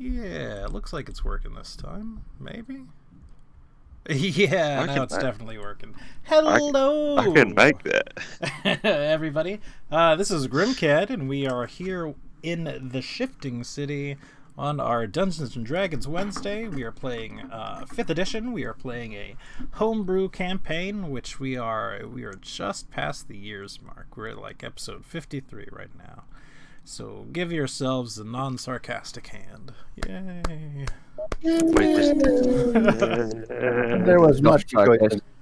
Yeah, looks like it's working this time. Maybe? Yeah, now it's definitely working. Hello! I can make that. Everybody. This is Grimcat, and we are here in the Shifting City on our Dungeons & Dragons Wednesday. We are playing 5th edition. We are playing a homebrew campaign, which we are just past the years mark. We're at like episode 53 right now. So give yourselves a non-sarcastic hand. Yay. Wait, There was much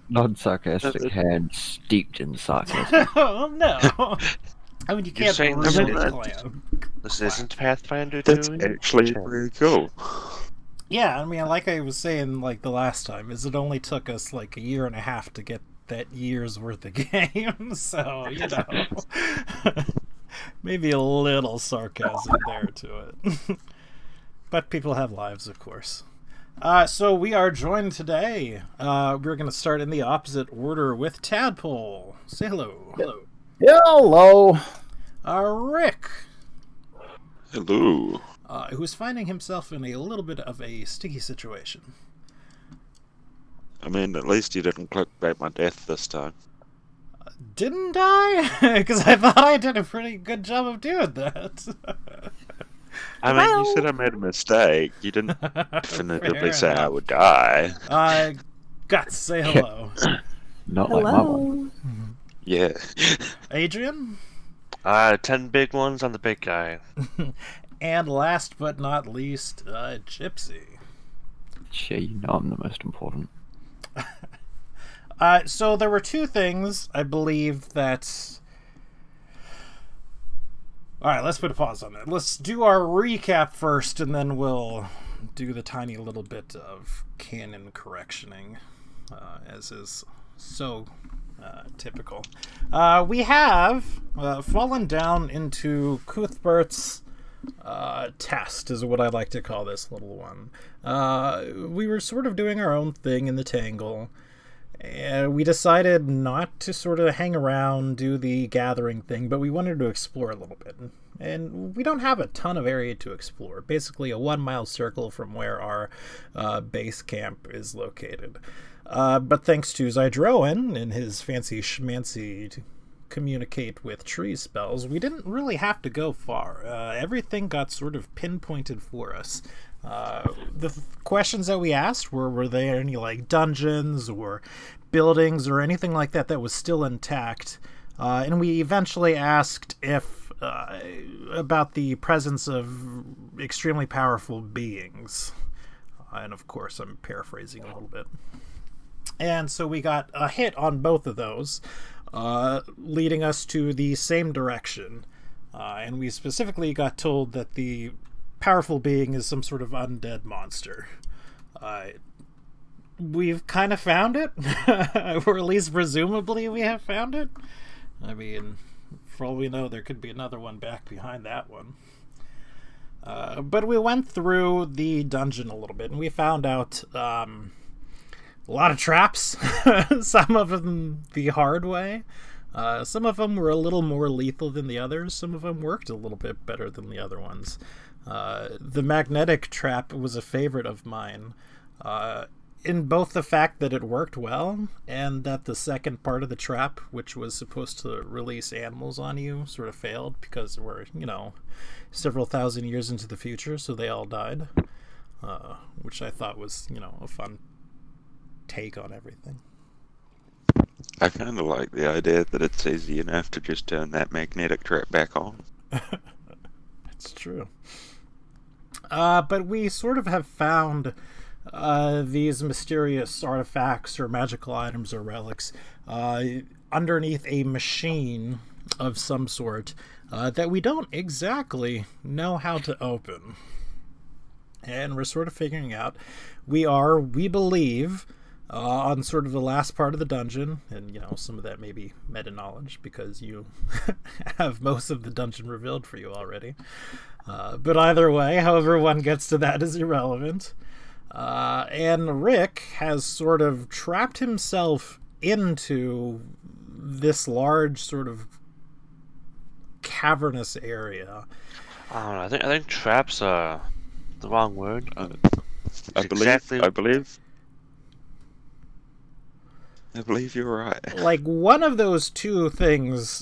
non-sarcastic hand steeped in sarcasm. Oh no! I mean, you can't saying ruin this the isn't- clan. This isn't Pathfinder 2? That's actually pretty cool. Yeah, I mean, like I was saying, like the last time, is it only took us like a year and a half to get that year's worth of games, so you know, maybe a little sarcasm there to it. But people have lives, of course. So we are joined today. We're going to start in the opposite order with Tadpole. Say hello. Hello. Rick. Hello. Who's finding himself in a little bit of a sticky situation. I mean, at least you didn't clickbait my death this time. Didn't I? Because I thought I did a pretty good job of doing that. I mean, you said I made a mistake. You didn't definitively Fair say I enough. would die. Guts, say hello. Not like my one. Yeah. Adrian? 10 big ones on the big guy. And last but not least, Gypsy. Sure, you know I'm the most important. So there were two things, I believe, that... Alright, let's put a pause on that. Let's do our recap first, and then we'll do the tiny little bit of canon correctioning, as is so typical. We have fallen down into Cuthbert's test, is what I like to call this little one. We were sort of doing our own thing in the Tangle, and we decided not to sort of hang around, do the gathering thing, but we wanted to explore a little bit. And we don't have a ton of area to explore. Basically a 1 mile circle from where our base camp is located. But thanks to Zydroan and his fancy schmancy to communicate with tree spells, we didn't really have to go far. Everything got sort of pinpointed for us. The questions that we asked were there any like dungeons or buildings or anything like that that was still intact? And we eventually asked if about the presence of extremely powerful beings. And of course, I'm paraphrasing a little bit. And so we got a hit on both of those, leading us to the same direction. And we specifically got told that the powerful being is some sort of undead monster. We've kind of found it, or at least presumably we have found it. I mean, for all we know, there could be another one back behind that one. But we went through the dungeon a little bit, and we found out a lot of traps. Some of them the hard way. Some of them were a little more lethal than the others. Some of them worked a little bit better than the other ones. The magnetic trap was a favorite of mine, in both the fact that it worked well and that the second part of the trap, which was supposed to release animals on you, sort of failed because we're, several thousand years into the future, so they all died, which I thought was, a fun take on everything. I kind of like the idea that it's easy enough to just turn that magnetic trap back on. It's true. But we sort of have found these mysterious artifacts or magical items or relics underneath a machine of some sort that we don't exactly know how to open. And we're sort of figuring out. We believe, on sort of the last part of the dungeon, and some of that may be meta knowledge because you have most of the dungeon revealed for you already. But either way, however one gets to that is irrelevant. And Rick has sort of trapped himself into this large sort of cavernous area. I think traps the wrong word. I It's believe. exactly- I believe you're right. Like, one of those two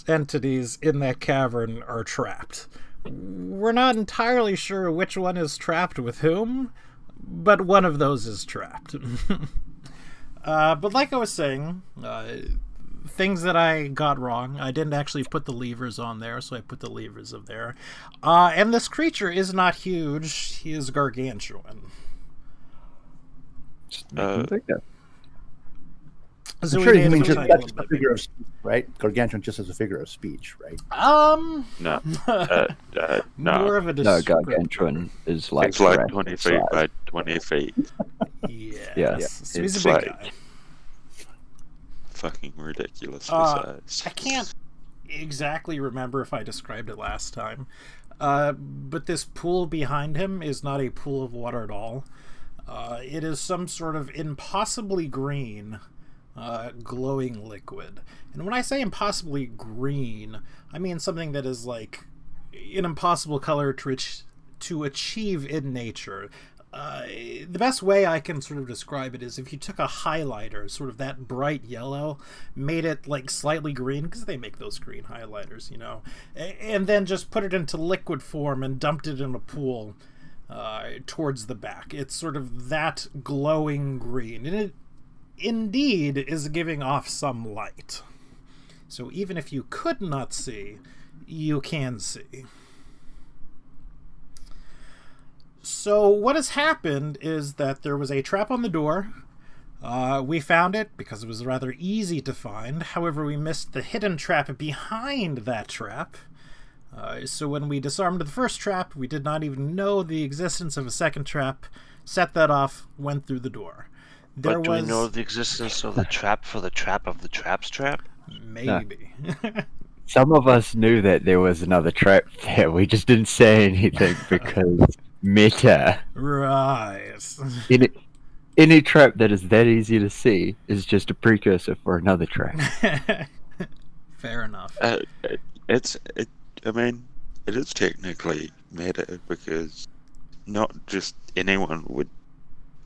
entities in that cavern are trapped. We're not entirely sure which one is trapped with whom, but one of those is trapped. But like I was saying, things that I got wrong. I didn't actually put the levers on there, so I put the levers of there. And this creature is not huge. He is gargantuan. So I'm sure we you made mean him just tiny that's little a bit figure of speech, right? Gargantuan just as a figure of speech, right? No. No. More of a No, descriptor. gargantuan is like It's like tyrannosaurus 20 feet size. by 20 feet. Yes. Yeah. So he's It's a big like- guy. Fucking ridiculously I sized. can't exactly remember if I described it last time, but this pool behind him is not a pool of water at all. It is some sort of impossibly green, glowing liquid. And when I say impossibly green, I mean something that is like an impossible color to achieve in nature. The best way I can sort of describe it is if you took a highlighter, sort of that bright yellow, made it like slightly green, because they make those green highlighters, you know, and then just put it into liquid form and dumped it in a pool towards the back. It's sort of that glowing green, and it indeed is giving off some light. So even if you could not see, you can see. So what has happened is that there was a trap on the door. We found it because it was rather easy to find. However, we missed the hidden trap behind that trap. So when we disarmed the first trap, we did not even know the existence of a second trap, set that off, went through the door. But do we know the existence of the trap for the trap of the trap's trap? Maybe. Some of us knew that there was another trap there. We just didn't say anything because meta. Right. Any trap that is that easy to see is just a precursor for another trap. Fair enough. I mean, it is technically meta because not just anyone would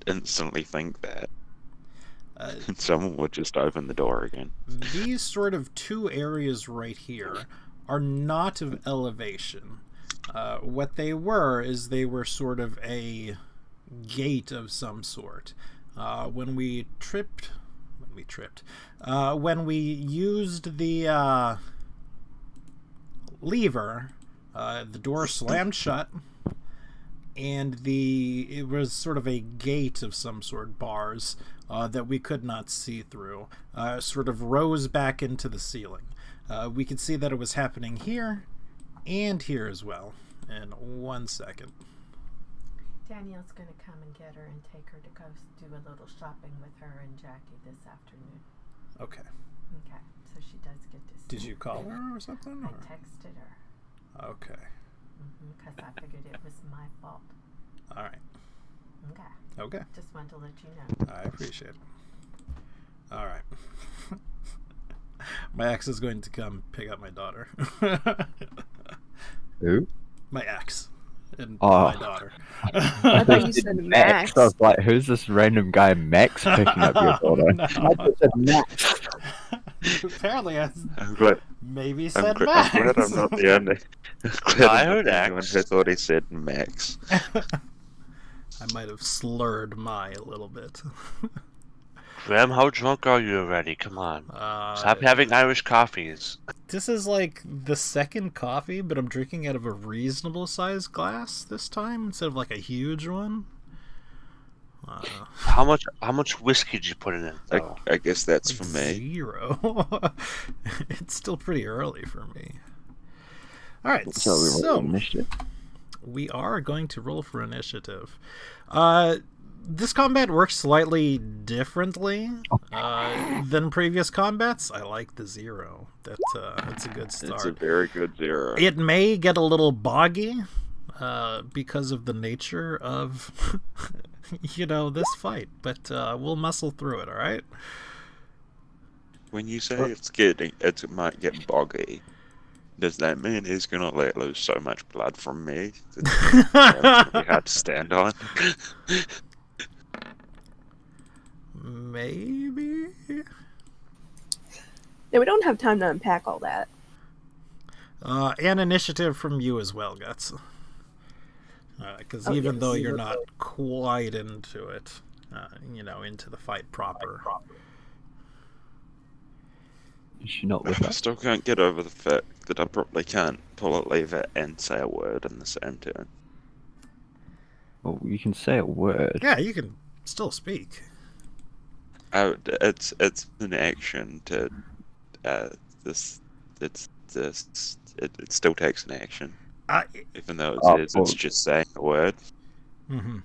instantly think that. Someone would just open the door again. These sort of two areas right here are not of elevation. What they were is they were sort of a gate of some sort. When we used the lever, the door slammed shut, and it was sort of a gate of some sort, bars that we could not see through, sort of rose back into the ceiling. We could see that it was happening here and here as well. In 1 second. Danielle's going to come and get her and take her to go do a little shopping with her and Jackie this afternoon. Okay. Okay, so she does get to see. Did you call her or something? I or- texted her. Okay. Because I figured it was my fault. All right. Okay, Okay. just wanted to let you know. I appreciate it. All right. My ex is going to come pick up my daughter. Who? My ex. And Oh. my daughter. I thought you said Max. I was like, who's this random guy Max picking up your daughter? No. I just said Max. Apparently, I I'm glad. maybe I'm, said I'm Max. glad I'm not the only. I'm glad I I'm not heard the only one X. who thought he said Max. I might have slurred my a little bit. Graham, how drunk are you already? Come on. Stop having Irish coffees. This is like the second coffee, but I'm drinking out of a reasonable sized glass this time instead of like a huge one. How much whiskey did you put in it, though? I guess that's for me. 0. It's still pretty early for me. All right, So we roll so initiative. we are going to roll for initiative. This combat works slightly differently than previous combats. I like the 0. That's a good start. It's a very good 0. It may get a little boggy because of the nature of this fight, but we'll muscle through it. All right. When you say it might get boggy, Does that mean he's gonna let loose so much blood from me that it's gonna be hard to stand on? Maybe. Yeah, we don't have time to unpack all that. An initiative from you as well, Guts. Because even though you're not quite into it, into the fight proper. She's not with I us. still can't get over the fact that I probably can't pull a lever and say a word in the same turn. Well, you can say a word. Yeah, you can still speak. It's an action to it still takes an action, even though it's just saying a word. Mm-hmm.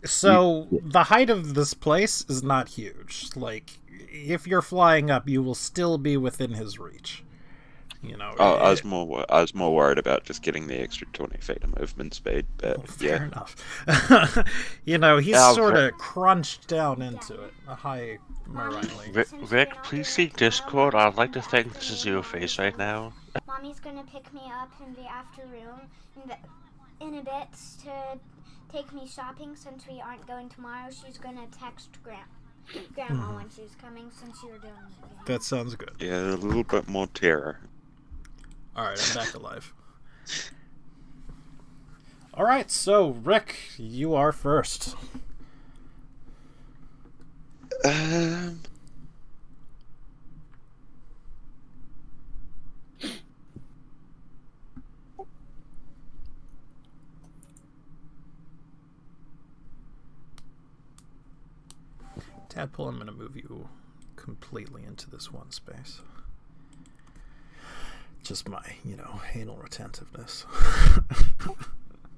So the height of this place is not huge. Like, if you're flying up, you will still be within his reach. I was more worried about just getting the extra 20 feet of movement speed, but fair yeah. enough. He's sort of crunched down into it. A high Marilyn. Rick, please see Discord. I'd like to think this is your face right now. Mommy's gonna pick me up in the afternoon in a bit to take me shopping since we aren't going tomorrow. She's gonna text Grandma when she's coming since you're doing it again. That sounds good. Yeah, a little bit more terror. Alright, I'm back alive. Alright, so Rick, you are first. Tadpole, I'm going to move you completely into this one space. Just my, anal retentiveness.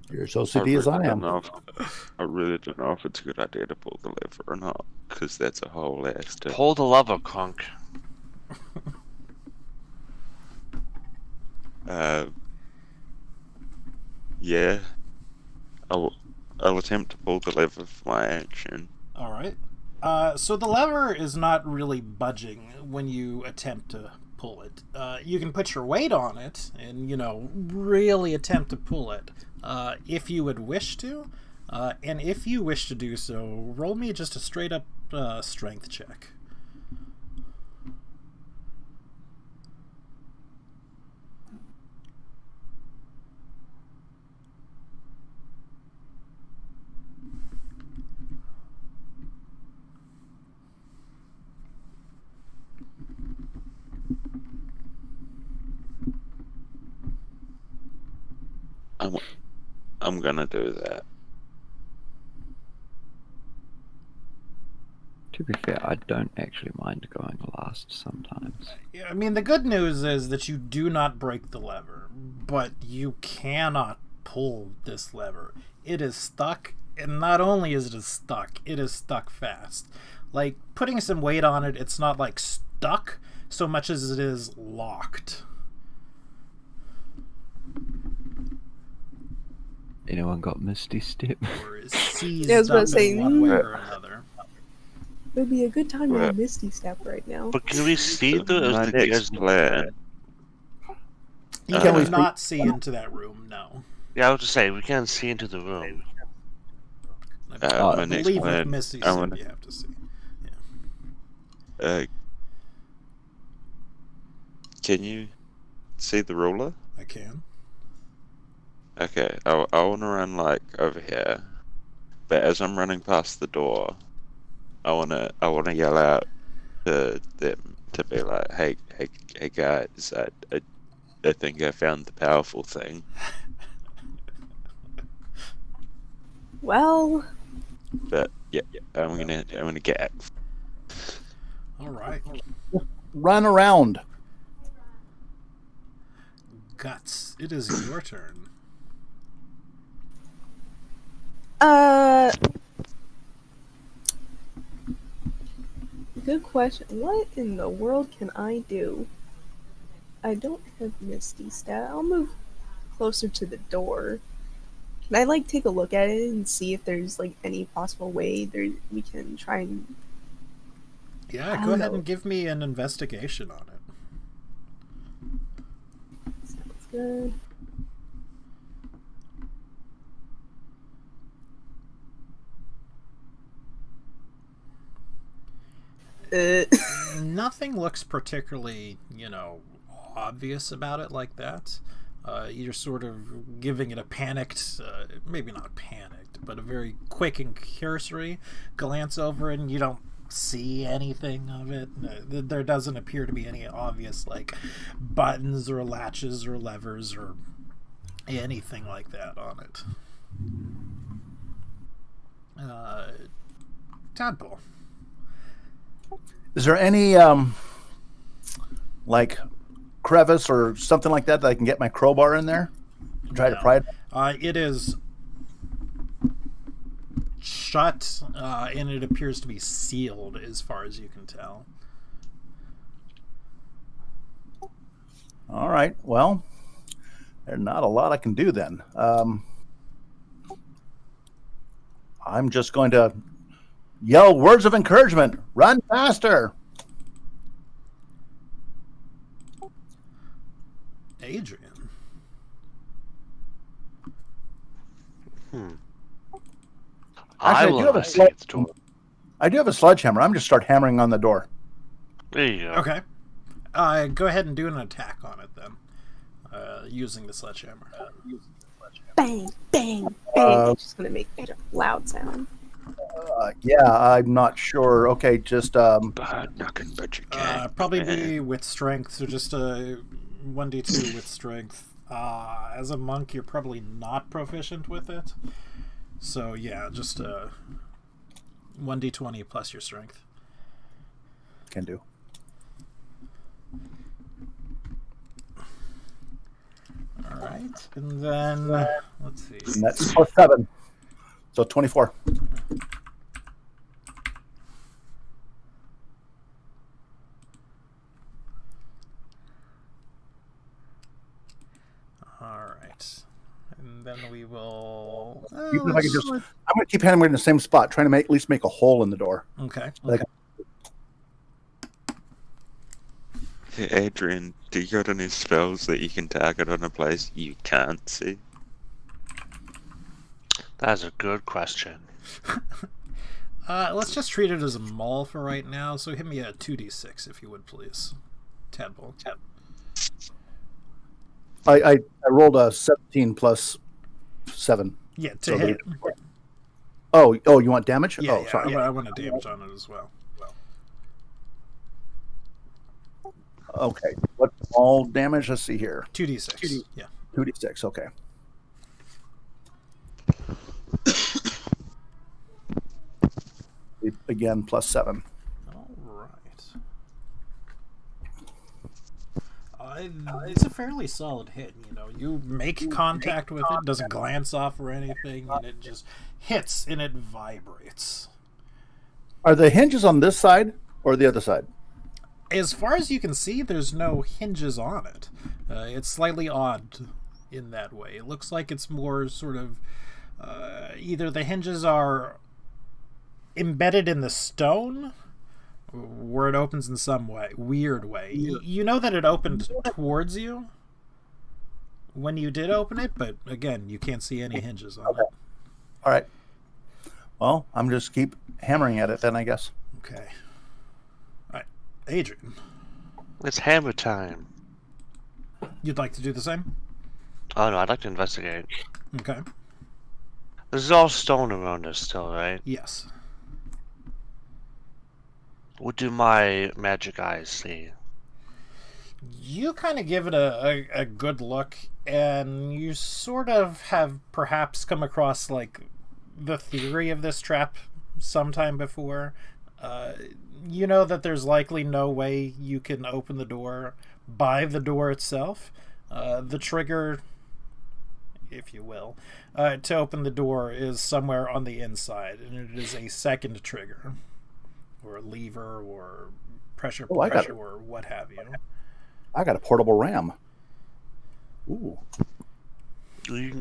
You're as OCD as I am. I really don't know if it's a good idea to pull the lever or not, because that's a whole ass to... Pull the lever, Conk. Yeah. I'll attempt to pull the lever for my action. Alright. So the lever is not really budging when you attempt to pull it. You can put your weight on it and, really attempt to pull it if you would wish to. And if you wish to do so, roll me just a straight up strength check. I'm gonna do that. To be fair, I don't actually mind going last sometimes. I mean, the good news is that you do not break the lever, but you cannot pull this lever. It is stuck, and not only is it stuck, it is stuck fast. Like, putting some weight on it, it's not like stuck so much as it is locked. Anyone got Misty Step? Or is seized Yeah, I was about up to say, in one way or another. It would be a good time to Misty Step right now. But can we see My the next plan. You Can we cannot see into that room, no. Yeah, I was just saying, we can't see into the room. My I next believe with plan, Misty I Step wanna- you have to see. Can you see the ruler? I can. Okay, I want to run like over here, but as I'm running past the door, I wanna yell out to them to be like, hey guys, I think I found the powerful thing. Well, But yeah, I'm gonna get. All right. Run around. Guts, it is your turn. Good question. What in the world can I do? I don't have Misty Step. I'll move closer to the door. Can I take a look at it and see if there's any possible way we can try and... Yeah, I go don't ahead know. and give me an investigation on it. Sounds good. Nothing looks particularly, obvious about it like that. You're sort of giving it a panicked, maybe not panicked, but a very quick and cursory glance over it, and you don't see anything of it. There doesn't appear to be any obvious, buttons or latches or levers or anything like that on it. Tadpole. Is there any crevice or something like that I can get my crowbar in there to try to pry it? It is shut, and it appears to be sealed as far as you can tell. All right. Well, there's not a lot I can do then. I'm just going to yell words of encouragement. Run faster. Adrian. Actually, I do have a sledgehammer. I'm just start hammering on the door. There you go. Okay. Go ahead and do an attack on it then, using the sledgehammer. Bang, bang, bang. It's just going to make a loud sound. Yeah, I'm not sure. Okay, just Knocking, but you can't. Probably be with strength, so just a 1d2 with strength. As a monk, you're probably not proficient with it. So yeah, just 1d20 plus your strength. Can do. All right, and then let's see. And that's plus 7, so 24. All right, and then we will. Even if I can I'm going to keep hammering in the same spot, trying to at least make a hole in the door. Okay. Hey, Adrian, do you got any spells that you can target on a place you can't see? That's a good question. Let's just treat it as a maul for right now. So hit me a 2d6 if you would, please. Tadpole. I rolled a 17 plus 7. Yeah, to hit. Oh, you want damage? Yeah, sorry. I want a damage on it as well. Okay. What's all damage? Let's see here. 2d6. Yeah. 2d6, okay. Again, plus 7. All right. It's a fairly solid hit. You make contact with it, doesn't glance off or anything, and it just hits and it vibrates. Are the hinges on this side or the other side? As far as you can see, there's no hinges on it. It's slightly odd in that way. It looks like it's more sort of either the hinges are embedded in the stone, or it opens in some weird way. You know that it opened towards you when you did open it, but again, you can't see any hinges on it. All right. Well, I'm just keep hammering at it then, I guess. Okay. All right, Adrian. It's hammer time. You'd like to do the same? Oh no, I'd like to investigate. Okay. This is all stone around us still, right? Yes. What do my magic eyes see? You kind of give it a good look, and you sort of have perhaps come across the theory of this trap sometime before. You know that there's likely no way you can open the door by the door itself. The trigger, if you will, to open the door is somewhere on the inside, and it is a second trigger, or a lever, or pressure, or what have you. I got a portable ram. Ooh.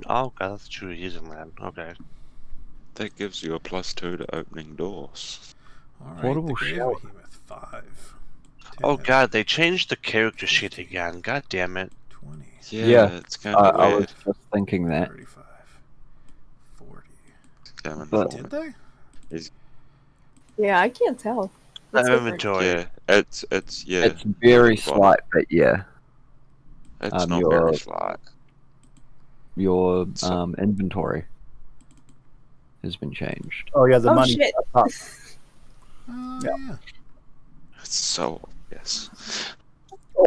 Oh, God, that's true. Using that. Okay. That gives you a +2 to opening doors. All right, Portable the shower. Behemoth 5. 10, Oh, God, they changed the character sheet again. God damn it. 20. Yeah, it's kind of I was weird. just thinking that. 35, 40. Coming But- for Did me. they? Yeah, I can't tell. That's different. Inventory. Yeah, it's yeah. It's very at the bottom. slight, but yeah, It's not your- very slight. your So- inventory has been changed. Oh yeah, the Oh, money. shit. up top. Yeah. It's so yes.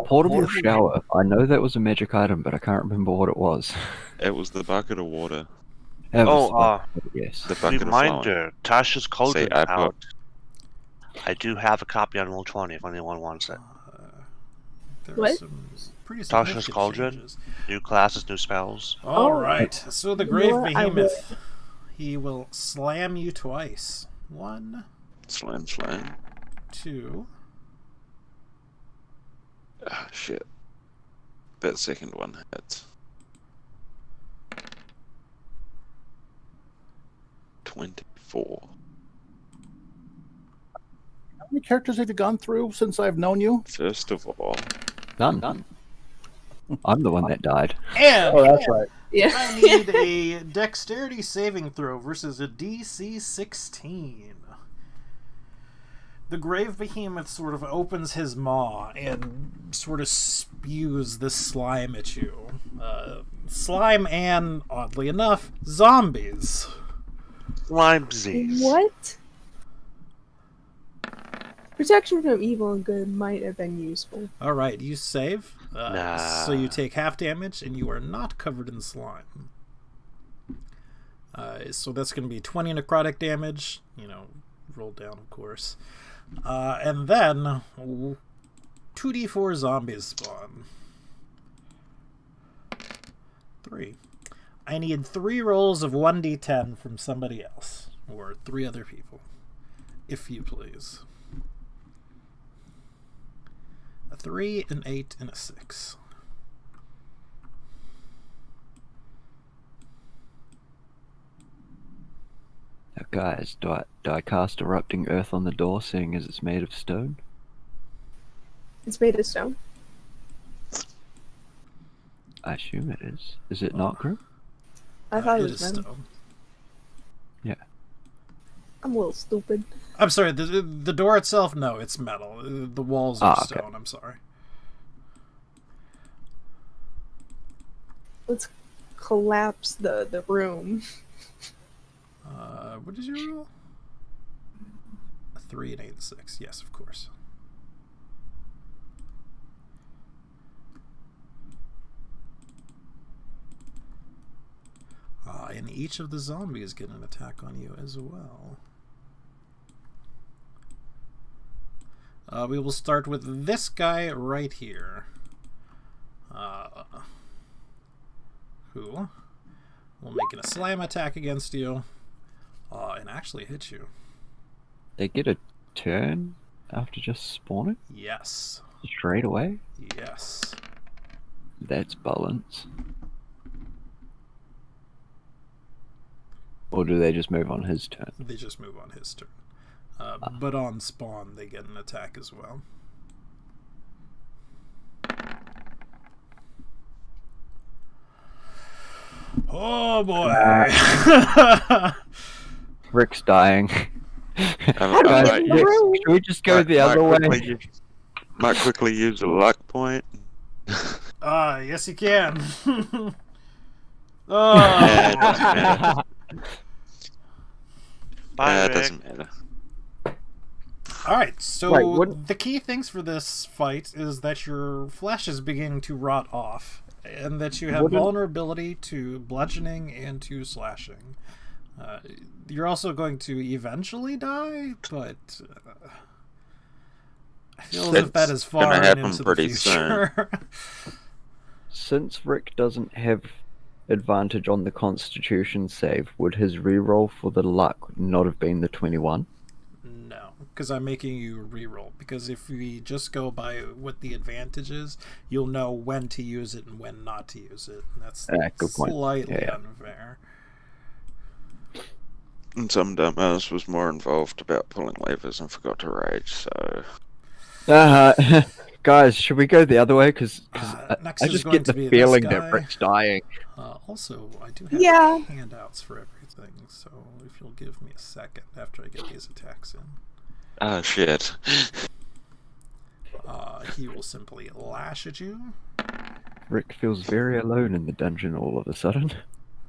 Portable shower. I know that was a magic item, but I can't remember what it was. It was the bucket of water. That was Oh, yes. The bucket of flowing. reminder, Tasha's Cauldron See, I out. put I do have a copy on Roll20 if anyone wants it. There What? are some pretty Tasha's significant Cauldron. changes. New classes, new spells. All Oh. right. So the You know Grave what? I Behemoth, he will slam you twice. 1, slam. 2. Ah, shit. That second one hits. 24. How many characters have you gone through since I've known you? First of all, None. I'm the one that died. And Oh, that's right. Yeah. I need a dexterity saving throw versus a DC 16. The Grave Behemoth sort of opens his maw and sort of spews this slime at you. Slime and, oddly enough, zombies. Limesies. What? Protection from evil and good might have been useful. Alright, you save. Nah. So you take half damage and you are not covered in slime. So that's going to be 20 necrotic damage. You know, roll down, of course. And then 2d4 zombies spawn. 3. I need 3 rolls of 1d10 from somebody else. Or 3 other people. If you please. A 3, an 8, and a 6. Now, guys, do I cast Erupting Earth on the door, seeing as it's made of stone? It's made of stone. I assume it is. Is it not, Grim? I thought it It was is metal. stone. Yeah. I'm a little stupid. I'm sorry, the door itself, no, it's metal. The walls are okay. stone, I'm sorry. Let's collapse the room. What did you roll? A 3, an 8, and 6. Yes, of course. And each of the zombies get an attack on you as well. We will start with this guy right here. Who will make a slam attack against you. And actually hit you. They get a turn after just spawning? Yes. Straight away? Yes. That's balance. Or do they just move on his turn? They just move on his turn. But on spawn, they get an attack as well. Oh boy! Rick's dying. I'm Guys, like, Rick, should we just go the other way? Might quickly use a luck point. Yes you can. Yeah, it doesn't matter. Bye, Yeah, it Rick. doesn't matter. Alright, so Right, what- the key things for this fight is that your flesh is beginning to rot off, and that you have What did- vulnerability to bludgeoning and to slashing. You're also going to eventually die, but I feel as if that is far gonna happen into the pretty future. Since Rick doesn't have advantage on the Constitution save, would his reroll for the luck not have been the 21? No, because I'm making you reroll. Because if we just go by what the advantage is, you'll know when to use it and when not to use it. And that's Good point. slightly Yeah. unfair. And some dumbass was more involved about pulling levers and forgot to rage, so... Guys, should we go the other way? Because next I is just going get to the be this feeling guy. that Rick's dying. Also, I do have Yeah. handouts for everything, so if you'll give me a second after I get these attacks in. Oh shit. He will simply lash at you. Rick feels very alone in the dungeon all of a sudden.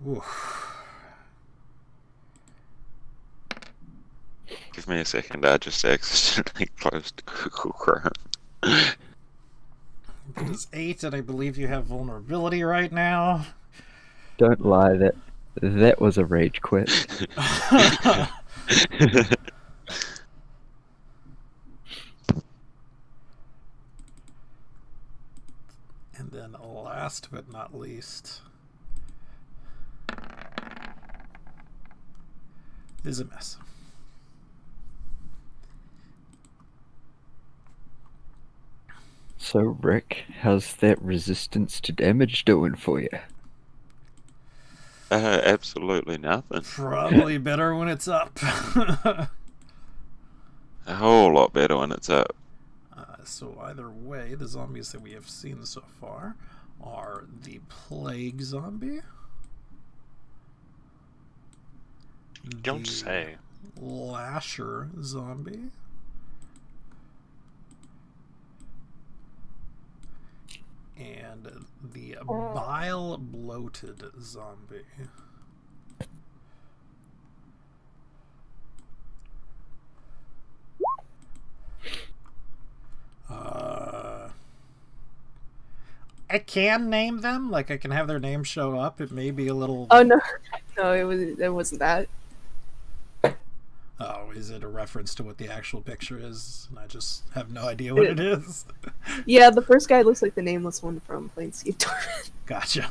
Oof. Give me a second, I just accidentally closed Google Chrome. It is 8, and I believe you have vulnerability right now. Don't lie, that was a rage quit. And then last but not least is a mess. So, Rick, how's that resistance to damage doing for you? Absolutely nothing. Probably better when it's up. A whole lot better when it's up. So either way, the zombies that we have seen so far are the plague zombie. Don't the say. Lasher zombie. And the bile bloated zombie. I can name them, like I can have their name show up. It may be a little. Oh no, no, it wasn't that. Oh, is it a reference to what the actual picture is? And I just have no idea what it is. Yeah, the first guy looks like the nameless one from Planescape Torment. Gotcha.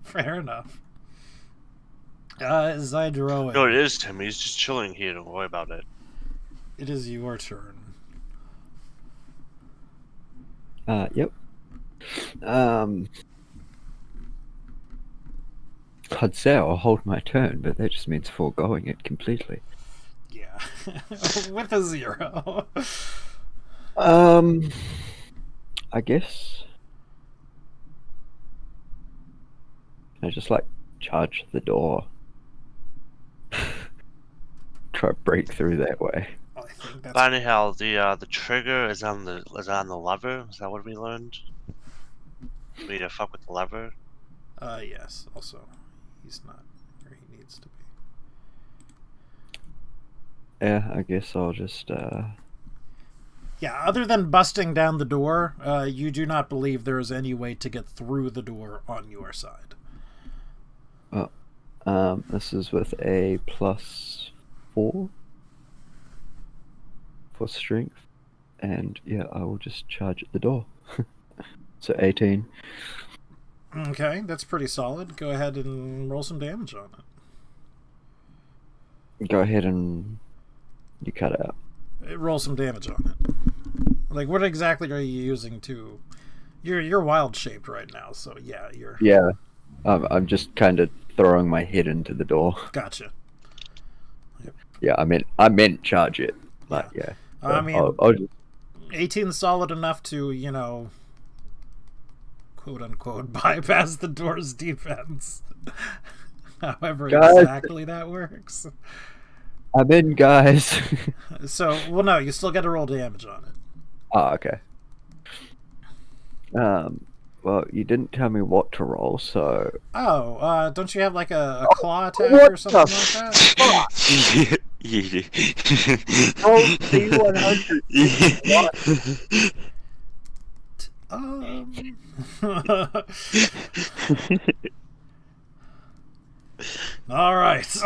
Fair enough. Zydroid. No, it is Tim. He's just chilling here. Don't worry about it. It is your turn. Yep. I'd say I'll hold my turn, but that just means foregoing it completely. Yeah. With a 0. I guess. I just charge the door. Try to break through that way. I think that's Funny how the trigger is on the lever. Is that what we learned? We need to fuck with the lever. yes. Also, he's not where he needs to be. Yeah, I guess I'll just Yeah, other than busting down the door, you do not believe there is any way to get through the door on your side. this is with a +4 for strength, and yeah, I will just charge at the door. So 18. Okay, that's pretty solid. Go ahead and roll some damage on it. Go ahead and you cut out. Roll some damage on it. Like, what exactly are you using to? You're wild shaped right now, so yeah, you're. Yeah, I'm just kind of throwing my head into the door. Gotcha. Yeah, I meant charge it. Like, yeah. I mean, I'll just... 18 solid enough to, quote unquote, bypass the door's defense. However exactly that works. I'm in, guys. So, well, no, you still got to roll damage on it. Oh, okay. Well, you didn't tell me what to roll, so... Oh, don't you have like a claw attack or something like that? Roll D100. All right.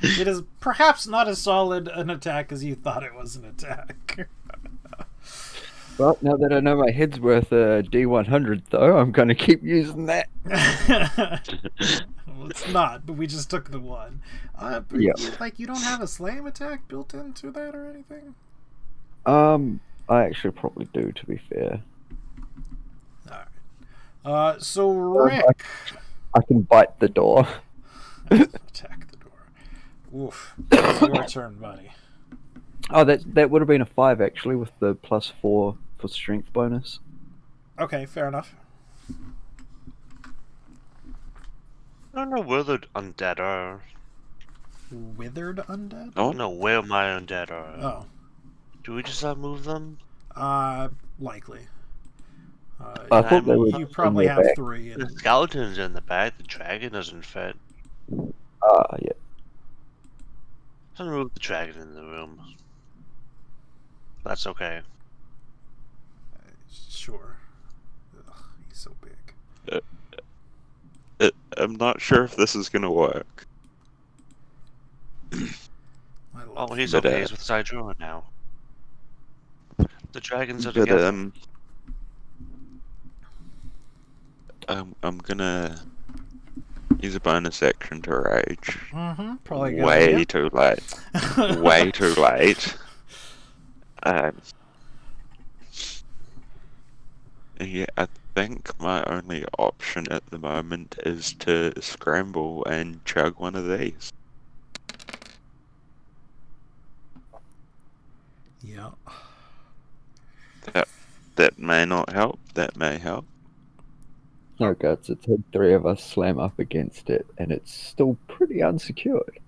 It is perhaps not as solid an attack as you thought it was an attack. Well, now that I know my head's worth a D100, though, I'm going to keep using that. Well, it's not, but we just took the one. But Yeah. you don't have a slam attack built into that or anything? I actually probably do, to be fair. Alright. So, Rick. I can bite the door. Attack the door. Oof. It's your turn, buddy. Oh, that would have been a 5 actually, with the +4 for strength bonus. Okay, fair enough. I don't know where the undead are. Withered undead? I don't know where my undead are. Oh. Do we just not move them? Likely. I thought they were You probably in the have back. 3. The And... skeleton's in the back. The dragon doesn't fit. Yeah. Let's move the dragon in the room. That's okay. Sure. Ugh, he's so big. I'm not sure if this is gonna work. I love Oh, he's But, okay. He's with Sidrua now. The dragons are But together. I'm gonna use a bonus action to rage. Mm-hmm. Probably a good Way idea. too late. Way too late. Yeah, I think my only option at the moment is to scramble and chug one of these. Yeah. That may not help. That may help. No guts. It's had 3 of us slam up against it, and it's still pretty unsecured.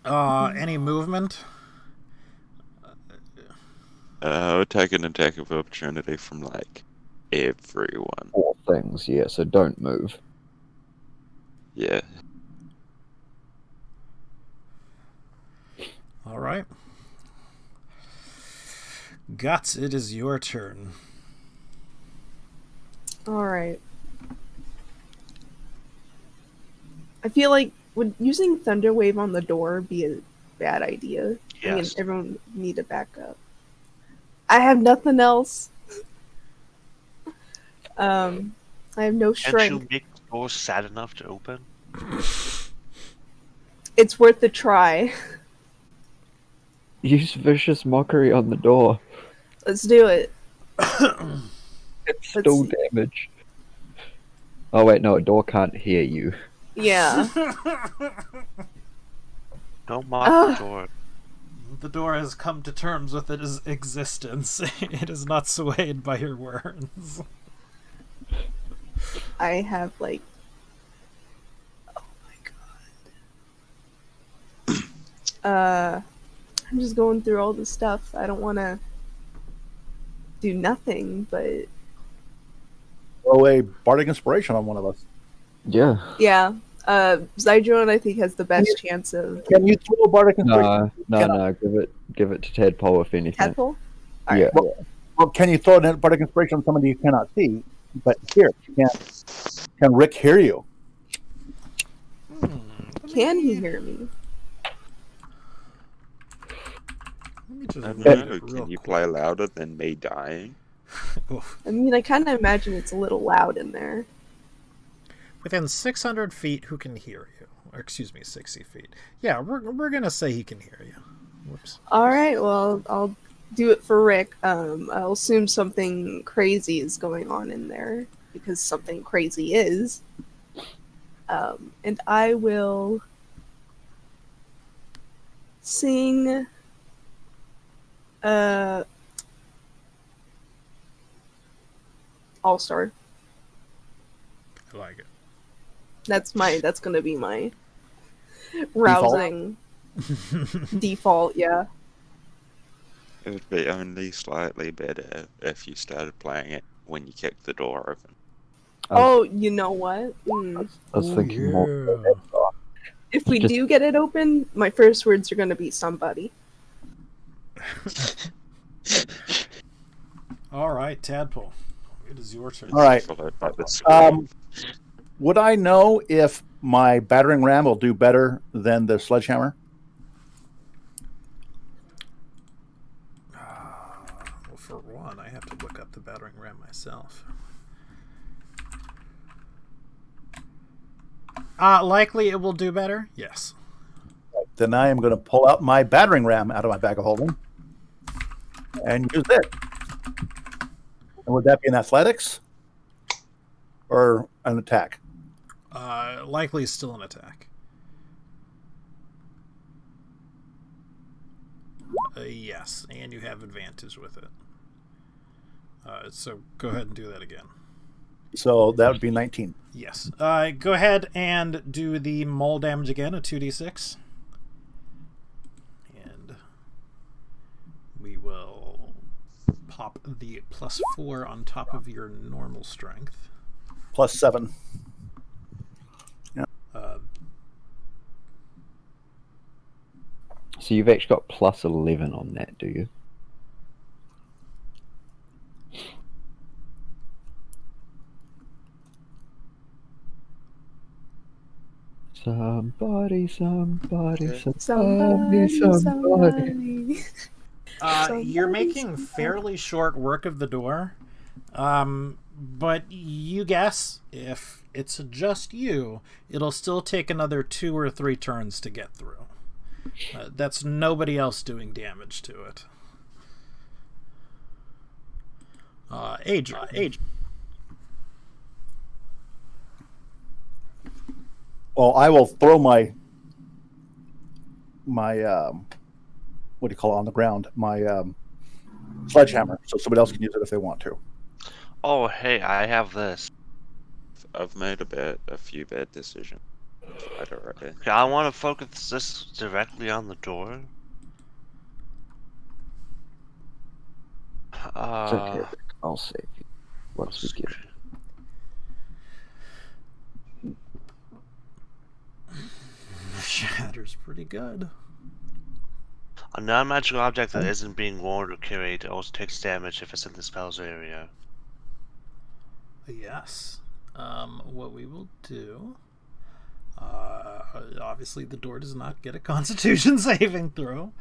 Any movement? I would take an attack of opportunity from like everyone. 4 things, yeah. So don't move. Yeah. All right. Guts, it is your turn. Alright. I feel like would using Thunder Wave on the door be a bad idea? I mean, Yes. everyone need to back up. I have nothing else. I have no Can't strength. you make the door sad enough to open? It's worth a try. Use vicious mockery on the door. Let's do it. It's Let's still see. damage. Oh wait, no, a door can't hear you. Yeah. Don't mock Ah. the door. The door has come to terms with its existence. It is not swayed by your words. I have like oh my god. I'm just going through all the stuff. I don't wanna do nothing, but Throw a bardic inspiration on one of us. Yeah. yeah. Zydron I think has the best chance of Can you throw a bardic inspiration? No. Give it to Tadpole if anything. Tadpole? Yeah. Well, can you throw a bardic inspiration on somebody you cannot see? But here, can Rick hear you? Can he hear me? Let me just I read don't it know. real Can you quick. play louder than me dying? Oof. I mean, I kind of imagine it's a little loud in there. Within 600 feet, who can hear you? Or, excuse me, 60 feet. Yeah, we're gonna say he can hear you. Whoops. All right, well, I'll do it for Rick. I'll assume something crazy is going on in there because something crazy is. And I will sing. All Star. I like it. That's gonna be my rousing default. Yeah. It would be only slightly better if you started playing it when you kicked the door open. Oh, you know what? I was thinking more. If we Just- do get it open, my first words are gonna be somebody. All right, Tadpole. It is your turn. All right. Followed by the Would I know if my battering ram will do better than the sledgehammer? Well, for one, I have to look up the battering ram myself. Likely it will do better. Yes. Then I am going to pull out my battering ram out of my bag of holding and use it. And would that be an athletics or an attack? Likely still an attack. Yes, and you have advantage with it. So go ahead and do that again. So that would be 19. Yes. Go ahead and do the maul damage again, a 2d6. And we will pop the +4 on top of your normal strength. +7. Yeah. So you've actually got +11 on that, do you? Somebody. You're making fairly short work of the door, but you guess if it's just you, it'll still take another 2 or 3 turns to get through. That's nobody else doing damage to it. Adrian. Well, I will throw my what do you call it on the ground? My sledgehammer, so somebody else can use it if they want to. Oh, hey, I have this. I've made a few bad decisions. Okay, I want to focus this directly on the door. It's okay, Rick. I'll save you once we get it. Shatter's pretty good. A non-magical object that isn't being worn or carried also takes damage if it's in the spell's area. Yes. What we will do... obviously the door does not get a Constitution saving throw.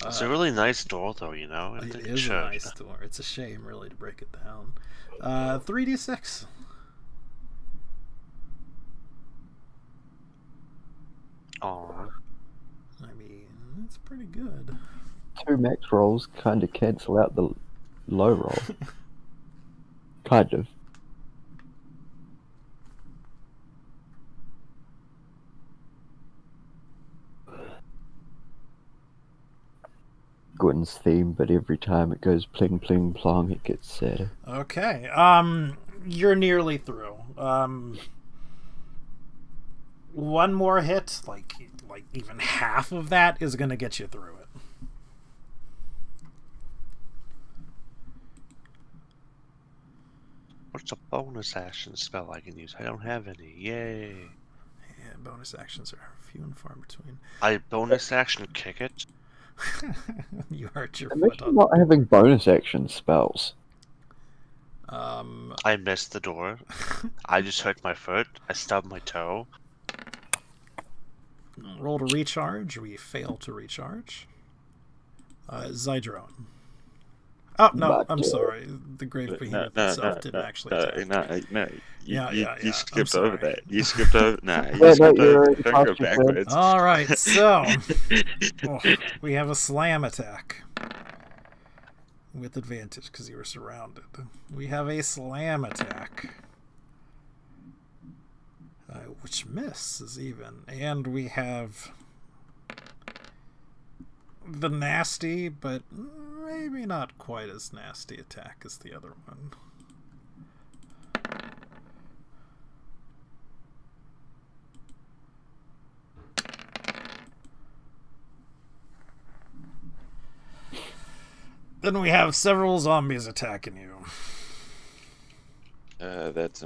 It's a really nice door, though, you know? It is a nice door. It's a shame, really, to break it down. 3d6. Aww. I mean, it's pretty good. 2 max rolls kind of cancel out the low roll. Kind of. Gwyn's theme, but every time it goes pling pling plong, it gets sadder. Okay. You're nearly through. One more hit, like even half of that, is going to get you through it. What's a bonus action spell I can use? I don't have any. Yay. Yeah, bonus actions are few and far between. I bonus action kick it. You hurt your foot Imagine on. not having bonus action spells. I missed the door. I just hurt my foot. I stubbed my toe. Roll to recharge. We fail to recharge. Zydrone. Oh, no, I'm sorry. The Grave Behemoth itself didn't actually attack. No. You skipped I'm over sorry. that. You skipped over. You skipped over. Don't go backwards. All right, so we have a slam attack with advantage because you were surrounded. We have a slam attack, which misses even, and we have the nasty, but maybe not quite as nasty attack as the other one. Then we have several zombies attacking you. That's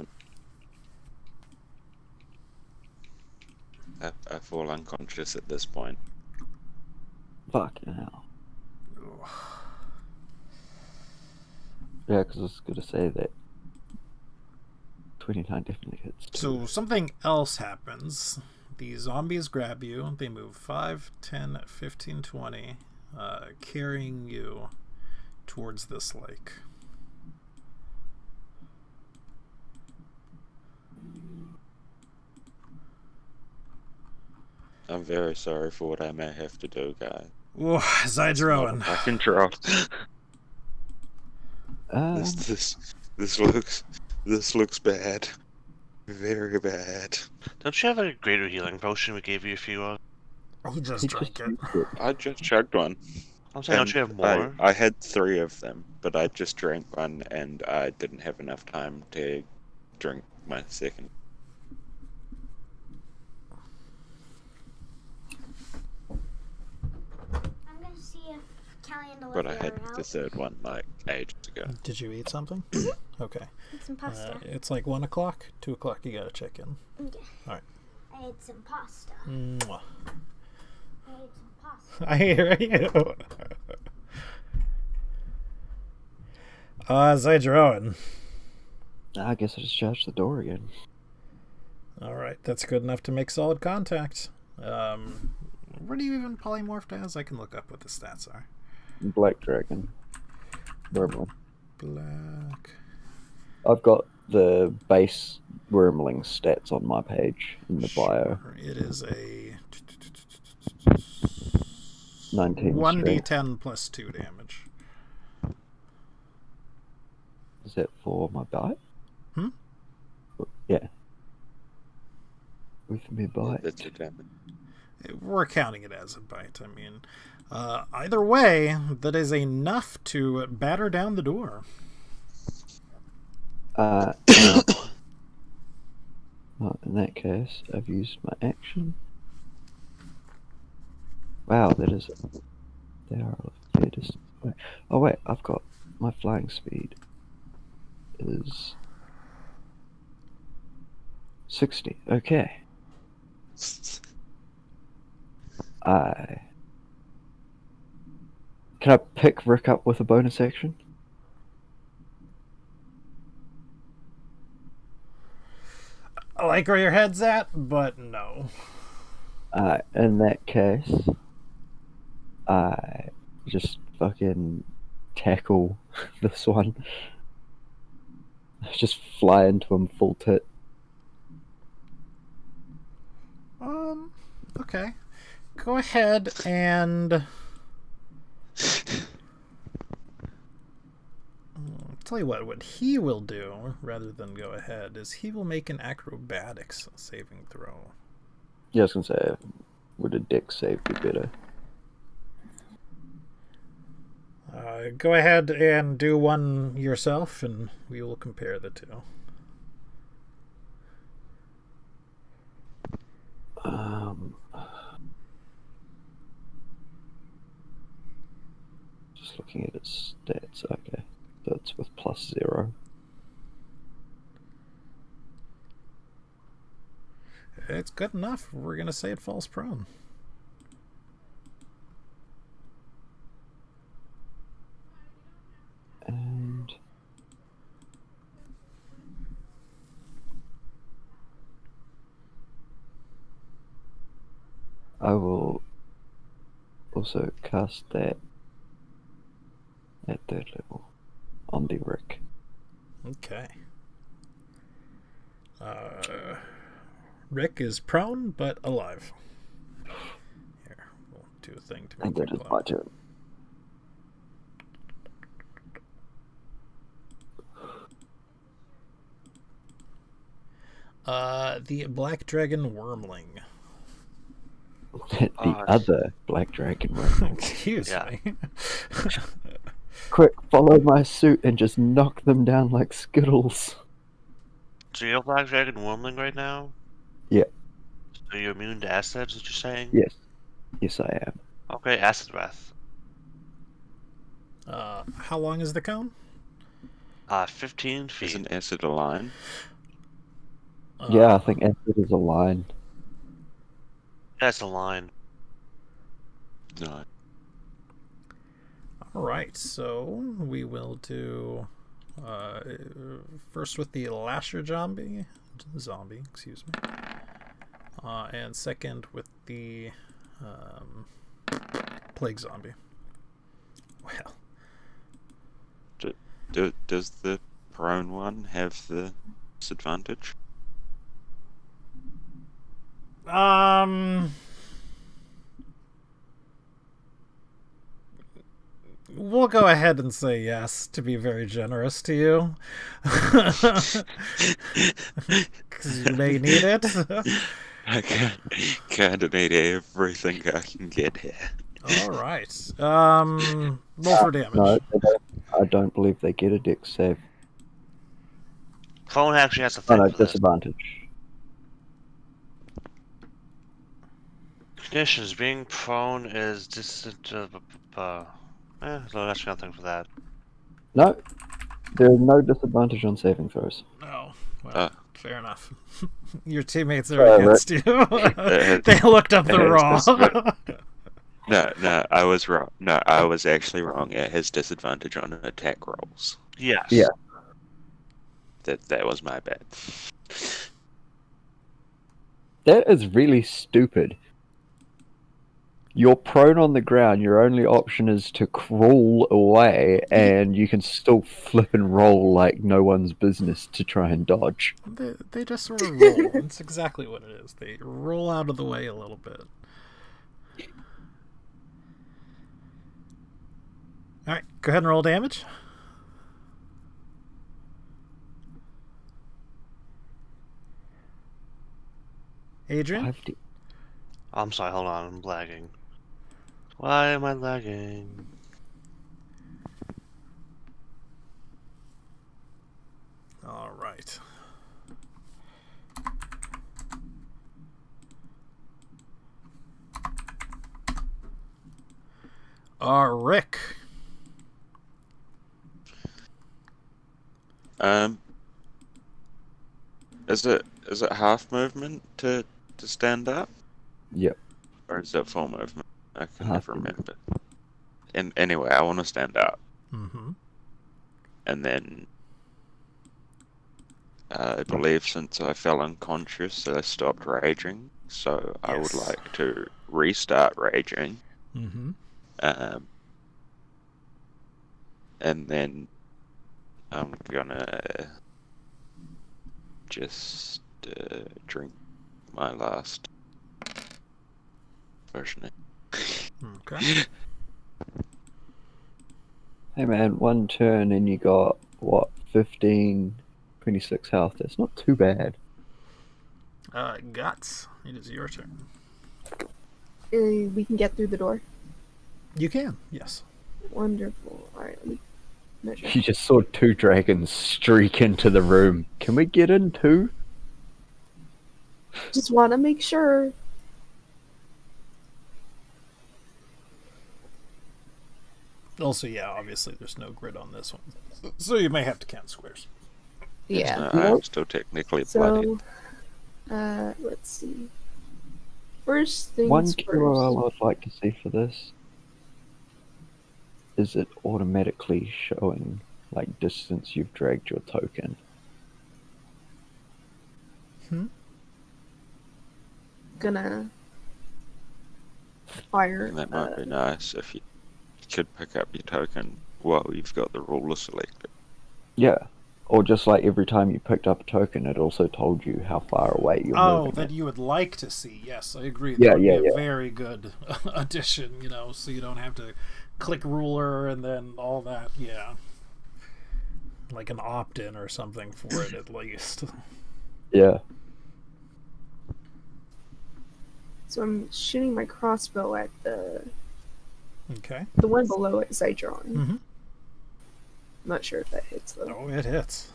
I fall unconscious at this point. Fucking hell. Yeah, because I was going to say that 29 definitely hits. So something else happens. The zombies grab you. They move 5, 10, 15, 20, carrying you towards this lake. I'm very sorry for what I may have to do, guys. Whoa, Zydrone. I control. This looks bad. Very bad. Don't you have a greater healing potion we gave you a few of? He just drank it. I just chugged one. I'm saying, don't you have more? I had 3 of them, but I just drank one, and I didn't have enough time to drink my second. I'm gonna see if Callie and Olivia But I had are out. the 3rd one like ages ago. Did you eat something? Okay. Eat some pasta. It's like 1 o'clock, 2 o'clock. You gotta check in. Okay. Alright. I ate some pasta. Mwah. I ate some pasta. I hear you. Zydrone. I guess I just charged the door again. Alright, that's good enough to make solid contact. What do you even polymorphed as? I can look up what the stats are. Black Dragon. Wormling. Black. I've got the base Wormling stats on my page in the bio. It is a 19 1d10 plus 2 damage. Is that for my bite? Hmm? Yeah. With me bite. That's a damage. We're counting it as a bite. I mean, either way, that is enough to batter down the door. Well, in that case, I've used my action. Wow, that is. They are a fair distance away. Oh wait, I've got my flying speed is 60. Okay. Can I pick Rick up with a bonus action? I like where your head's at, but no. In that case, I just fucking tackle this one. Just fly into him full tit. Okay. Go ahead and... tell you what he will do, rather than go ahead, is he will make an acrobatics saving throw. Yeah, I was gonna say, would a dex save be better? Go ahead and do one yourself, and we will compare the two. Just looking at its stats. Okay, so it's with +0. It's good enough. We're gonna say it falls prone. And I will also cast that at 3rd level on the Rick. Okay. Rick is prone but alive. Here, we'll do a thing to And make that it is glow. my turn. The Black Dragon Wormling. The other Black Dragon Wormling. Excuse Yeah. me. Quick, follow my suit and just knock them down like Skittles. So you're Black Dragon Wormling right now? Yeah. So you're immune to acid, is what you're saying? Yes. Yes, I am. Okay, acid breath. How long is the cone? 15 feet. Isn't acid a line? Yeah, I think acid is a line. That's a line. No. Alright, so we will do first with the Lasher zombie, excuse me. And second with the Plague Zombie. Well. Does the prone one have the disadvantage? We'll go ahead and say yes, to be very generous to you. Because you may need it. I kind of need everything I can get here. All right. Roll for damage. No, I don't believe they get a dex save. Cone actually has to Oh think no, for this. disadvantage. Conditions. Being prone is no, that's nothing for that. No, there's no disadvantage on saving throws. No. Well, Ah. fair enough. Your teammates are Right. against you. They looked up the raw. No, I was wrong. No, I was actually wrong. It has disadvantage on attack rolls. Yes. Yeah. That was my bad. That is really stupid. You're prone on the ground, your only option is to crawl away, and you can still flip and roll like no one's business to try and dodge. They just sort of roll. That's exactly what it is. They roll out of the way a little bit. Alright, go ahead and roll damage. Adrian? 5d. I'm sorry, hold on, I'm lagging. Why am I lagging? Alright. Rick. Is it half movement to stand up? Yep. Or is it full movement? I can Half never remember. And anyway, I want to stand up, Mm-hmm. and then I believe since I fell unconscious, I stopped raging. So I would Yes. like to restart raging, Mm-hmm. and then I'm gonna just drink my last version. Okay. Hey man, one turn and you got, what, 15, 26 health. That's not too bad. Guts. It is your turn. We can get through the door. You can, yes. Wonderful. Alright, let me measure. You just saw two dragons streak into the room. Can we get in too? Just want to make sure. Also, yeah, obviously there's no grid on this one. So you may have to count squares. Yeah. I'm still technically bloody. So, let's see. First things One first. QOL I'd like to see for this is it automatically showing like distance you've dragged your token. Gonna fire. That might be nice if you could pick up your token while you've got the ruler selected. Yeah. Or just like every time you picked up a token, it also told you how far away you're Oh, moving that it. you would like to see. Yes, I agree. Yeah, That would yeah, be a yeah. very good addition, so you don't have to click ruler and then all that. Yeah. Like an opt-in or something for it at least. Yeah. So I'm shooting my crossbow at the Okay. one below it, Zydron. Mm-hmm. I'm not sure if that hits though. Oh, it hits.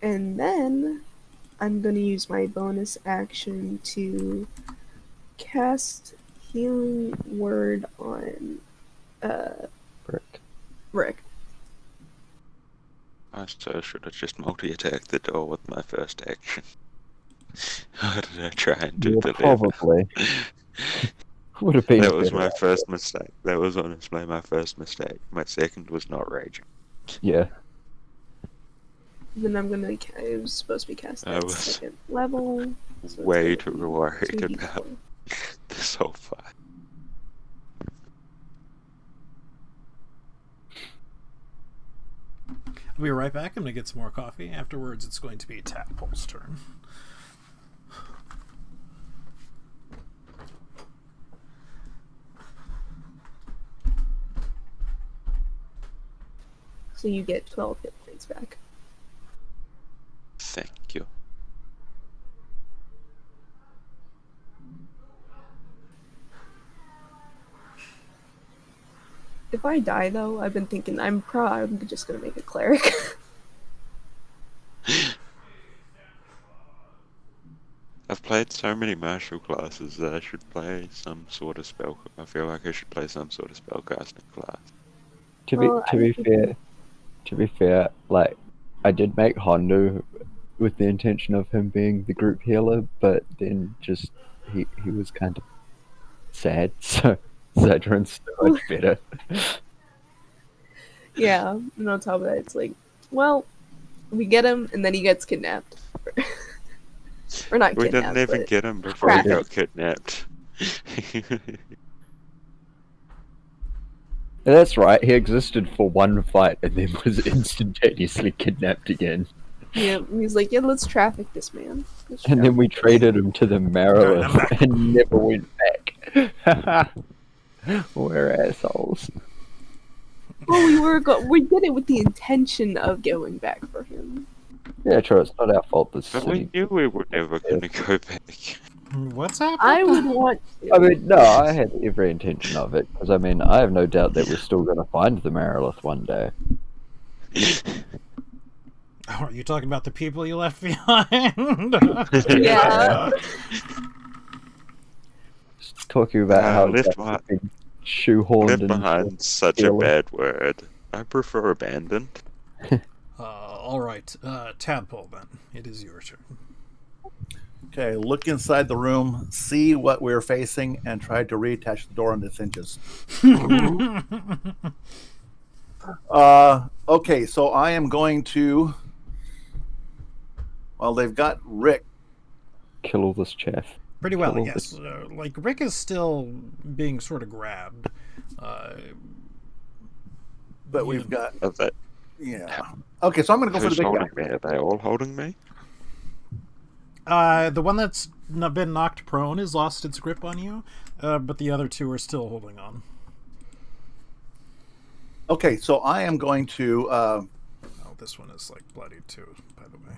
And then I'm going to use my bonus action to cast Healing Word on Brick. Rick. I so should have just multi-attacked the door with my first action. How did I try and do Yeah, the lever? probably. Would have been That was better. my first mistake. That was honestly my first mistake. My second was not raging. Yeah. Then I'm going to. It was supposed to be cast I at was second level. So it's Way gonna too be worried 2d4. about this whole fight. I'll be right back. I'm going to get some more coffee. Afterwards, it's going to be Tadpole's turn. So you get 12 hit points back. Thank you. If I die, though, I've been thinking I'm just gonna make a cleric. I've played so many martial classes that I should play some sort of spell. I feel like I should play some sort of spellcasting class. To be fair, like I did make Hondu with the intention of him being the group healer, but then just he was kind of sad, so Zadrin's so much better. Yeah, and on top of that, it's like, well, we get him, and then he gets kidnapped. Or not We kidnapped, didn't even but get him before he got kidnapped. That's right, he existed for one fight and then was instantaneously kidnapped again. yeah, he's like, yeah, let's traffic this man. And then we traded him to the Marilyn and never went back. We're assholes. Well, we did it with the intention of going back for him. Yeah, true, it's not our fault this But we city. knew we were never going to go back. What's happening? I would want to. I mean, no, I had every intention of it, because I mean, I have no doubt that we're still going to find the Marilith one day. Are you talking about the people you left behind? Yeah. Just talking about how left it's behind- been shoehorned Left into behind such a healing. bad word. I prefer abandoned. All right, Tadpole. Then it is your turn. Okay, look inside the room, see what we're facing, and try to reattach the door on its hinges. Okay, so I am going to. Well, they've got Rick. kill all this chaff. Pretty well, Kill yes. Like Rick is still being sort of grabbed. But we've got. Of that, Yeah. Okay, so I'm going to go for who's the big guy. holding me? Are they all holding me? The one that's been knocked prone has lost its grip on you, but the other two are still holding on. Okay, so I am going to. Oh, this one is like bloodied too, by the way.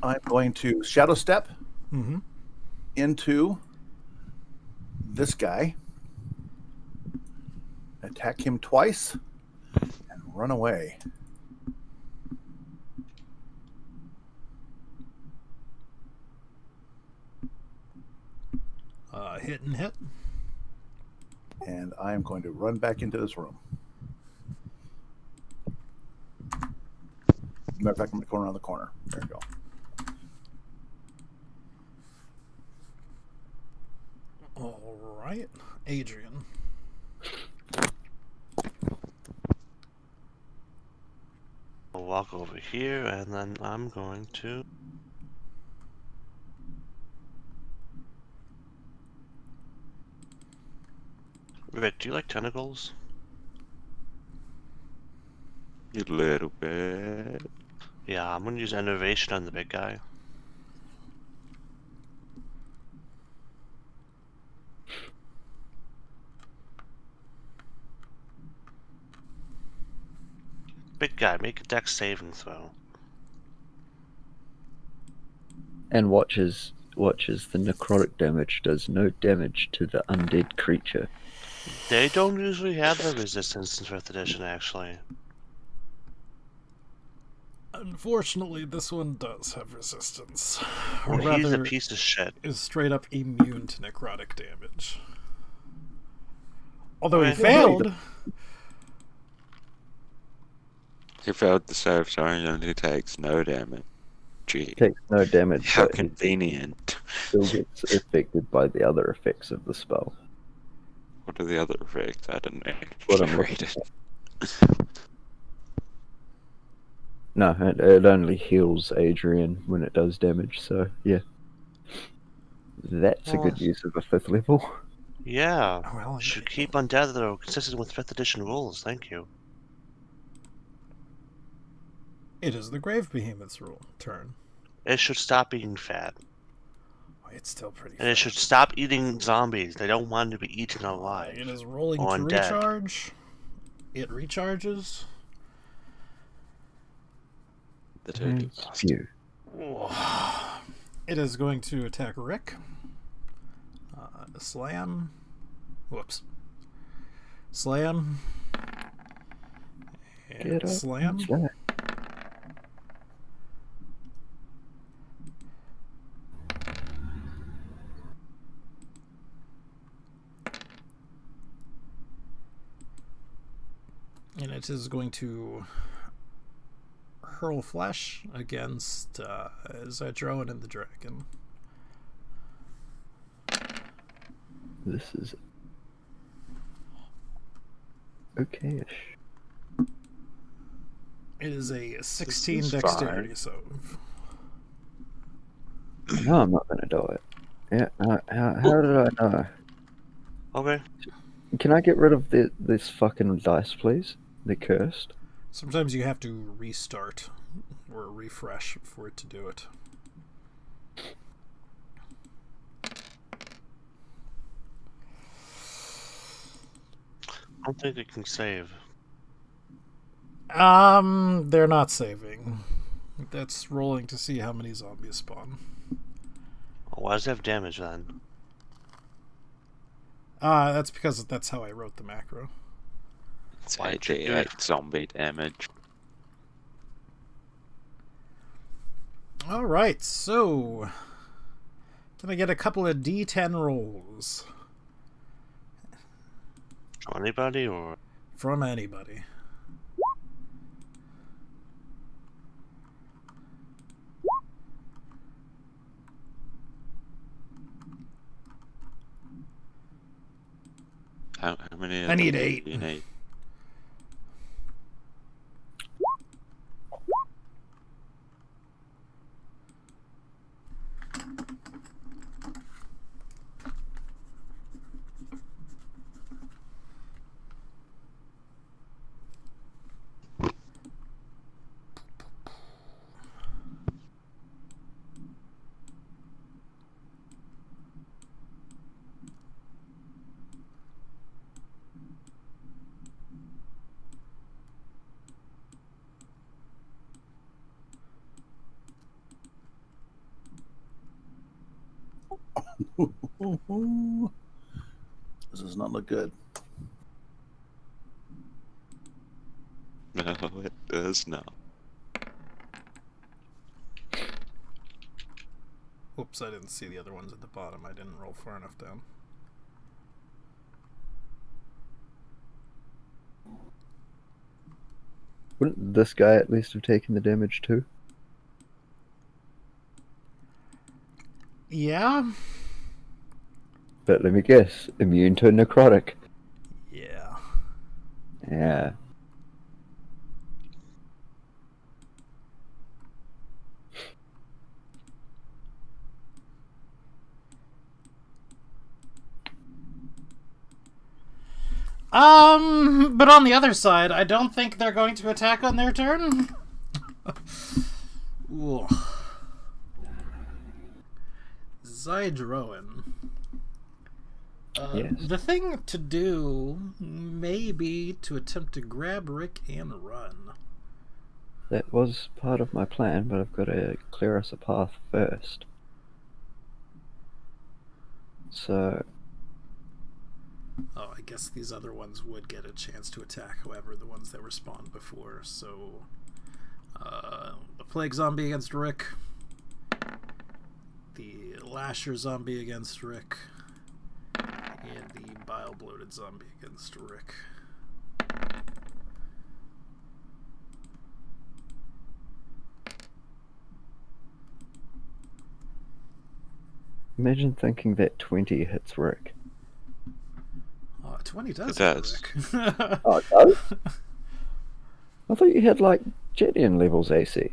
I'm going to shadow step Mm-hmm. into this guy, attack him twice, and run away. Hit and hit. And I am going to run back into this room. Matter of fact, I'm going around the corner. There you go. All right, Adrian. I'll walk over here, and then I'm going to. Rick, do you like tentacles? A little bit. Yeah, I'm gonna use innovation on the big guy. Big guy, make a dex saving throw. And watches the necrotic damage does no damage to the undead creature. They don't usually have the resistance in 5th edition, actually. Unfortunately, this one does have resistance. Or Well, he's a rather, piece of shit. is straight up immune to necrotic damage. Although he Right. failed. He failed the save, so he only takes no damage. Gee, Takes no damage, how but he convenient. still gets affected by the other effects of the spell. What are the other effects? I didn't What actually I'm read looking it. No, it only heals Adrian when it does damage, so yeah. That's a good use of a 5th level. Yeah. Well, Should keep undead that are consistent with 5th edition rules, thank you. it is the Grave Behemoth's turn. It should stop eating fat. It's still pretty. And it should stop eating zombies. They don't want to be eaten alive. It is rolling or to undead. recharge. It recharges. The dirty Thank bastard. you. It is going to attack Rick. Slam. Whoops. Slam. Get And up. slam. That's right. And it is going to hurl flash against Zydroan and the dragon. This is okay-ish. It is a 16 is dexterity fine. save. No, I'm not going to do it. Yeah, how did I know? Okay. Can I get rid of this fucking dice, please? They're cursed. Sometimes you have to restart or refresh for it to do it. I don't think it can save. They're not saving. That's rolling to see how many zombies spawn. Why does it have damage then? That's because that's how I wrote the macro. It's Why'd you do 8d8 zombie damage. Alright, so can I get a couple of D10 rolls Anybody or from anybody? How many? I need of them 8. do you need? This does not look good. No, it does not. Oops, I didn't see the other ones at the bottom. I didn't roll far enough down. Wouldn't this guy at least have taken the damage too? Yeah? But let me guess, immune to necrotic. Yeah. Yeah. But on the other side, I don't think they're going to attack on their turn. Ooh. Zydroan. Yes. The thing to do may be to attempt to grab Rick and run. That was part of my plan, but I've got to clear us a path first. So, Oh, I guess these other ones would get a chance to attack, however, the ones that were spawned before. So, the Plague Zombie against Rick. The Lasher Zombie against Rick. And the Bile Bloated Zombie against Rick. imagine thinking that 20 hits Rick. 20 does. It does. hit Rick. Oh, it does? I thought you had, like, Jedian levels AC.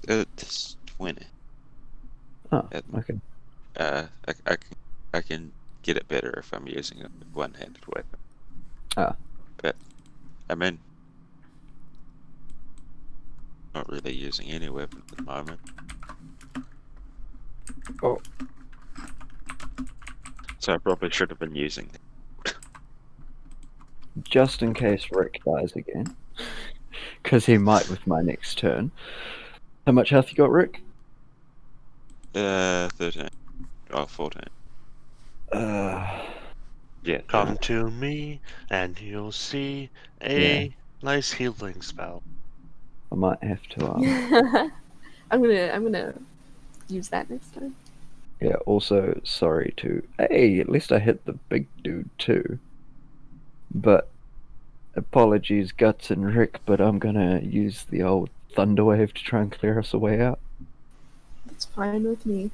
It's 20. Oh, It- okay. I can get it better if I'm using a one-handed weapon. Ah. But I mean, not really using any weapon at the moment. Oh. So I probably should have been using it. Just in case Rick dies again. Because he might with my next turn. How much health you got, Rick? 13. Oh, 14. Yeah. Come to me, and you'll see a nice healing spell. I might have to. I'm gonna use that next time. Yeah. Also, sorry to. Hey, at least I hit the big dude too. But apologies, Guts and Rick. But I'm gonna use the old Thunderwave to try and clear us a way out. It's fine with me.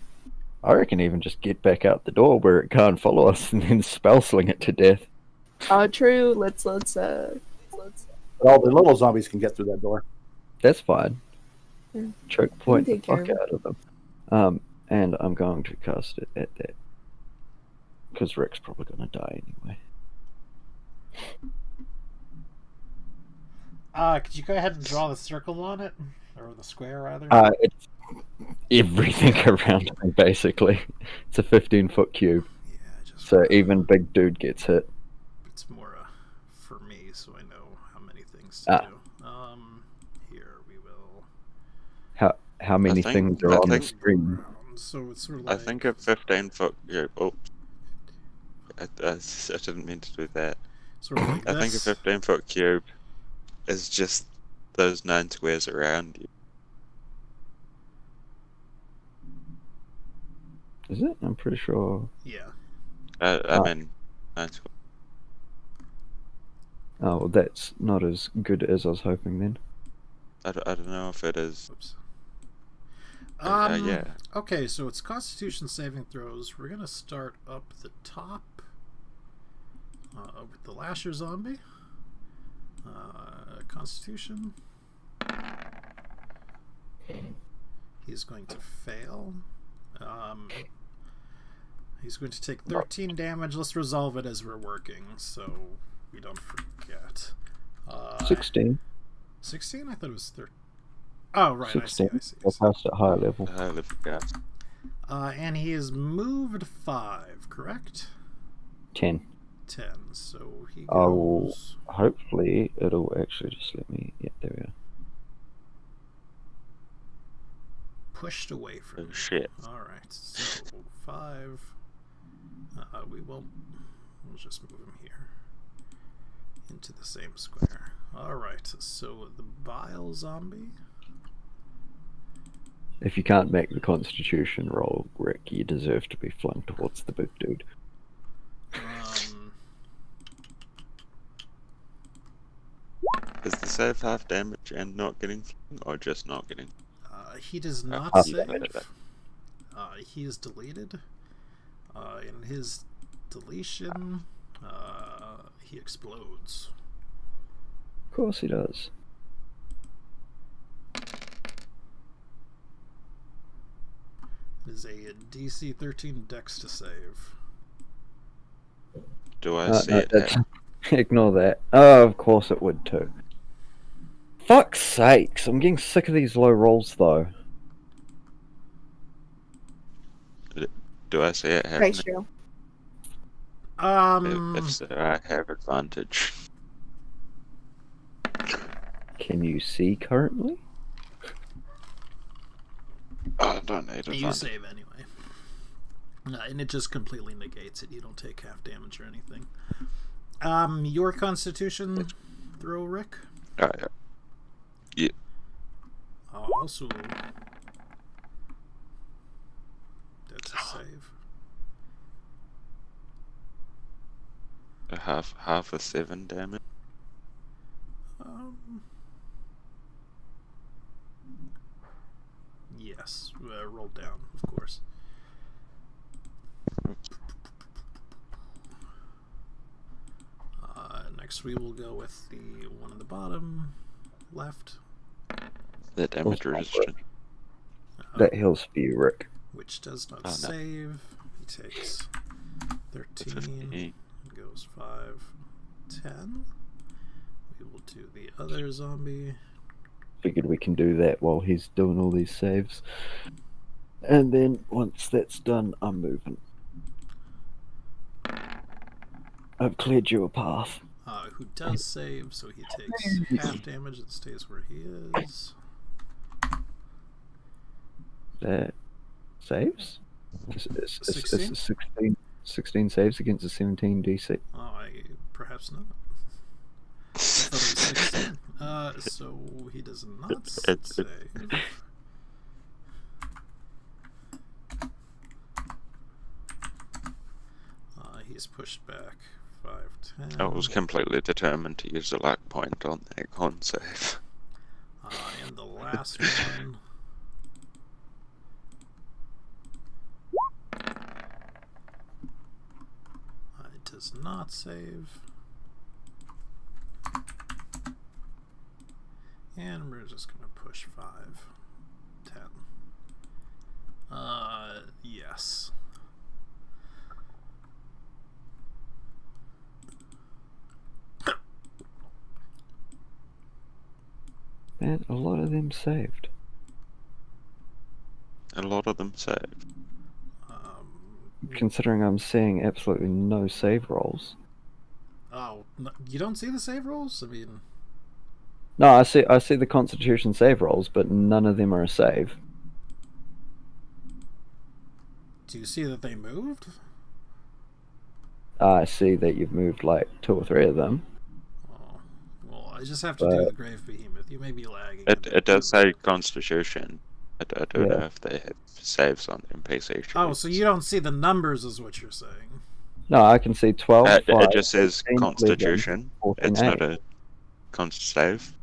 I reckon even just get back out the door where it can't follow us and then spell sling it to death. True. Let's. But all the little zombies can get through that door. That's fine. Yeah. Choke point the take care fuck of it. out of them. And I'm going to cast it at that. Because Rick's probably going to die anyway. Could you go ahead and draw the circle on it? Or the square, rather? It's everything around me, basically. It's a 15-foot cube. Yeah, just So even big dude gets hit. it's more for me, so I know how many things to do. Here we will. How many think- things are I on the think- screen? So it's sort of I like. think a 15-foot. Yeah. Oh. I didn't mean to do that. Sort of like I think a this. 15-foot cube is just those 9 squares around you. Is it? I'm pretty sure. Yeah. I mean, 9 squares. Oh, well, that's not as good as I was hoping then. I don't know if it is. Oops. Yeah. Okay, so it's Constitution saving throws. We're gonna start up the top with the Lasher zombie. Constitution. He's going to fail. He's going to take 13 damage. Let's resolve it as we're working, so we don't forget. 16. 16? I thought it was 13. Oh, right. 16. I see. I passed at higher level. I live gas. And he is moved 5, correct? 10. 10. So he I will- goes. Hopefully, it'll actually just let me. Yeah, there we are. Pushed away from Oh me. shit. Alright, so 5. We'll just move him here. Into the same square. Alright, so the Bile zombie. If you can't make the Constitution roll, Rick, you deserve to be flung towards the big dude. Is the save half damage and not getting flung, or just not getting? He does not half save. damage. He is deleted. In his deletion, he explodes. Of course he does. It is a DC 13 Dex to save. Do I see it? that's- Ignore that. Oh, of course it would too. Fuck's sakes, I'm getting sick of these low rolls though. Do I see it happening? Ratio. If so, I have advantage. Can you see currently? I don't need You advantage. save anyway. And it just completely negates it. You don't take half damage or anything. Your Constitution throw, Rick? Oh, yeah. Also, that's a save. Half a 7 damage. Yes, roll down, of course. Next, we will go with the one on the bottom left, The damage resistance. That heals for you, Rick. which does not Oh, no. save. He takes 13. 15. Goes 5, 10. We will do the other zombie. Figured we can do that while he's doing all these saves. And then once that's done, I'm moving. I've cleared you a path. Who does save, so he takes half damage and stays where he is. That saves? It's 16? 16 saves against a 17 DC. Oh, perhaps not. I thought it was 16. So he does not save. He's pushed back 5, 10. I was completely determined to use a luck point on that con save. And the last one. It does not save. And we're just going to push 5, 10. Yes. Man, a lot of them saved. A lot of them saved. Considering I'm seeing absolutely no save rolls. Oh, you don't see the save rolls? I mean... No, I see the Constitution save rolls, but none of them are a save. Do you see that they moved? I see that you've moved like 2 or 3 of them. Oh, well, I just have to do the Grave Behemoth. You may be lagging. It does say Constitution. I don't know if they have saves on NPC. Oh, so you don't see the numbers is what you're saying. No, I can see 12, 5, it just says 15, Constitution. 14, It's 8. not a const save.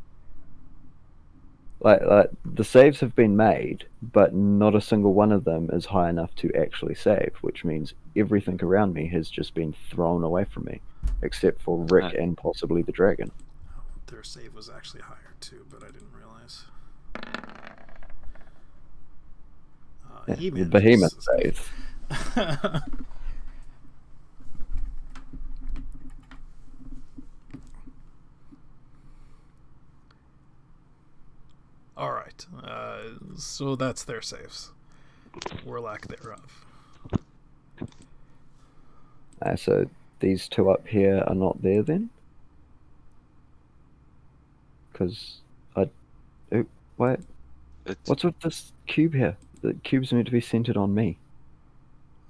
Like the saves have been made, but not a single one of them is high enough to actually save, which means everything around me has just been thrown away from me, except for Rick and possibly the dragon. Oh, their save was actually higher too, but I didn't realize. The behemoth save. Alright, so that's their saves. Or lack thereof. So these 2 up here are not there then? Because wait. What's with this cube here? The cube's meant to be centered on me.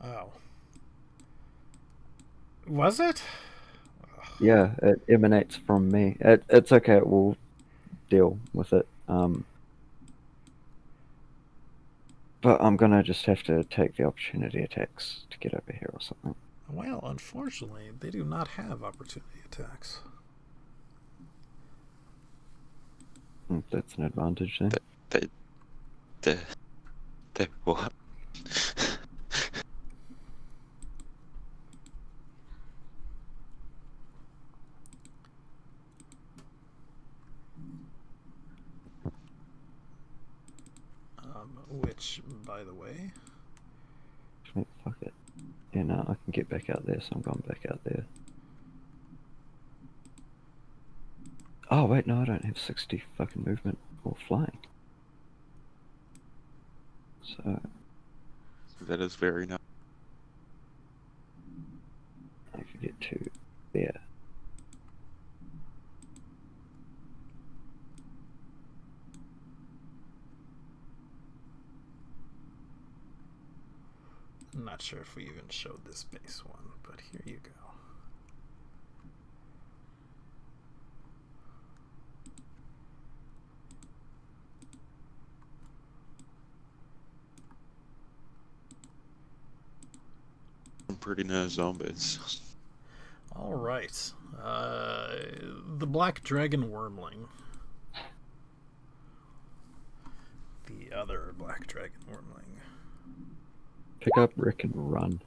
Oh. Was it? Yeah, it emanates from me. It's okay, we'll deal with it. But I'm gonna just have to take the opportunity attacks to get over here or something. Well, unfortunately, they do not have opportunity attacks. That's an advantage then. They what? Which, by the way... Fuck it. Yeah, no, I can get back out there, so I'm going back out there. Oh, wait, no, I don't have 60 fucking movement or flying. So... That is very nice. I can get to there. I'm not sure if we even showed this base one, but here you go. I'm pretty near zombies. Alright. The Black Dragon Wormling. The other Black Dragon Wormling. Pick up Rick and run.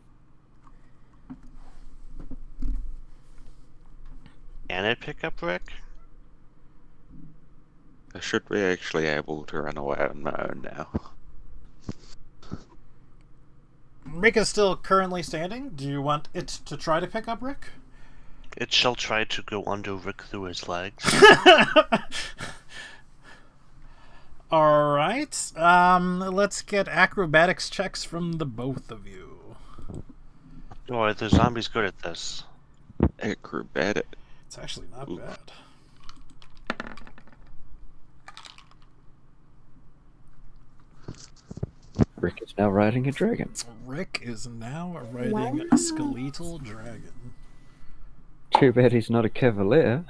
Can I pick up Rick? I should be actually able to run away on my own now. Rick is still currently standing. Do you want it to try to pick up Rick? It shall try to go under Rick through his legs. Alright. Let's get acrobatics checks from the both of you. Alright, the zombie's good at this. Acrobatic. It's actually not bad. Rick is now riding a dragon. Rick is now riding Wow. a skeletal dragon. Too bad he's not a cavalier.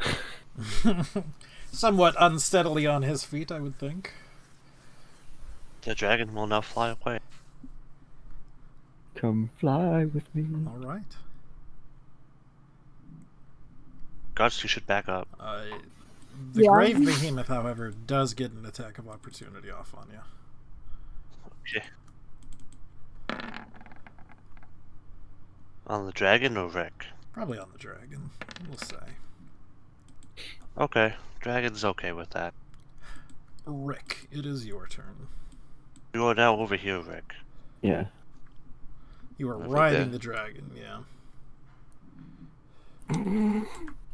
Somewhat unsteadily on his feet, I would think. The dragon will now fly away. Come fly with me. All right. Guards, you should back up. The Yeah. Grave Behemoth, however, does get an attack of opportunity off on you. Okay. On the dragon or Rick? Probably on the dragon, we'll say. Okay, dragon's okay with that. Rick, it is your turn. You are now over here, Rick. Yeah. You are Over riding there. the dragon, yeah.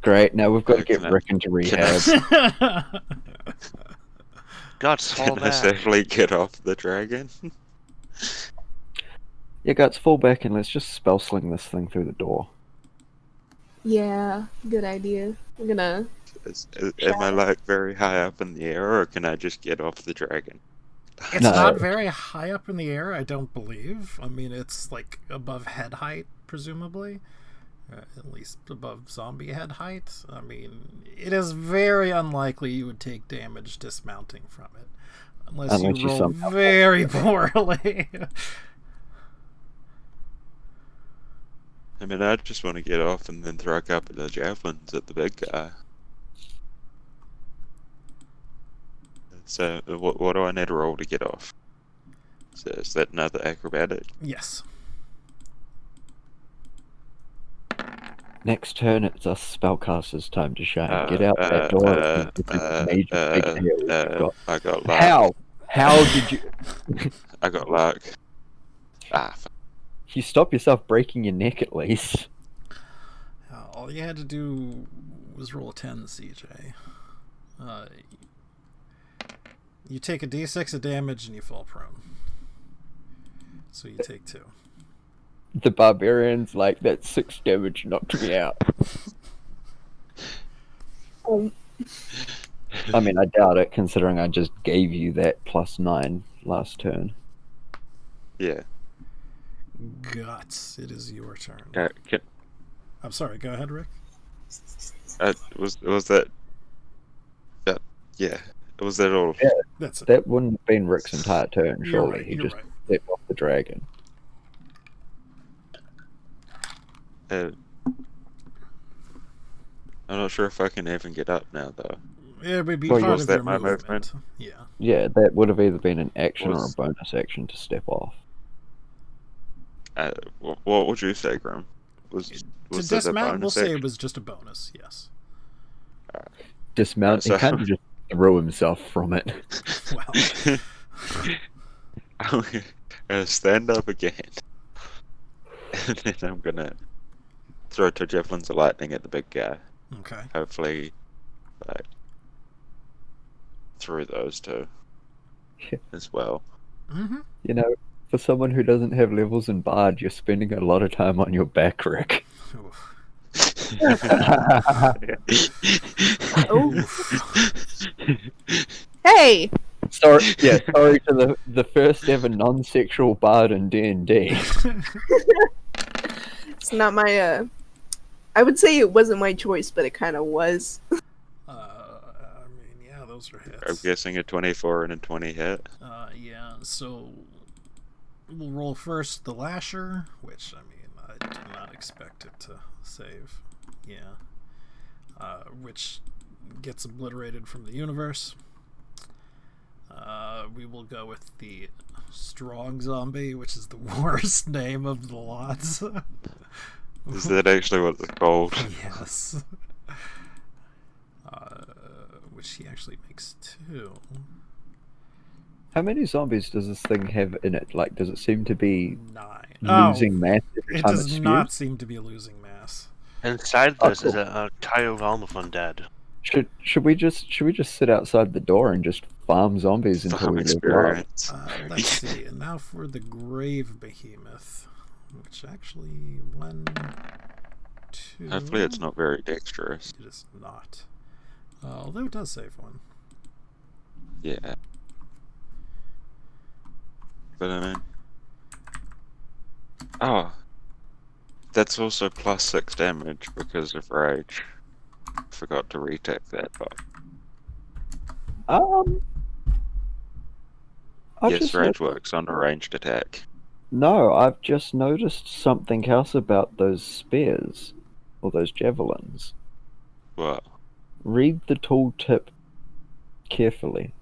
Great, now we've got to get Can I- Rick into can rehab. Guards, fall Can I back. safely get off the dragon? Yeah, guys, fall back and let's just spell sling this thing through the door. Yeah, good idea. I'm gonna. Am I like very high up in the air, or can I just get off the dragon? It's No. not very high up in the air, I don't believe. I mean, it's like above head height, presumably. At least above zombie head height. I mean, it is very unlikely you would take damage dismounting from it. Unless Unless you you roll somehow- very poorly. I mean, I just want to get off and then throw a couple of javelins at the big guy. So, what do I need to roll to get off? So, is that another acrobatic? Yes. Next turn, it's us spellcasters' time to shine. Get out that door. and get this major big tail you've got. I got luck. How? How did you... I got luck. You stop yourself breaking your neck at least. All you had to do was roll a 10, CJ. You take a d6 of damage and you fall prone. So you take 2. The barbarian's like, that 6 damage knocked me out. I mean, I doubt it, considering I just gave you that +9 last turn. Yeah. Guts, it is your turn. Can, I'm sorry, go ahead, Rick. was that? Yeah. Was that all? Yeah. That's it. That wouldn't have been Rick's entire turn, You're surely. right, He you're just right. stepped off the dragon. I'm not sure if I can even get up now, though. It would be Well, part was of that your my movement. movement? Yeah. Yeah, that would have either been an action or a Was- bonus action to step off. What would you say, Grim? Was To that a dismount, we'll bonus say it action? was just a bonus, yes. Dismount, So- he kind of just threw himself from it. Well, I'm gonna stand up again, and then I'm gonna throw 2 javelins of lightning at the big guy. okay. Hopefully, like through those 2 Yeah. as well. Mm-hmm. You know, for someone who doesn't have levels in Bard, you're spending a lot of time on your back, Rick. Hey! Sorry to the first ever non-sexual Bard in D&D. It's not my, I would say it wasn't my choice, but it kind of was. I mean, yeah, those are hits. I'm guessing a 24 and a 20 hit. Yeah, so we'll roll first the Lasher, which, I mean, I do not expect it to save. Yeah. Which gets obliterated from the universe. We will go with the Strong Zombie, which is the worst name of the lots. Is that actually what it's called? Yes. Which he actually makes 2. How many zombies does this thing have in it? Like, does it seem to be 9. losing mass every It time does it's not spewed? seem to be losing mass. Inside Oh, this is cool. an entire realm of undead. Should we just sit outside the door and just farm zombies until Some we level up? experience. Let's see. And now for the Grave Behemoth, which actually 1, 2. Hopefully, it's not very dexterous. It is not. Although it does save 1. Yeah. But I mean... Oh. That's also plus 6 damage because of rage. Forgot to retake that, but... I've yes, just rage works on a ranged attack. No, I've just noticed something else about those spears, or those javelins. What? Read the tooltip carefully.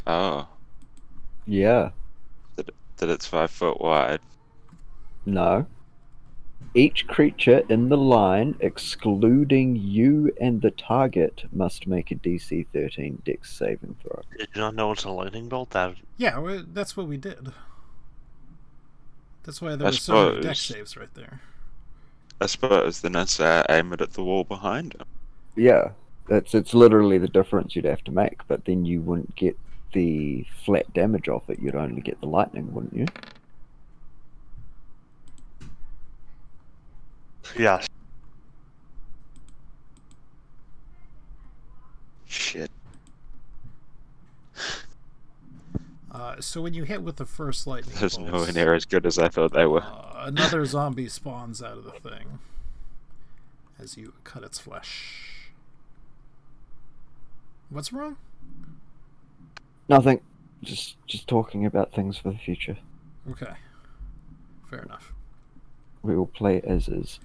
Oh. Yeah. That it's 5 foot wide. No. Each creature in the line, excluding you and the target, must make a DC 13 Dex saving throw. Did you not know it's a lightning bolt? That Yeah, that's what we did. That's why there I were so many Dex suppose. saves right there. I suppose then it's aim it at the wall behind him. Yeah, it's literally the difference you'd have to make, but then you wouldn't get the flat damage off it, you'd only get the lightning, wouldn't you? yes. Shit. So when you hit with the first lightning There's bolts, nowhere near as good as I thought they were. another zombie spawns out of the thing as you cut its flesh. What's wrong? Nothing. Just talking about things for the future. Okay. Fair enough. We will play as is.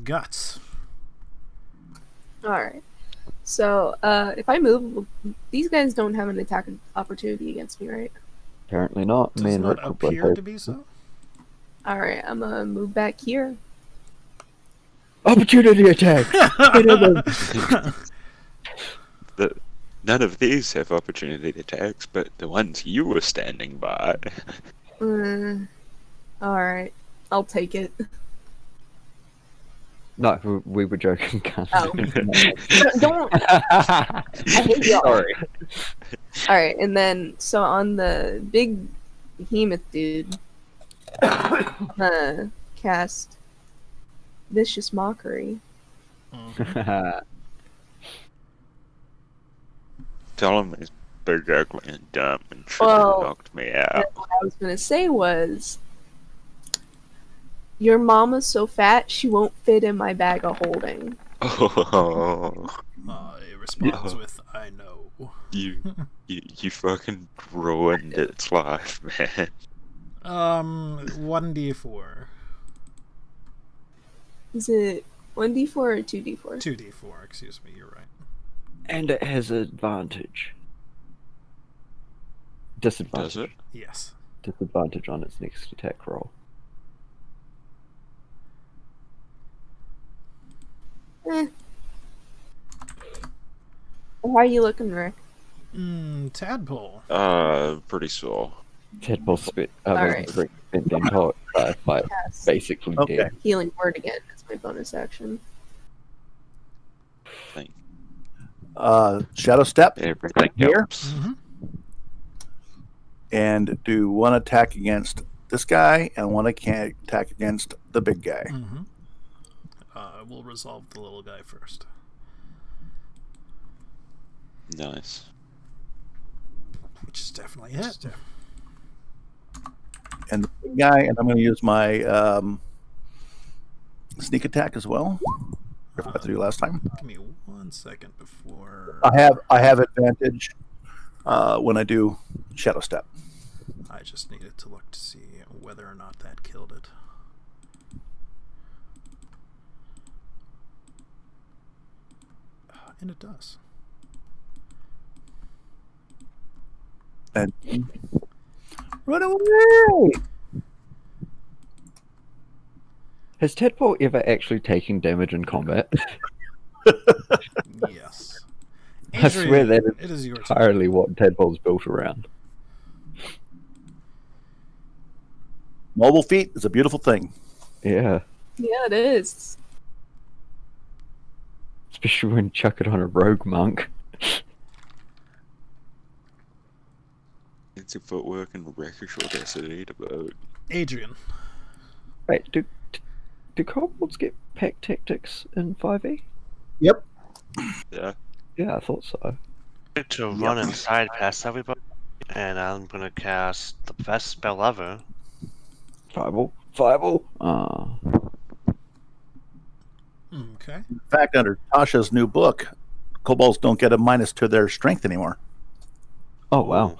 Guts. Alright. So, if I move, these guys don't have an attack opportunity against me, right? Apparently not. Does Me and not Rick will both appear have- to be so. Alright, I'm gonna move back here. Opportunity attack! None of these have opportunity attacks, but the ones you were standing by. Alright, I'll take it. No, we were joking. Oh. Don't. I hate y'all. Sorry. Alright, and then, so on the big behemoth dude, cast Vicious Mockery. Tell him he's big, ugly, and dumb and should Well, have knocked me out. What I was gonna say was, your mama's so fat she won't fit in my bag of holding. Oh, It responds with, I know. you fucking ruined its life, man. 1d4. Is it 1d4 or 2d4? 2d4, excuse me, you're right. And it has advantage. Disadvantage. Does it? Yes. Disadvantage on its next attack roll. How are you looking, Rick? Tadpole. Pretty sore. Tadpole spent Alright. the entire fight Yes. basically Okay. dead. Healing word again as my bonus action. Think Shadow Step everything Here? helps. Mm-hmm. and do one attack against this guy and one attack against the big guy. Mm-hmm. We'll resolve the little guy first. Nice. Which is definitely it. And the big guy, and I'm going to use my sneak attack as well. I forgot to do last time. Give me 1 second before... I have advantage when I do Shadow Step. I just needed to look to see whether or not that killed it. And it does. And run away! Has Tadpole ever actually taken damage in combat? Yes. I swear that is it is your turn. entirely what Tadpole's built around. Mobile feet is a beautiful thing. Yeah. Yeah, it is. Especially when you chuck it on a rogue monk. It's a footwork and rakish audacity to vote. Adrian. Wait, do kobolds get pack tactics in 5e? Yep. Yeah. Yeah, I thought so. To run inside past everybody, and I'm gonna cast the best spell ever. Fireball. Okay. In fact, under Tasha's new book, kobolds don't get a minus to their strength anymore. Oh, wow.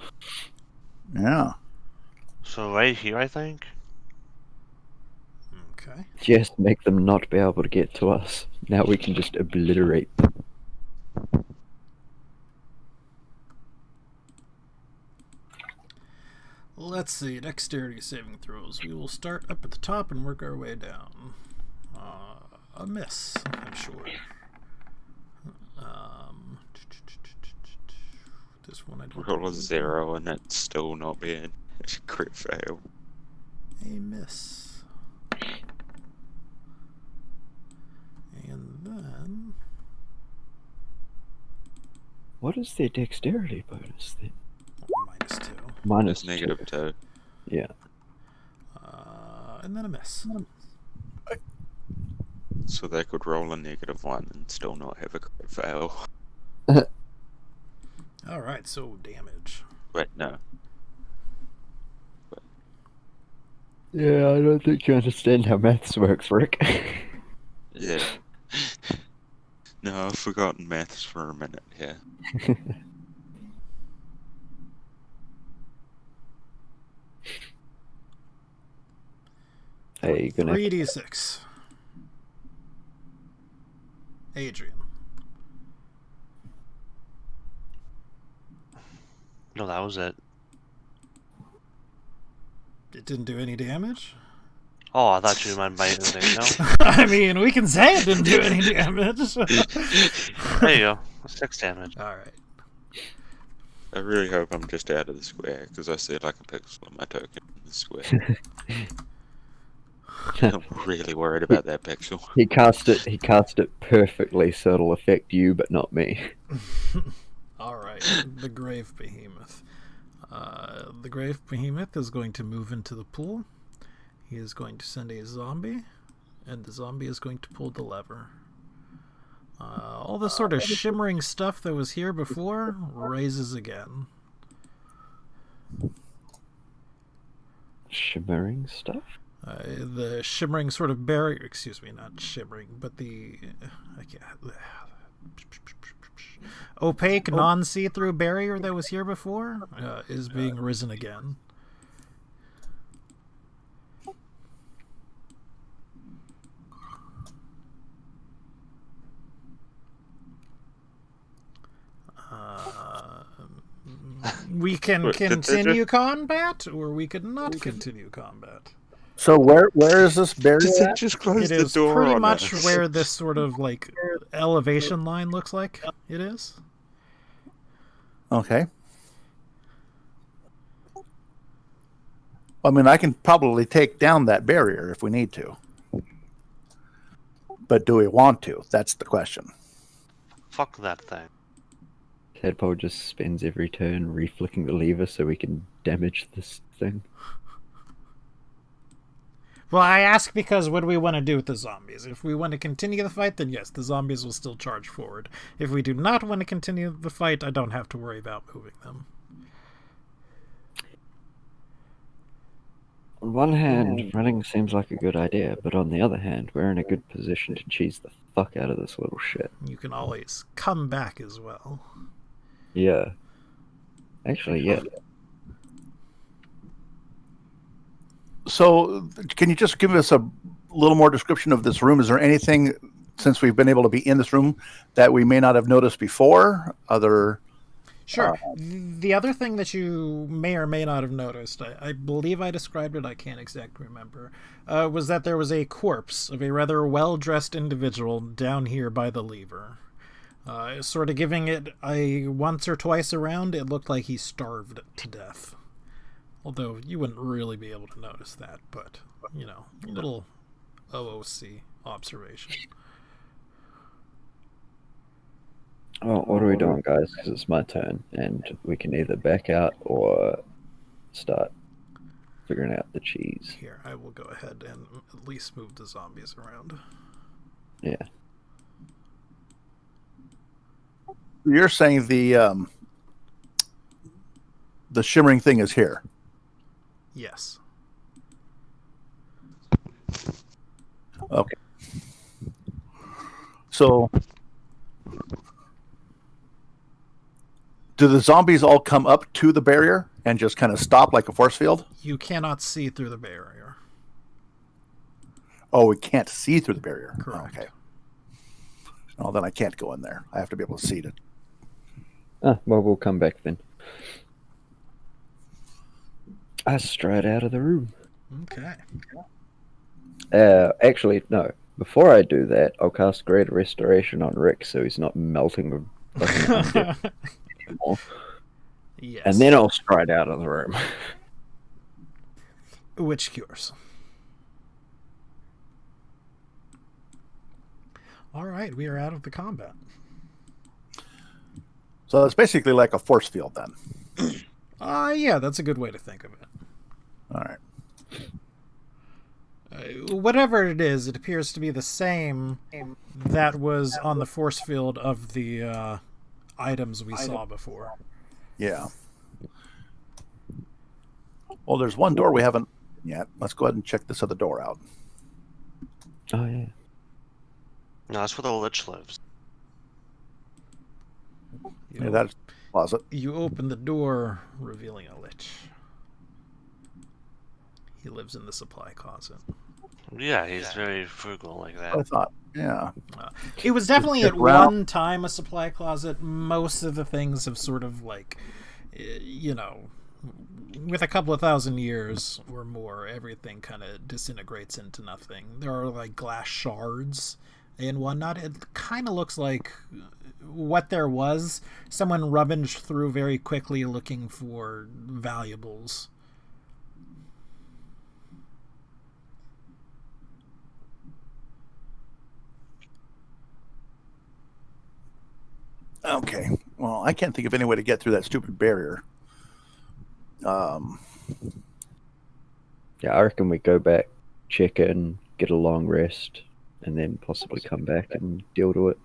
Yeah. So right here, I think. Okay. Just make them not be able to get to us. Now we can just obliterate them. Let's see. Dexterity saving throws. We will start up at the top and work our way down. A miss, I'm sure. This one I don't. Roll a 0 and it's still not being a crit fail. A miss. And then. What is their dexterity bonus then? -2. Minus Negative 2. Yeah. And then a miss. So they could roll a -1 and still not have a crit fail. Alright, so damage. Wait, no. Yeah, I don't think you understand how maths works, Rick. Yeah. No, I've forgotten maths for a minute here. Hey, you're gonna 3d6. Adrian. No, that was it. It didn't do any damage? Oh, I thought you meant by anything. No. I mean, we can say it didn't do any damage. There you go. 6 damage. Alright. I really hope I'm just out of the square, because I see like a pixel on my token in the square. I'm really worried about that pixel. He cast it perfectly so it'll affect you but not me. Alright, the Grave Behemoth. The Grave Behemoth is going to move into the pool. He is going to send a zombie, and the zombie is going to pull the lever. All the sort of shimmering stuff that was here before raises again. Shimmering stuff? The shimmering sort of barrier, excuse me, not shimmering, but the opaque, non-see-through barrier that was here before is being risen again. We can continue combat, or we could not continue combat. So where is this barrier Does it at? just close It the is door pretty on much us? where this sort of like elevation line looks like it is. Okay. I mean, I can probably take down that barrier if we need to. But do we want to? That's the question. Fuck that thing. Tadpole just spends every turn reflicking the lever so we can damage this thing. Well, I ask because what do we want to do with the zombies? If we want to continue the fight, then yes, the zombies will still charge forward. If we do not want to continue the fight, I don't have to worry about moving them. On one hand, running seems like a good idea, but on the other hand, we're in a good position to cheese the fuck out of this little shit. You can always come back as well. Yeah. Actually, yeah. So can you just give us a little more description of this room? Is there anything, since we've been able to be in this room, that we may not have noticed before? Sure. The other thing that you may or may not have noticed, I believe I described it, I can't exactly remember, was that there was a corpse of a rather well-dressed individual down here by the lever. Sort of giving it a once or twice around, it looked like he starved to death. Although you wouldn't really be able to notice that, but, you know, little OOC observation. Well, what are we doing, guys? Because it's my turn, and we can either back out or start figuring out the cheese. Here, I will go ahead and at least move the zombies around. Yeah. You're saying the shimmering thing is here. Yes. Okay. So, do the zombies all come up to the barrier and just kind of stop like a force field? You cannot see through the barrier. Oh, we can't see through the barrier. Correct. Okay. Well, then I can't go in there. I have to be able to see it. Well, we'll come back then. I stride out of the room. Okay. Actually, no. Before I do that, I'll cast Greater Restoration on Rick so he's not melting the fucking undead anymore. Yes. And then I'll stride out of the room. Which cures. All right, we are out of the combat. So it's basically like a force field then. Yeah, that's a good way to think of it. All right. Whatever it is, it appears to be the same that was on the force field of the items we saw before. Yeah. Well, there's one door we haven't yet. Let's go ahead and check this other door out. Oh, yeah. No, that's where the Lich lives. Yeah, that's the closet. You open the door, revealing a Lich. He lives in the supply closet. Yeah, he's very frugal like that. I thought, yeah. It was definitely at Round- one time a supply closet. Most of the things have sort of like, you know, with a couple of thousand years or more, everything kind of disintegrates into nothing. There are like glass shards and whatnot. It kind of looks like what there was, someone rummaged through very quickly looking for valuables. Okay. Well, I can't think of any way to get through that stupid barrier. Yeah, I reckon we go back, check in, get a long rest, and then possibly come back and deal to it.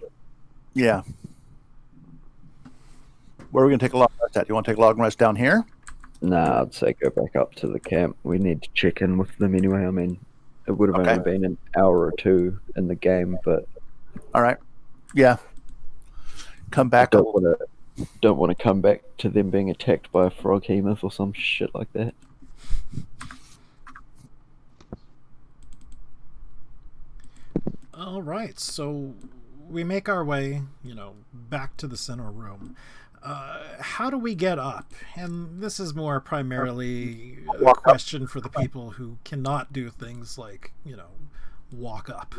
Yeah. Where are we going to take a long rest at? You want to take a long rest down here? Nah, I'd say go back up to the camp. We need to check in with them anyway. I mean, it would have Okay. only been an hour or two in the game, but All right. Yeah. Come back. don't want to come back to them being attacked by a froghemoth or some shit like that. All right, so we make our way, back to the center room. How do we get up? And this is more primarily a question for the people who cannot do things like, walk up.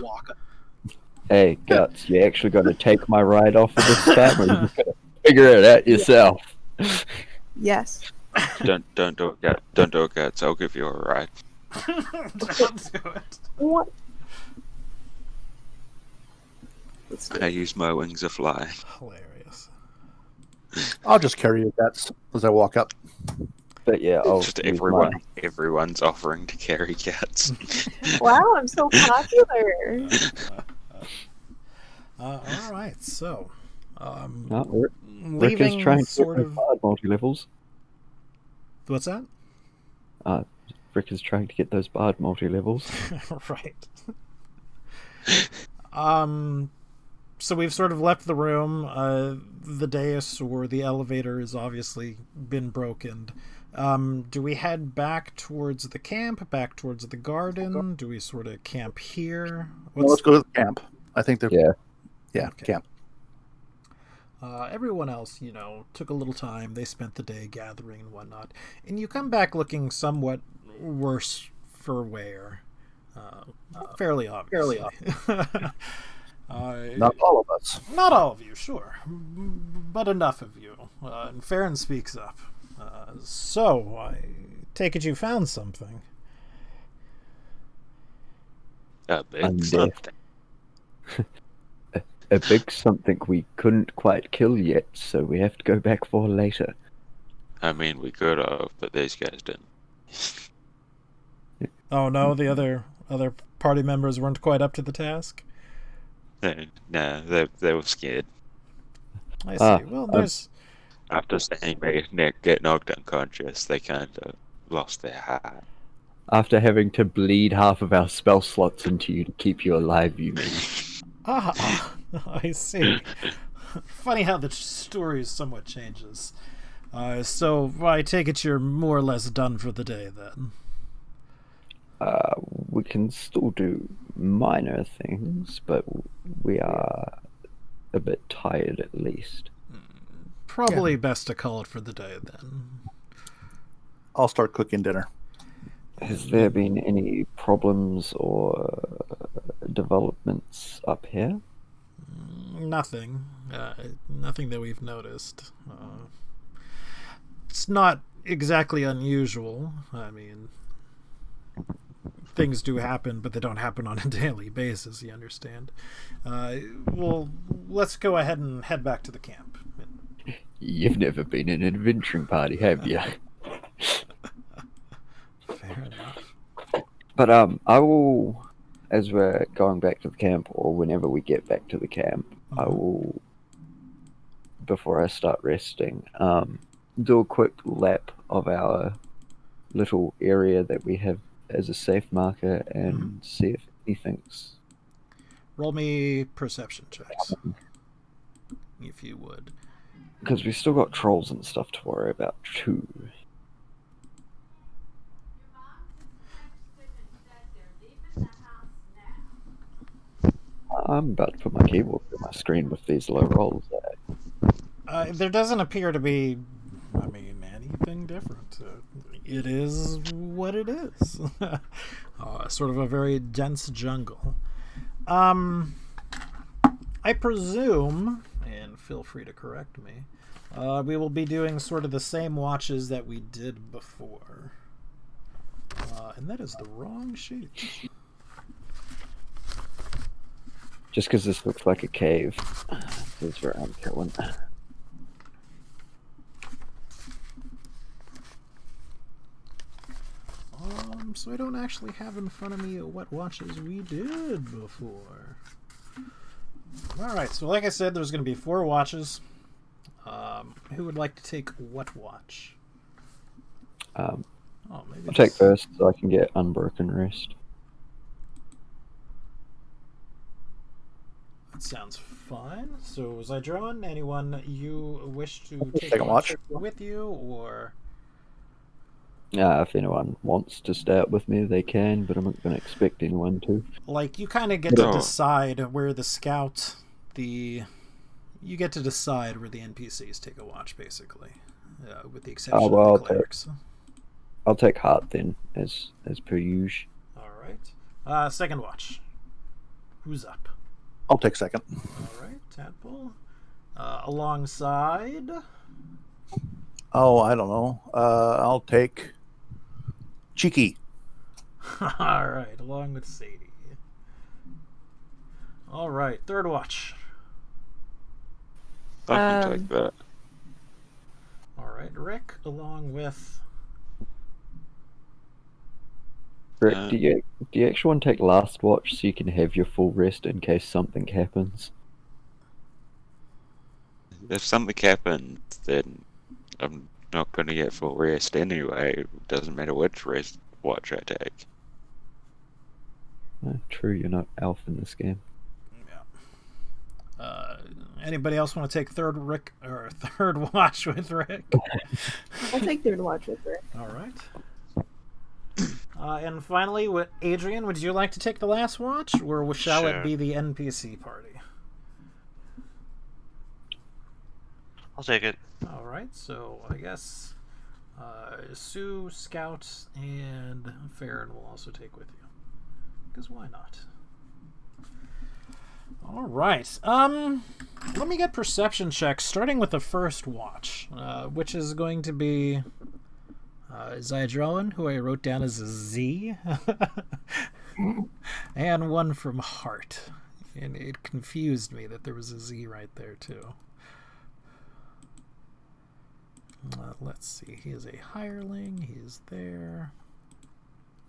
Hey, Guts, you actually going to take my ride off of this time, or you just going to figure it out yourself? Yes. Don't do it, Guts. Don't do it, Guts. I'll give you a ride. Don't do it. What? Let's do I it. use my wings to fly. Hilarious. I'll just carry you guts as I walk up. But yeah, I'll Just use everyone's offering to carry Guts. Wow, I'm so popular. All right, so Rick leaving is trying to get sort those of. bard multi-levels. What's that? Rick is trying to get those bard multi-levels. Right. So we've sort of left the room. The dais or the elevator has obviously been broken. Do we head back towards the camp, back towards the garden? Do we sort of camp here? Well, let's go to the camp. I think they're... Yeah, Okay. camp. Everyone else, took a little time. They spent the day gathering and whatnot. And you come back looking somewhat worse for wear. Fairly obviously. Not all of us. Not all of you, sure. But enough of you. And Farron speaks up. So, I take it you found something. A big Undead. something. A big something we couldn't quite kill yet, so we have to go back for later. I mean, we could have, but these guys didn't. Oh no, the other party members weren't quite up to the task? Nah, they were scared. I see. Well, there's... After seeing me get knocked unconscious, they kind of lost their heart. After having to bleed half of our spell slots into you to keep you alive, you mean? I see. Funny how the story somewhat changes. So I take it you're more or less done for the day then. We can still do minor things, but we are a bit tired at least. Probably best to call it for the day then. I'll start cooking dinner. Has there been any problems or developments up here? Nothing. Nothing that we've noticed. It's not exactly unusual. I mean, things do happen, but they don't happen on a daily basis, you understand. Well, let's go ahead and head back to the camp. You've never been in an adventuring party, have you? Fair enough. But I will, as we're going back to the camp, or whenever we get back to the camp, I will, before I start resting, do a quick lap of our little area that we have as a safe marker and see if anything's... Roll me perception checks, if you would. Because we still got trolls and stuff to worry about too. I'm about to put my keyboard on my screen with these low rolls. There doesn't appear to be, I mean, anything different. It is what it is. Sort of a very dense jungle. I presume, and feel free to correct me, we will be doing sort of the same watches that we did before. And that is the wrong sheet. Just because this looks like a cave. This is where I'm killing. So I don't actually have in front of me what watches we did before. Alright, so like I said, there's going to be 4 watches. Who would like to take what watch? I'll take first so I can get unbroken rest. That sounds fine. So, Zydron, anyone you wish to take Second watch with you, or... If anyone wants to start with me, they can, but I'm not going to expect anyone to. Like, you kind of get to decide where the scout, you get to decide where the NPCs take a watch, basically, with the exception of the clerics. I'll take Heart then, as per usual. All right. Second watch. Who's up? I'll take second. All right, Tadpole. Alongside... Oh, I don't know. I'll take Cheeky. All right, along with Sadie. All right, third watch. I can take that. All right, Rick, along with... Rick, do you actually want to take last watch so you can have your full rest in case something happens? If something happens, then I'm not going to get full rest anyway. It doesn't matter which rest watch I take. True, you're not Alf in this game. Yeah. Anybody else want to take third watch with Rick? I'll take third watch with Rick. All right. And finally, Adrian, would you like to take the last watch, or shall it be the NPC party? I'll take it. All right, so I guess Sue, Scout, and Farron will also take with you. Because why not? All right. Let me get perception checks, starting with the first watch, which is going to be Zydron, who I wrote down as a Z, and one from Heart. And it confused me that there was a Z right there, too. Let's see. He is a hireling. He is there.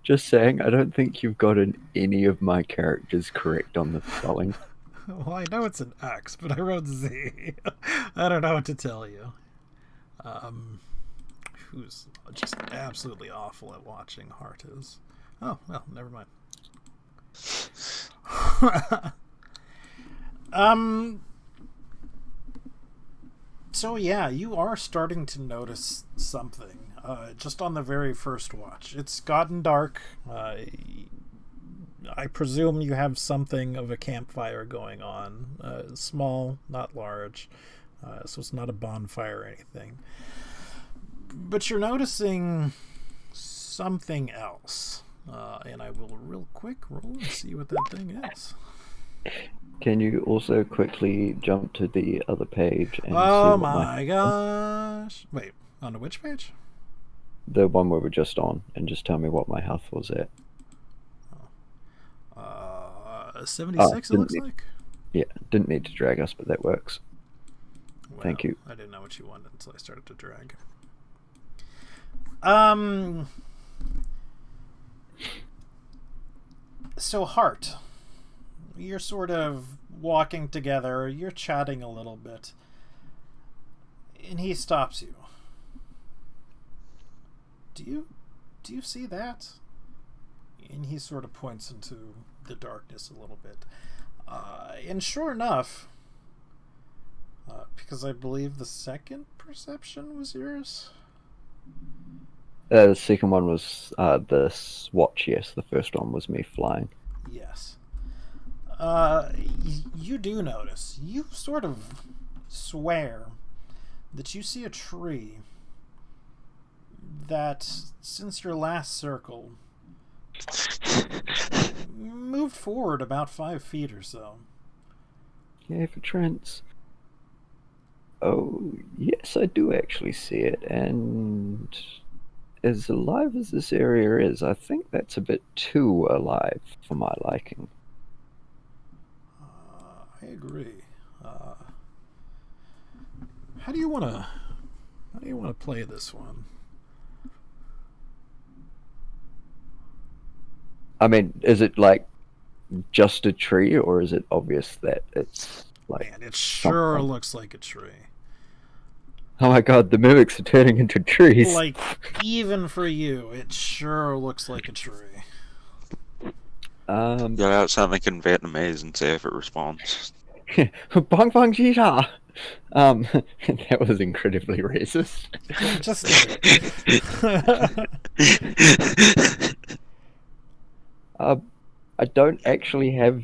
Just saying, I don't think you've gotten any of my characters correct on the spelling. Well, I know it's an X, but I wrote Z. I don't know what to tell you. Who's just absolutely awful at watching Heart is. Oh, well, never mind. So yeah, you are starting to notice something. Just on the very first watch. It's gotten dark. I presume you have something of a campfire going on. Small, not large. So it's not a bonfire or anything. But you're noticing something else. And I will real quick roll and see what that thing is. Can you also quickly jump to the other page? And Oh see what my gosh. Wait, on to which page? The one we were just on, and just tell me what my health was at. 76 it looks like. Yeah, didn't need to drag us, but that works. Well, Thank you. I didn't know what you wanted until I started to drag. So Heart, you're sort of walking together, you're chatting a little bit, and he stops you. Do you see that? And he sort of points into the darkness a little bit. And sure enough, because I believe the second perception was yours? The second one was the watch, yes. The first one was me flying. Yes. You do notice. You sort of swear that you see a tree that, since your last circle, moved forward about 5 feet or so. Yeah, for Trents. Oh, yes, I do actually see it, and as alive as this area is, I think that's a bit too alive for my liking. I agree. How do you want to play this one? I mean, is it like just a tree, or is it obvious that it's like... Man, it sure something? looks like a tree. Oh my god, the mimics are turning into trees. Like, even for you, it sure looks like a tree. Yell out something in Vietnamese and see if it responds. Bong bong cheetah! That was incredibly racist. Just I don't actually have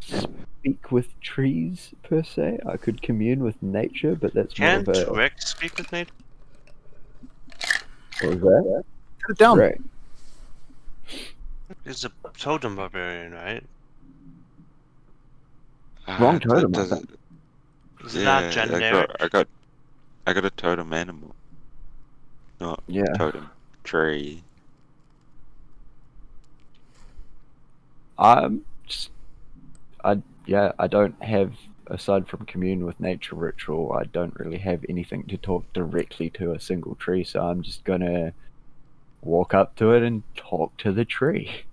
speak with trees per se. I could commune with nature, but that's more Can't of a... Rick speak with nature? What was that? Put it down. Right. He's a totem barbarian, right? Wrong totem, I Does think. Is it not generic? I got a totem animal. Not Yeah. totem tree. I don't have, aside from commune with nature ritual, I don't really have anything to talk directly to a single tree, so I'm just gonna walk up to it and talk to the tree.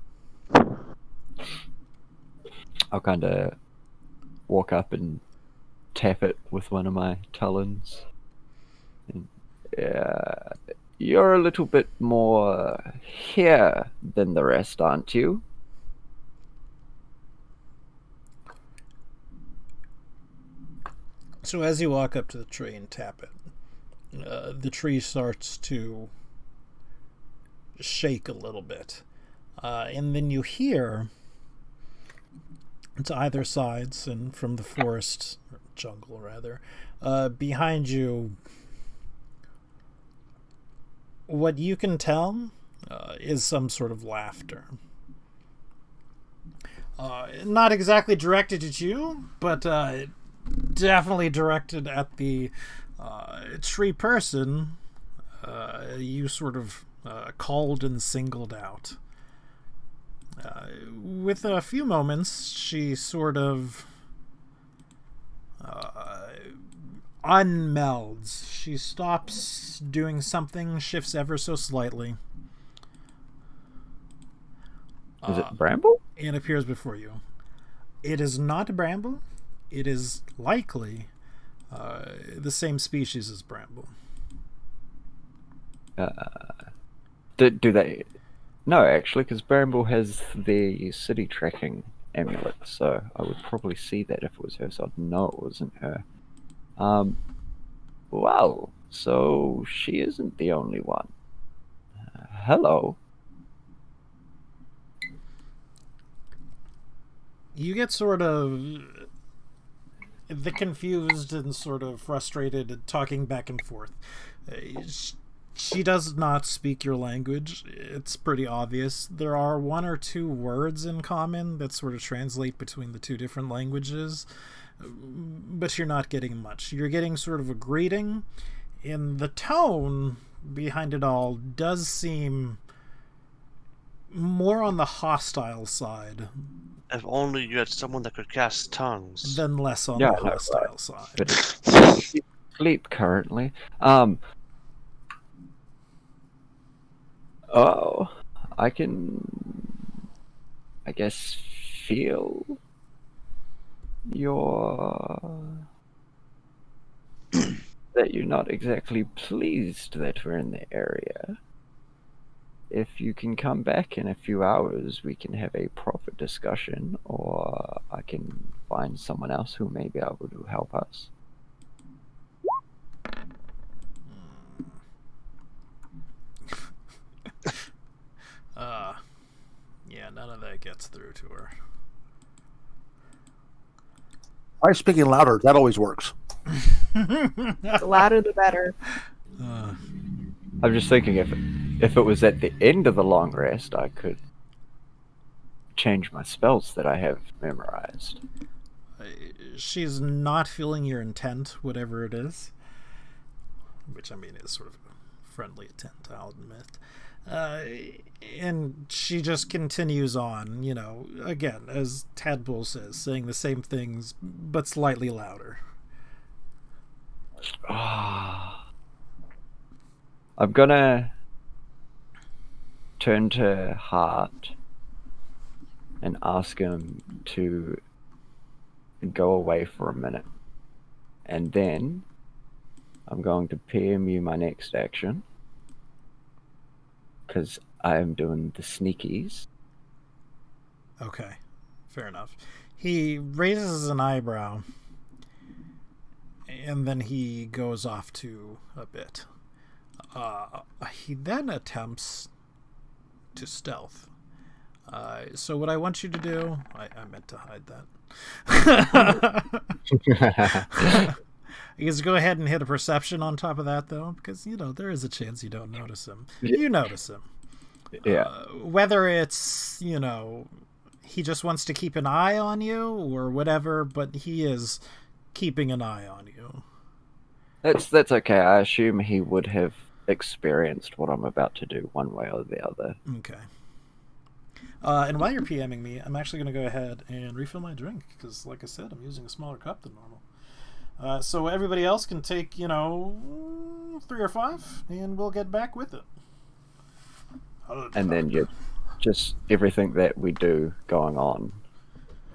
I'll kind of walk up and tap it with one of my talons. And, you're a little bit more here than the rest, aren't you? So as you walk up to the tree and tap it, the tree starts to shake a little bit. And then you hear, to either sides and from the forest, or jungle rather, behind you, what you can tell is some sort of laughter. Not exactly directed at you, but definitely directed at the tree person you sort of called and singled out. With a few moments, she sort of unmelds. She stops doing something, shifts ever so slightly. Is it Bramble? And appears before you. It is not bramble. It is likely the same species as bramble. Do they? No, actually, because Bramble has the city tracking amulet, so I would probably see that if it was her. So I'd know it wasn't her. Wow. So she isn't the only one. Hello. You get sort of the confused and sort of frustrated and talking back and forth. She does not speak your language. It's pretty obvious. There are one or two words in common that sort of translate between the two different languages, but you're not getting much. You're getting sort of a greeting, and the tone behind it all does seem more on the hostile side. If only you had someone that could cast tongues. Than less on the hostile side. But sleep currently. Oh, I can, I guess, feel that you're not exactly pleased that we're in the area. If you can come back in a few hours, we can have a proper discussion, or I can find someone else who may be able to help us. Yeah, none of that gets through to her. By speaking louder, that always works. The louder the better. I'm just thinking if it was at the end of the long rest, I could change my spells that I have memorized. She's not feeling your intent, whatever it is. Which, I mean, is sort of a friendly intent, I'll admit. And she just continues on, you know, again, as Tadpole says, saying the same things, but slightly louder. I'm gonna turn to Hart and ask him to go away for a minute. And then I'm going to PMU my next action, because I am doing the sneakies. Okay, fair enough. He raises an eyebrow, and then he goes off to a bit. He then attempts to stealth. So what I want you to do... I meant to hide that. You guys go ahead and hit a perception on top of that, though, because, you know, there is a chance you don't notice him. You notice him. Yeah. Whether it's, you know, he just wants to keep an eye on you or whatever, but he is keeping an eye on you. That's okay. I assume he would have experienced what I'm about to do one way or the other. Okay. And while you're PMing me, I'm actually going to go ahead and refill my drink, because, like I said, I'm using a smaller cup than normal. So everybody else can take, you know, 3 or 5, and we'll get back with it. And then just everything that we do going on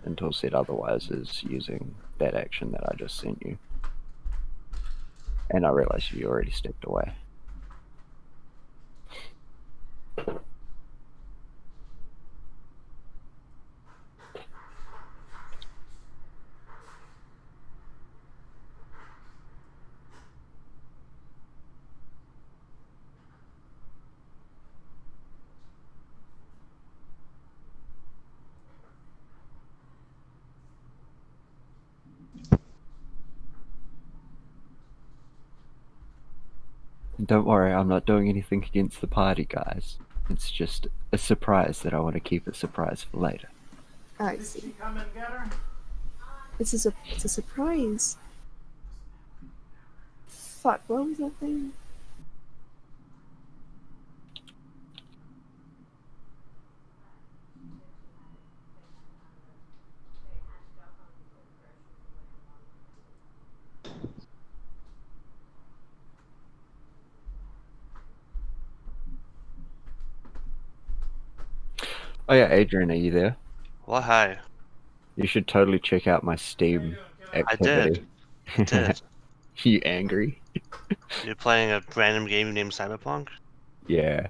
until said otherwise is using that action that I just sent you. And I realize you already stepped away. Don't worry, I'm not doing anything against the party, guys. It's just a surprise that I want to keep a surprise for later. I see. Come and get her? It's a surprise. Fuck, what was that thing? Oh yeah, Adrian, are you there? Well, hi. You should totally check out my Steam activity. I did. You angry? You're playing a random game named Cyberpunk? Yeah.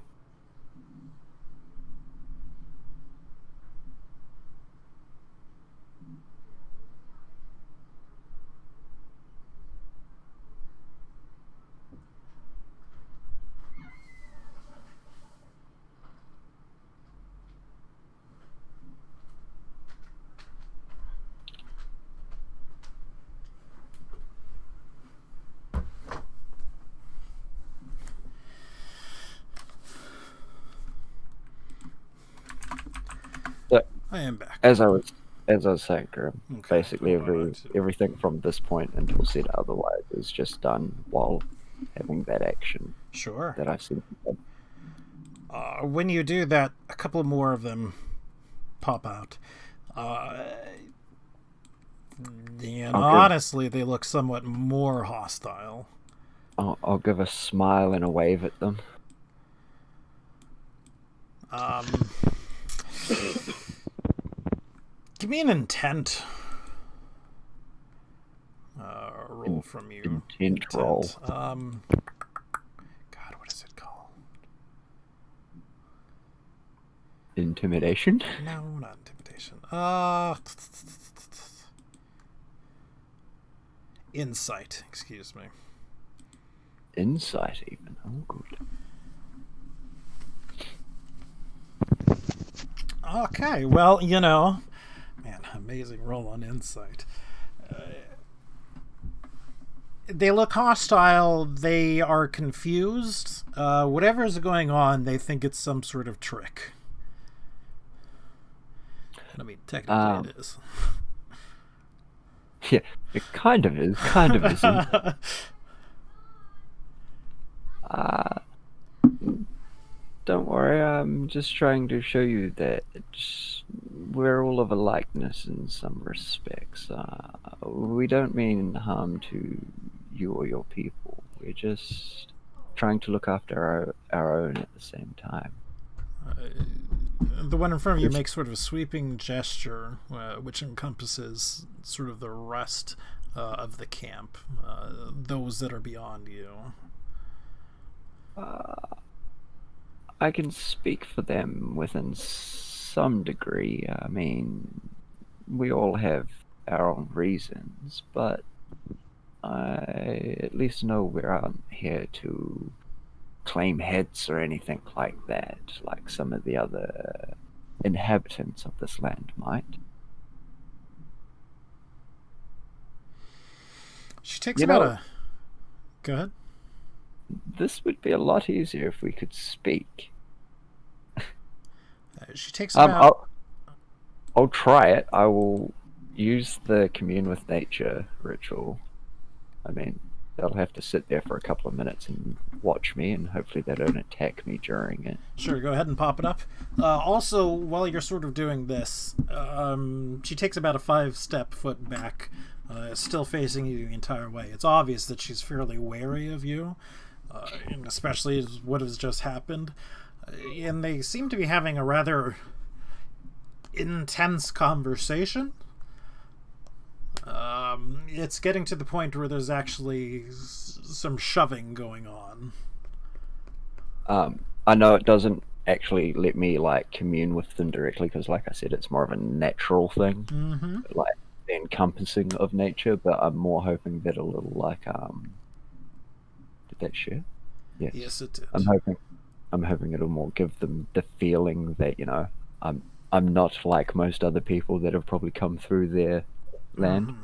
I am back. As I was saying, Grim, Okay. basically everything from this point until said otherwise is just done while having that action Sure. that I've seen. When you do that, a couple more of them pop out. And honestly, they look somewhat more hostile. I'll give a smile and a wave at them. Give me an intent roll from you. Intent roll. God, what is it called? Intimidation? No, not intimidation. Insight. Excuse me. Insight, even. Oh, good. Okay, well, you know, man, amazing roll on insight. They look hostile. They are confused. Whatever is going on, they think it's some sort of trick. I mean, technically it is. Yeah, it kind of is. Kind of isn't. Don't worry, I'm just trying to show you that we're all of a likeness in some respects. We don't mean harm to you or your people. We're just trying to look after our own at the same time. The one in front of you makes sort of a sweeping gesture, which encompasses sort of the rest of the camp, those that are beyond you. I can speak for them within some degree. I mean, we all have our own reasons, but I at least know we aren't here to claim heads or anything like that, like some of the other inhabitants of this land might. She takes about a... Go ahead. This would be a lot easier if we could speak. She takes about... I'll try it. I will use the commune with nature ritual. I mean, they'll have to sit there for a couple of minutes and watch me, and hopefully they don't attack me during it. Sure, go ahead and pop it up. Also, while you're sort of doing this, she takes about a 5-step foot back, still facing you the entire way. It's obvious that she's fairly wary of you, and especially what has just happened. And they seem to be having a rather intense conversation. It's getting to the point where there's actually some shoving going on. I know it doesn't actually let me like commune with them directly because, like I said, it's more of a natural thing, like the encompassing of nature. But I'm more hoping that a little like did that share? Yes, it did. I'm hoping it'll more give them the feeling that, you know, I'm not like most other people that have probably come through their land.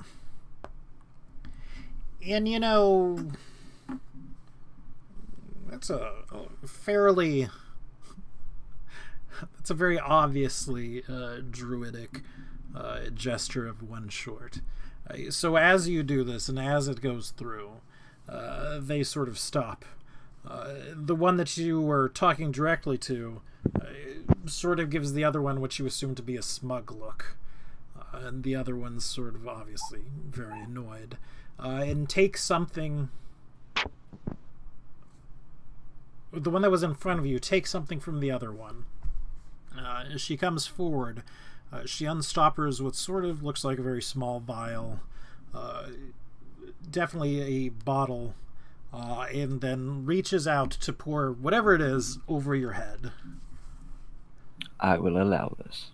And, you know, that's a fairly... That's a very obviously druidic gesture of one sort. So as you do this, and as it goes through, they sort of stop. The one that you were talking directly to sort of gives the other one what you assume to be a smug look. And the other one's sort of obviously very annoyed. And takes something... The one that was in front of you takes something from the other one. She comes forward She unstoppers what sort of looks like a very small vial, definitely a bottle, and then reaches out to pour whatever it is over your head. I will allow this.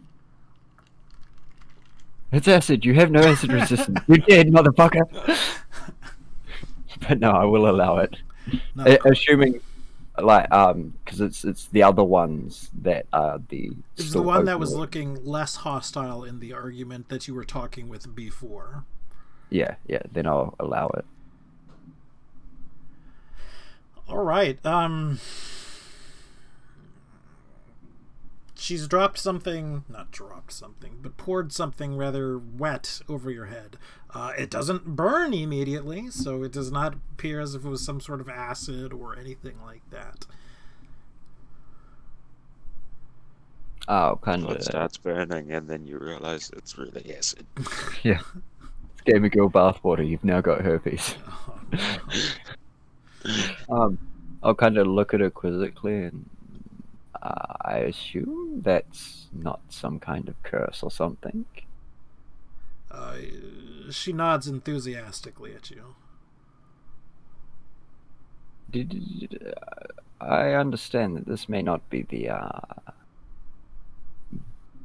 It's acid. You have no acid resistance. You're dead, motherfucker. But no, I will allow it. No, Assuming, like, because it's the other ones that are the. it's the one that was looking less hostile in the argument that you were talking with before. Yeah. Then I'll allow it. All right. She's poured something rather wet over your head. It doesn't burn immediately, so it does not appear as if it was some sort of acid or anything like that. Oh, kind Blood of. starts burning, and then you realize it's really acid. Yeah. It's Gamer Girl bathwater. You've now got herpes. I'll kind of look at her quizzically, and I assume that's not some kind of curse or something. She nods enthusiastically at you. I understand that this may not be the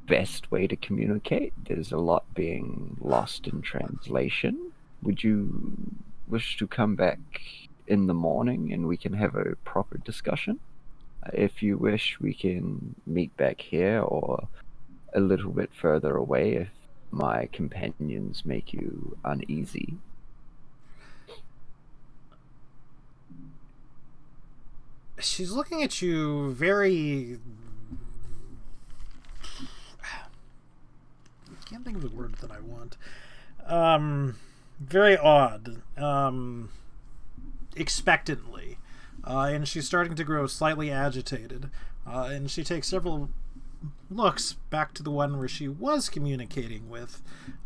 best way to communicate. There's a lot being lost in translation. Would you wish to come back in the morning and we can have a proper discussion? If you wish, we can meet back here or a little bit further away if my companions make you uneasy. She's looking at you very... I can't think of the word that I want. Very odd. Expectantly. And she's starting to grow slightly agitated. And she takes several looks back to the one where she was communicating with,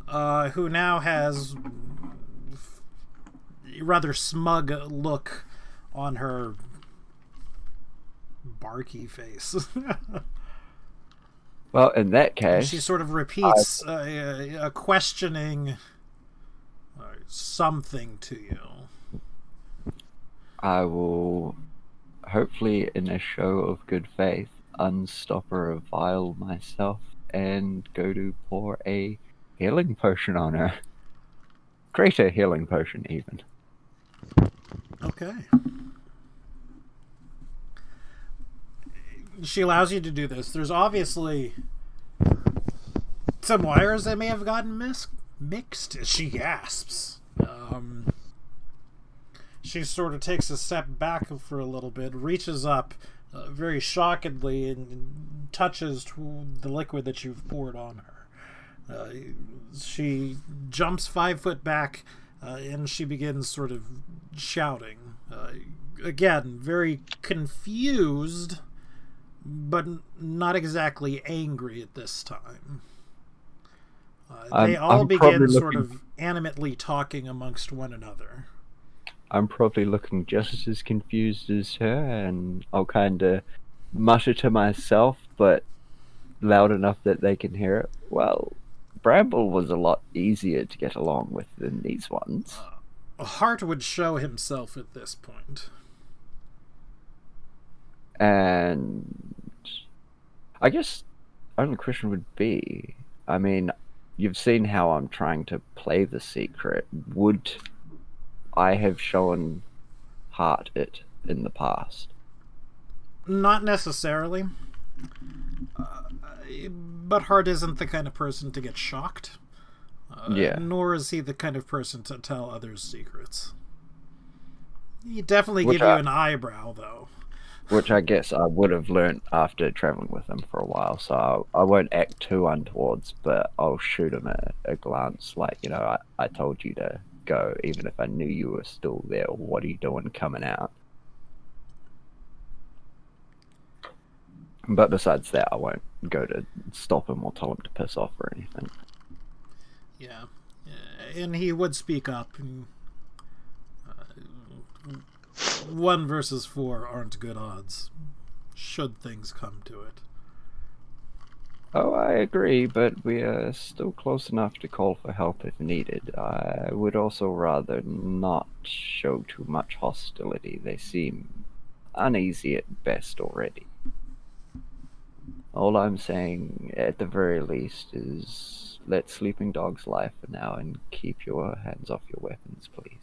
who now has a rather smug look on her barky face. Well, in that case... She sort of repeats a questioning something to you. I will, hopefully in a show of good faith, unstopper a vial myself and go to pour a healing potion on her. Greater healing potion, even. Okay. She allows you to do this. There's obviously some wires that may have gotten mixed as she gasps. She sort of takes a step back for a little bit, reaches up very shockingly and touches the liquid that you've poured on her. She jumps 5 foot back and she begins sort of shouting. Again, very confused, but not exactly angry at this time. They all begin sort of animately talking amongst one another. I'm probably looking just as confused as her, and I'll kind of mutter to myself, but loud enough that they can hear it. Well, Bramble was a lot easier to get along with than these ones. Hart would show himself at this point. And I guess only question would be, I mean, you've seen how I'm trying to play the secret. Would I have shown Hart it in the past? Not necessarily. But Hart isn't the kind of person to get shocked. Yeah. Nor is he the kind of person to tell others secrets. He'd definitely Which give you an eyebrow, though. Which I guess I would have learnt after traveling with him for a while, so I won't act too untowards, but I'll shoot him a glance like, you know, I told you to go, even if I knew you were still there. What are you doing coming out? But besides that, I won't go to stop him or tell him to piss off or anything. Yeah. And he would speak up. And, 1 versus 4 aren't good odds, should things come to it. Oh, I agree, but we are still close enough to call for help if needed. I would also rather not show too much hostility. They seem uneasy at best already. All I'm saying, at the very least, is let Sleeping Dogs lie for now and keep your hands off your weapons, please.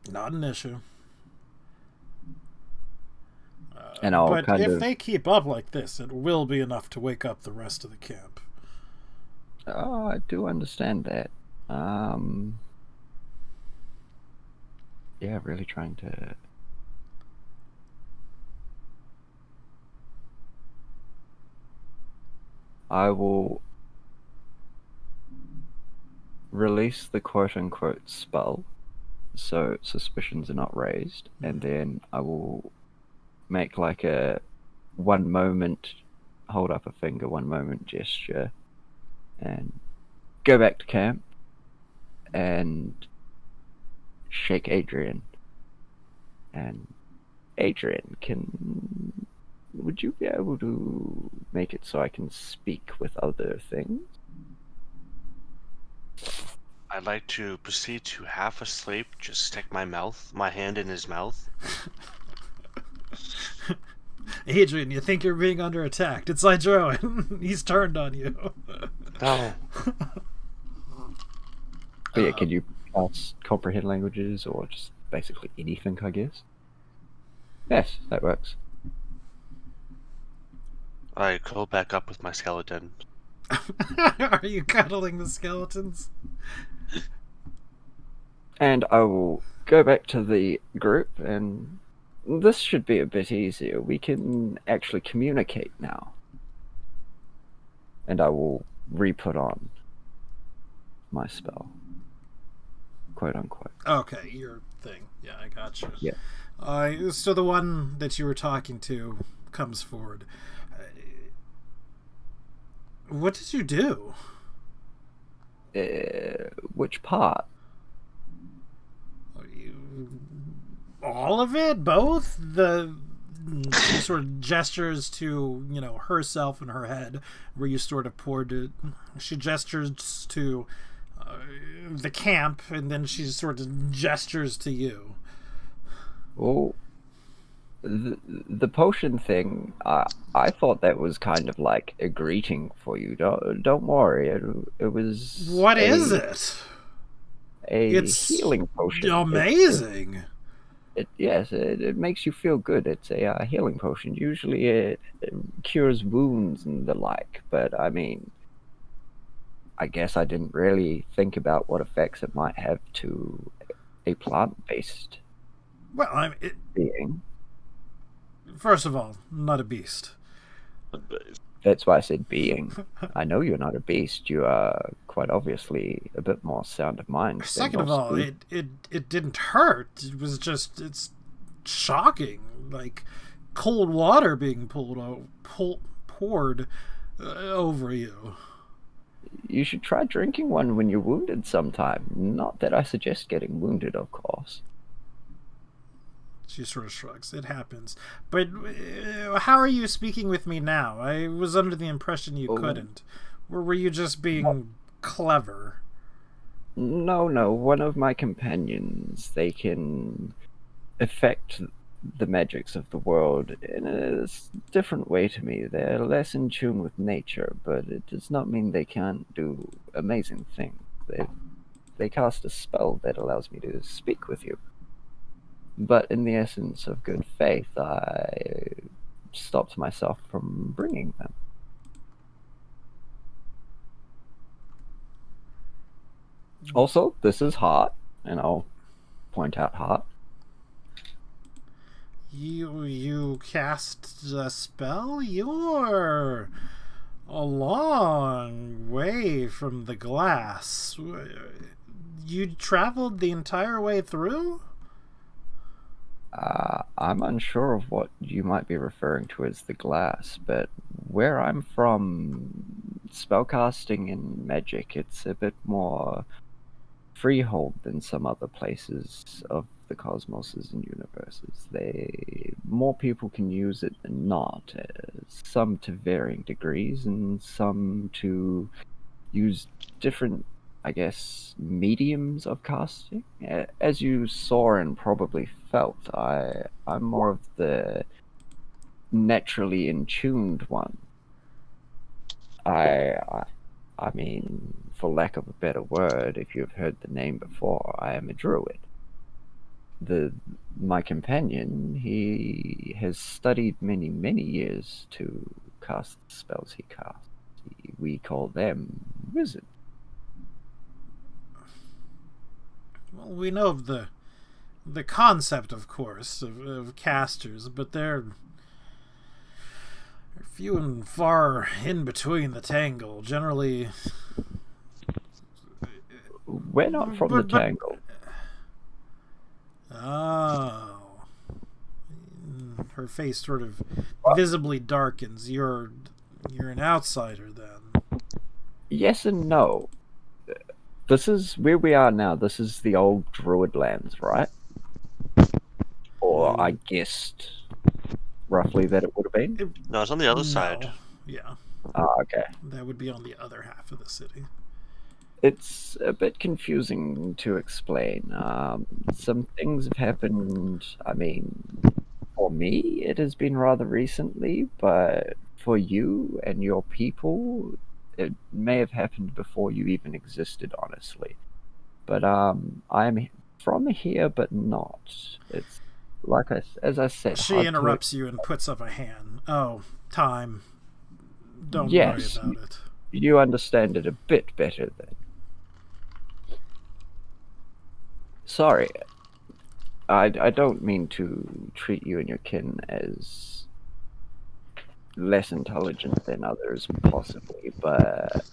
Not an issue. And I'll but kind if of... they keep up like this, it will be enough to wake up the rest of the camp. Oh, I do understand that. Yeah, really trying to... I will release the quote-unquote spell, so suspicions are not raised, and then I will make like a 1 moment, hold up a finger, 1 moment gesture, and go back to camp and shake Adrian. And Adrian, would you be able to make it so I can speak with other things? I'd like to proceed to half asleep, just stick my hand in his mouth. Adrian, you think you're being under attack. It's Lydroin. He's turned on you. No. But yeah, can you comprehend languages or just basically anything, I guess? Yes, that works. I curl back up with my skeleton. Are you cuddling the skeletons? And I will go back to the group, and this should be a bit easier. We can actually communicate now. And I will re-put on my spell. Quote unquote. Okay, your thing. Yeah, I got you. Yeah. So the one that you were talking to comes forward. What did you do? Which part? All of it? Both? She sort of gestures to, herself in her head, where you sort of poured it. She gestures to the camp, and then she sort of gestures to you. Well, the potion thing, I thought that was kind of like a greeting for you. Don't worry, it was... What is it? It's healing potion. Amazing! Yes, it makes you feel good. It's a healing potion. Usually it cures wounds and the like, but I mean, I guess I didn't really think about what effects it might have to a plant-based being. First of all, not a beast. That's why I said being. I know you're not a beast. You are quite obviously a bit more sound of mind. Second of all, it didn't hurt. It was just, it's shocking. Like cold water being poured over you. You should try drinking one when you're wounded sometime. Not that I suggest getting wounded, of course. She sort of shrugs. It happens. But how are you speaking with me now? I was under the impression you couldn't. Or were you just being clever? No. One of my companions, they can affect the magics of the world in a different way to me. They're less in tune with nature, but it does not mean they can't do amazing things. They cast a spell that allows me to speak with you. But in the essence of good faith, I stopped myself from bringing them. Also, this is hot, and I'll point out hot. You cast a spell? You're a long way from the glass. You traveled the entire way through? I'm unsure of what you might be referring to as the glass, but where I'm from, spellcasting and magic, it's a bit more freehold than some other places of the cosmoses and universes. More people can use it than not. Some to varying degrees, and some to use different, I guess, mediums of casting. As you saw and probably felt, I'm more of the naturally in tuned one. I mean, for lack of a better word, if you've heard the name before, I am a druid. My companion, he has studied many, many years to cast the spells he casts. We call them wizards. Well, we know of the concept, of course, of casters, but they're few and far in between the tangle. Generally, we're not from the tangle. Oh. Her face sort of visibly darkens. You're an outsider then. Yes and no. This is where we are now. This is the old Druid lands, right? Or I guessed roughly that it would have been. No, it's on the other side. Yeah. Okay. That would be on the other half of the city. It's a bit confusing to explain. Some things have happened. I mean, for me, it has been rather recently, but for you and your people, it may have happened before you even existed, honestly. But I'm from here, but not. It's like as I said. She interrupts you and puts up a hand. Oh, time. Don't worry about it. You understand it a bit better then. Sorry, I don't mean to treat you and your kin as less intelligent than others, possibly, but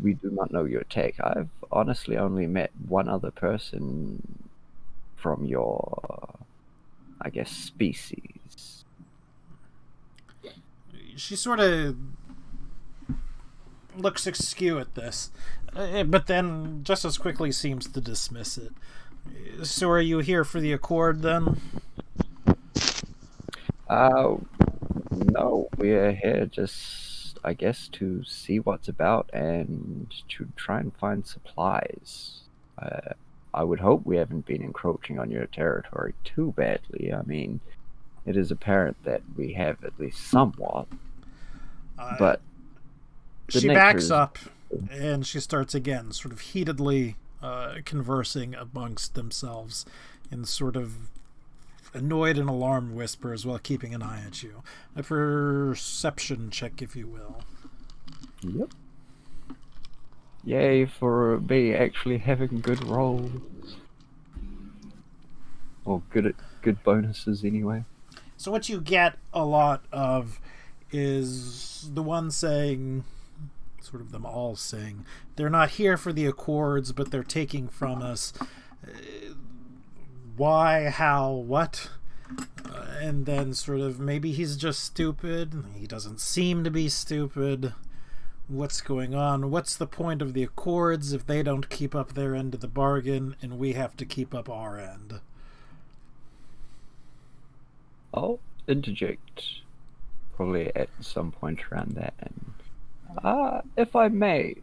we do not know your take. I've honestly only met one other person from your, I guess, species. She sort of looks askew at this, but then just as quickly seems to dismiss it. So are you here for the Accord, then? No, we're here just, I guess, to see what's about and to try and find supplies. I would hope we haven't been encroaching on your territory too badly. I mean, it is apparent that we have at least somewhat, but she backs up and she starts again, sort of heatedly conversing amongst themselves in sort of annoyed and alarmed whispers while keeping an eye at you. A perception check, if you will. Yep. Yay for me actually having good rolls. Or good bonuses anyway. So what you get a lot of is the one saying, sort of them all saying, they're not here for the Accords, but they're taking from us. Why, how, what? And then sort of, maybe he's just stupid. He doesn't seem to be stupid. What's going on? What's the point of the Accords if they don't keep up their end of the bargain and we have to keep up our end? I'll interject probably at some point around that end. If I may,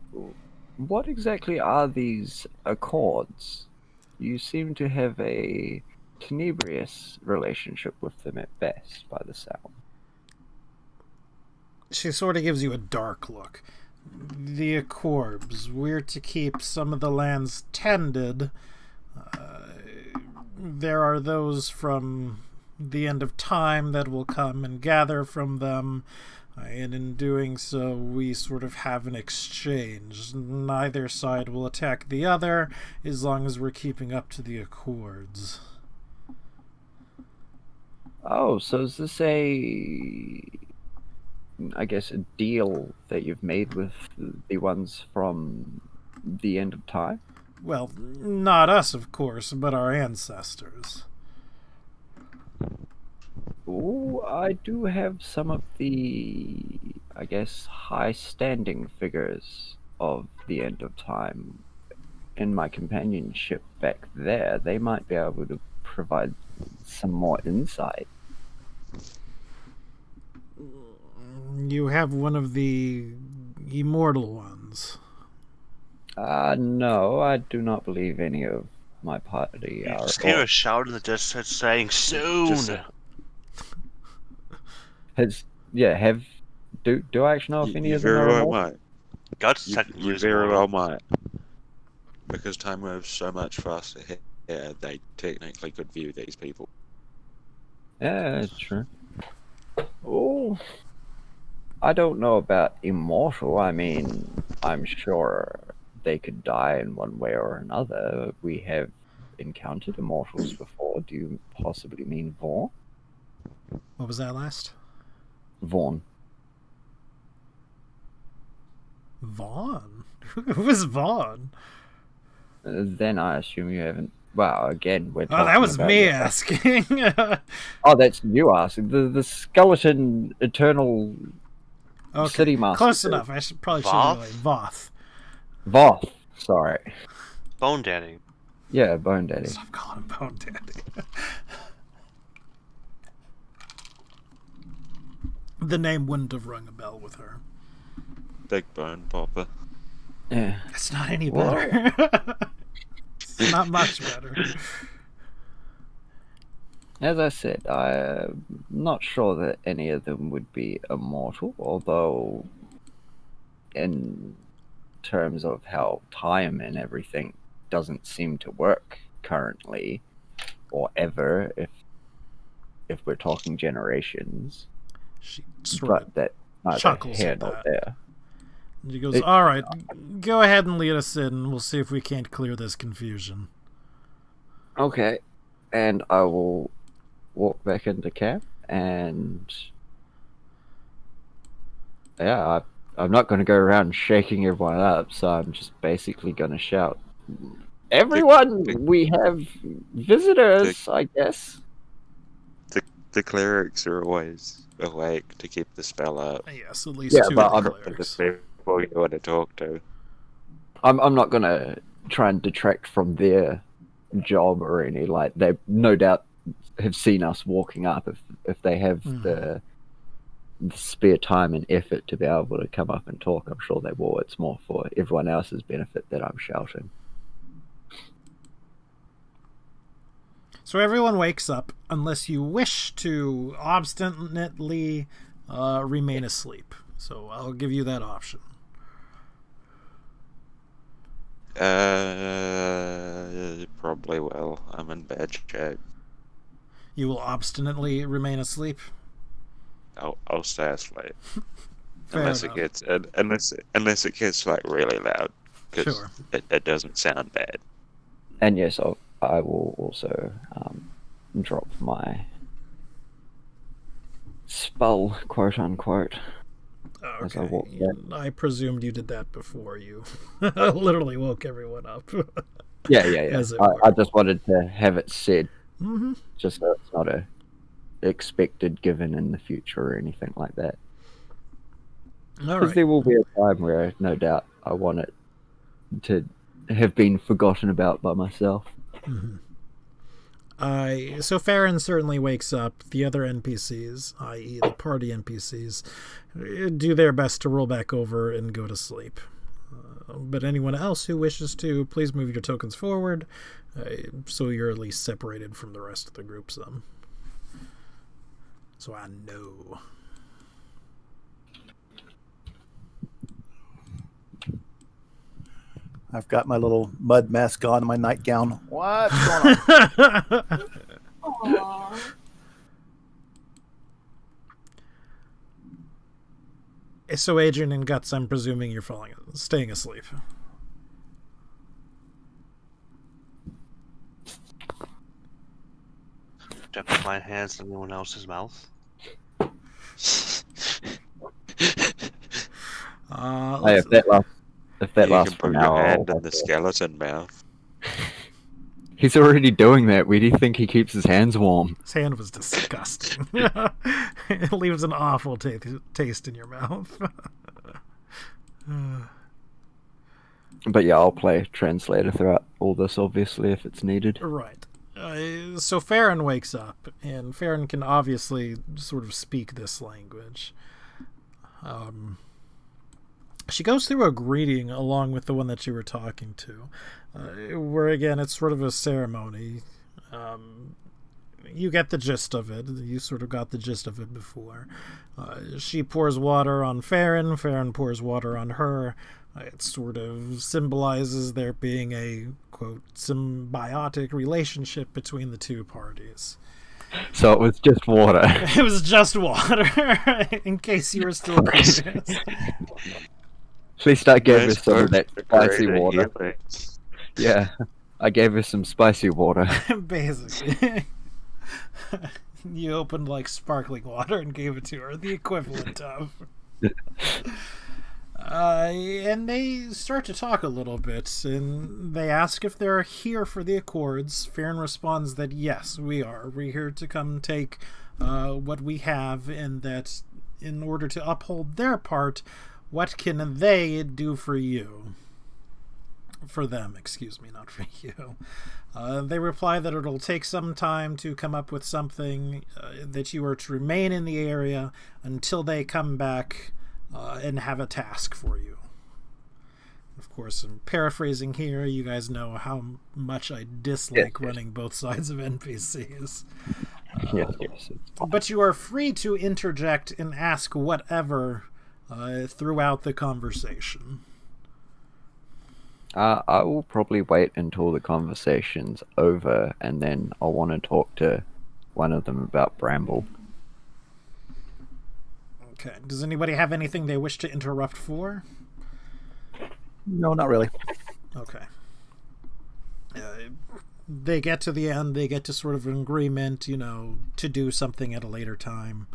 what exactly are these Accords? You seem to have a tenebrious relationship with them at best, by the sound. She sort of gives you a dark look. The Accords, we're to keep some of the lands tended. There are those from the end of time that will come and gather from them. And in doing so, we sort of have an exchange. Neither side will attack the other as long as we're keeping up to the Accords. Oh, so is this I guess, a deal that you've made with the ones from the end of time? Well, not us, of course, but our ancestors. Oh, I do have some of the, I guess, high-standing figures of the end of time in my companionship back there, they might be able to provide some more insight. You have one of the immortal ones. No, I do not believe any of my party You are. just hear a shout in the distance saying, "Soon!" Do I actually know if any You of them very are well immortal? might. God's You technically very immortal. well might. Because time moves so much faster here, they technically could view these people. Yeah, that's true. Oh, I don't know about immortal. I mean, I'm sure they could die in one way or another. We have encountered immortals before. Do you possibly mean Vaughn? What was that last? Vaughn. Vaughn? Who was Vaughn? Then I assume you haven't. Well, again, we're talking Oh, that was about me the- asking. Oh, that's you asking. The skeleton eternal Okay, city master. close enough. I should probably Voth? like Voth. Voth. Sorry. Bone Daddy. Yeah, Bone Daddy. Stop calling him Bone Daddy. The name wouldn't have rung a bell with her. Big Bone Popper. Yeah. It's not any better. It's not much better. As I said, I'm not sure that any of them would be immortal, although in terms of how time and everything doesn't seem to work currently or ever if we're talking generations. She sort But of that neither chuckles here at nor that. there. He goes, all right, go ahead and lead us in, and we'll see if we can't clear this confusion. Okay. And I will walk back into camp and yeah, I'm not going to go around shaking everyone up, so I'm just basically going to shout, "Everyone, we have visitors, I guess." The clerics are always awake to keep the spell up. Yes, at least Yeah, two but of the I'm- The clerics. people you want to talk to. I'm not going to try and detract from their job or any, like, they no doubt have seen us walking up. If they have the spare time and effort to be able to come up and talk, I'm sure they will. It's more for everyone else's benefit that I'm shouting. So everyone wakes up unless you wish to obstinately remain asleep. So I'll give you that option. Probably will. I'm in bad shape. You will obstinately remain asleep? I'll stay asleep. Fair unless enough. unless it gets like really loud, because Sure. it doesn't sound bad. And yes, I will also drop my spell, quote unquote. As I Okay. walk back. I presumed you did that before you literally woke everyone up. Yeah. As it I were. just wanted to have it said, Mm-hmm. just so it's not a expected given in the future or anything like that. All Because right. there will be a time where, no doubt, I want it to have been forgotten about by myself. So Farron certainly wakes up. The other NPCs, i.e. the party NPCs, do their best to roll back over and go to sleep. But anyone else who wishes to, please move your tokens forward, so you're at least separated from the rest of the group some. So I know. I've got my little mud mask on and my nightgown. What's going on? Aww. So Adrian and Guts, I'm presuming you're staying asleep. Do I put my hands in anyone else's mouth? Hey, if that You lasts can for put an your hour, hand I'll in the have to- skeleton mouth. He's already doing that. Where do you think he keeps his hands warm? His hand was disgusting. It leaves an awful taste in your mouth. But yeah, I'll play translator throughout all this, obviously, if it's needed. Right. So Farron wakes up, and Farron can obviously sort of speak this language. She goes through a greeting along with the one that you were talking to, where again it's sort of a ceremony. You get the gist of it. You sort of got the gist of it before. She pours water on Farron. Farron pours water on her. It sort of symbolizes there being a, quote, symbiotic relationship between the two parties. So it was just water. It was just water, in case you were still curious. At least I gave her some of that spicy water. Yeah, I gave her some spicy water. Basically. You opened like sparkling water and gave it to her, the equivalent of. And they start to talk a little bit, and they ask if they're here for the Accords. Farron responds that yes, we are. We're here to come take what we have, and that in order to uphold their part, what can they do for you? For them, excuse me, not for you. They reply that it'll take some time to come up with something, that you are to remain in the area until they come back and have a task for you. Of course, I'm paraphrasing here. You guys know how much I dislike running both sides of NPCs. Yes. But you are free to interject and ask whatever throughout the conversation. I will probably wait until the conversation's over, and then I'll want to talk to one of them about Bramble. Okay. Does anybody have anything they wish to interrupt for? No, not really. Okay. They get to the end. They get to sort of an agreement, to do something at a later time.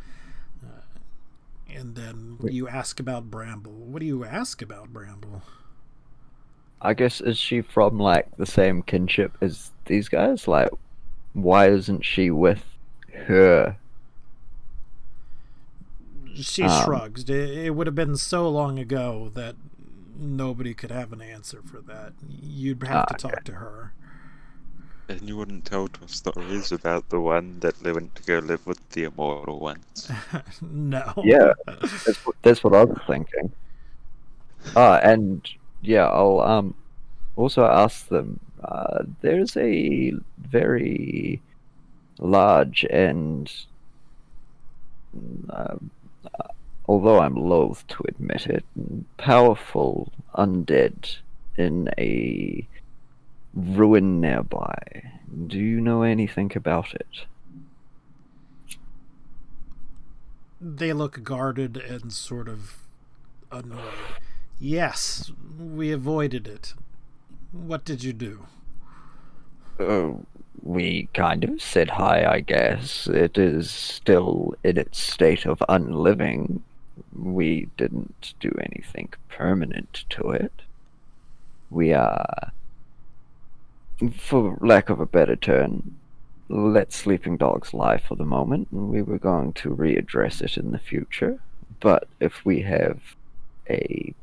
And then you ask about Bramble. What do you ask about Bramble? I guess, is she from, the same kinship as these guys? Why isn't she with her? She shrugs. It would have been so long ago that nobody could have an answer for that. You'd have to talk to her. And you wouldn't tell us stories about the one that went to go live with the immortal ones. No. Yeah, that's what I was thinking. And yeah, I'll also ask them. There's a very large and, although I'm loath to admit it, powerful undead in a ruin nearby. Do you know anything about it? They look guarded and sort of annoyed. Yes, we avoided it. What did you do? We kind of said hi, I guess. It is still in its state of unliving. We didn't do anything permanent to it. We for lack of a better term, let sleeping dogs lie for the moment, and we were going to readdress it in the future. But if we have an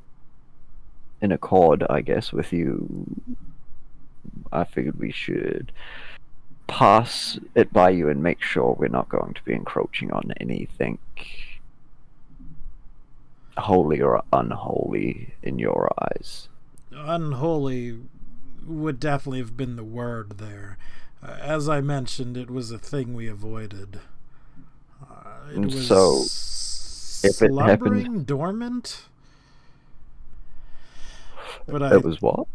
accord, I guess, with you, I figured we should pass it by you and make sure we're not going to be encroaching on anything holy or unholy in your eyes. Unholy would definitely have been the word there. As I mentioned, it was a thing we avoided. It was so, if it happened, dormant. But it was what?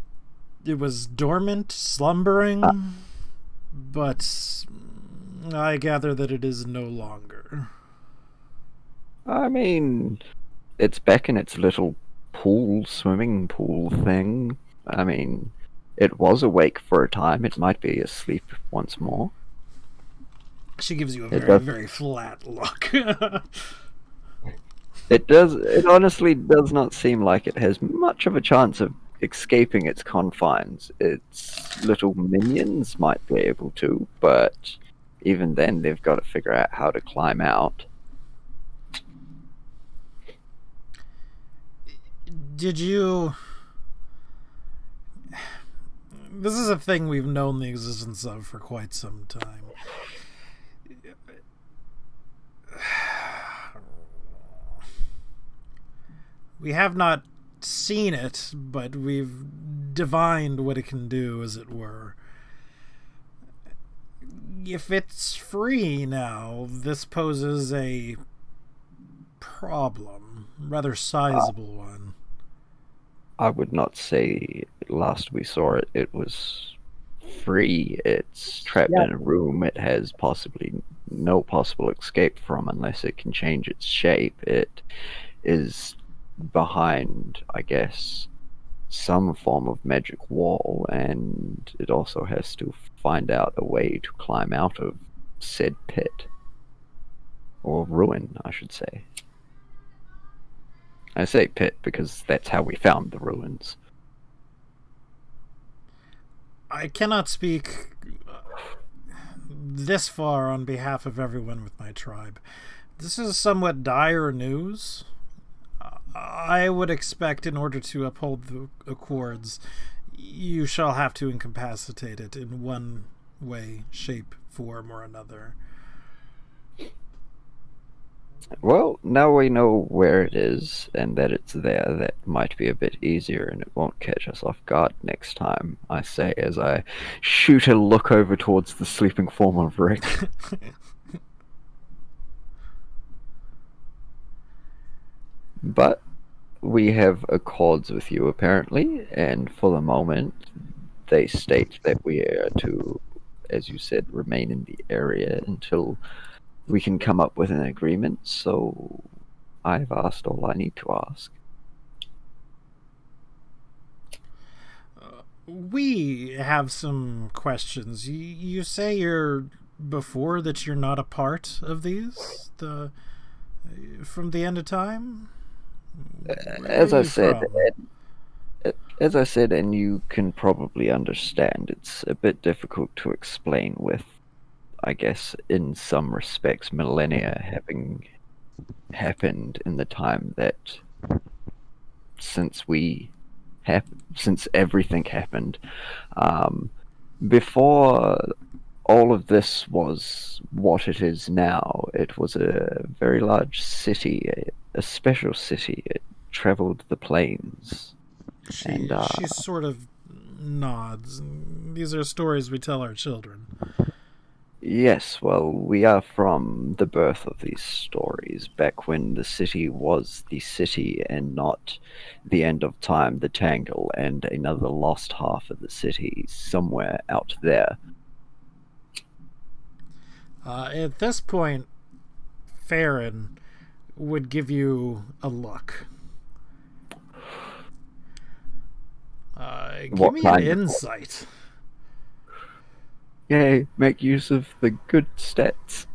It was dormant, slumbering, but I gather that it is no longer. I mean, it's back in its little swimming pool thing. I mean, it was awake for a time. It might be asleep once more. She gives you a very, very flat look. It honestly does not seem like it has much of a chance of escaping its confines. Its little minions might be able to, but even then they've got to figure out how to climb out. Did you this is a thing we've known the existence of for quite some time. We have not seen it, but we've divined what it can do, as it were. If it's free now, this poses a problem, rather sizable one. I would not say last we saw it, it was free. It's trapped in a room. It has possibly no possible escape from unless it can change its shape. It is behind, I guess, some form of magic wall, and it also has to find out a way to climb out of said pit. Or ruin, I should say. I say pit because that's how we found the ruins. I cannot speak this far on behalf of everyone with my tribe. This is somewhat dire news. I would expect, in order to uphold the Accords, you shall have to incapacitate it in one way, shape, form, or another. Well, now we know where it is and that it's there. That might be a bit easier and it won't catch us off guard next time, I say as I shoot a look over towards the sleeping form of Rick. But we have accords with you, apparently, and for the moment, they state that we are to, as you said, remain in the area until we can come up with an agreement, so I've asked all I need to ask. We have some questions. You say before that you're not a part of these? From the end of time? As I said, and you can probably understand, it's a bit difficult to explain with, I guess, in some respects, millennia having happened in the time that since everything happened. Before all of this was what it is now, it was a very large city, a special city. It traveled the plains. She sort of nods. These are stories we tell our children. Yes, well, we are from the birth of these stories, back when the city was the city and not the end of time, the Tangle, and another lost half of the city somewhere out there. At this point, Farron would give you a look. Give me an insight. Yay, make use of the good stats.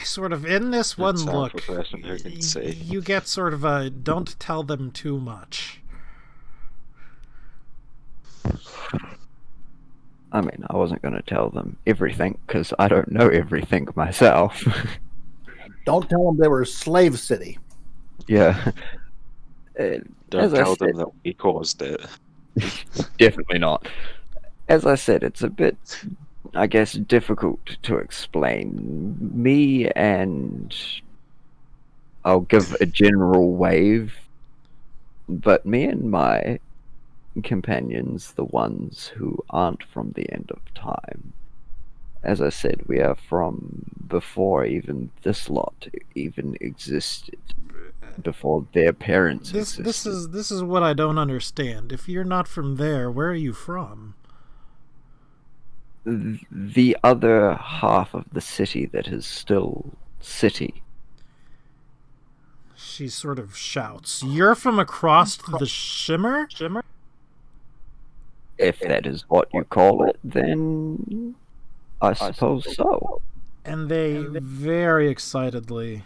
Sort of in this one look, say. you get sort of a don't tell them too much. I mean, I wasn't going to tell them everything, because I don't know everything myself. Don't tell them they were a slave city. Yeah. Don't tell them that we caused it. Definitely not. As I said, it's a bit, I guess, difficult to explain. Me and... I'll give a general wave, but me and my companions, the ones who aren't from the end of time, as I said, we are from before even this lot even existed, before their parents existed. This is what I don't understand. If you're not from there, where are you from? The other half of the city that is still city. She sort of shouts, "You're from across the Shimmer?" If that is what you call it, then I suppose so. And they very excitedly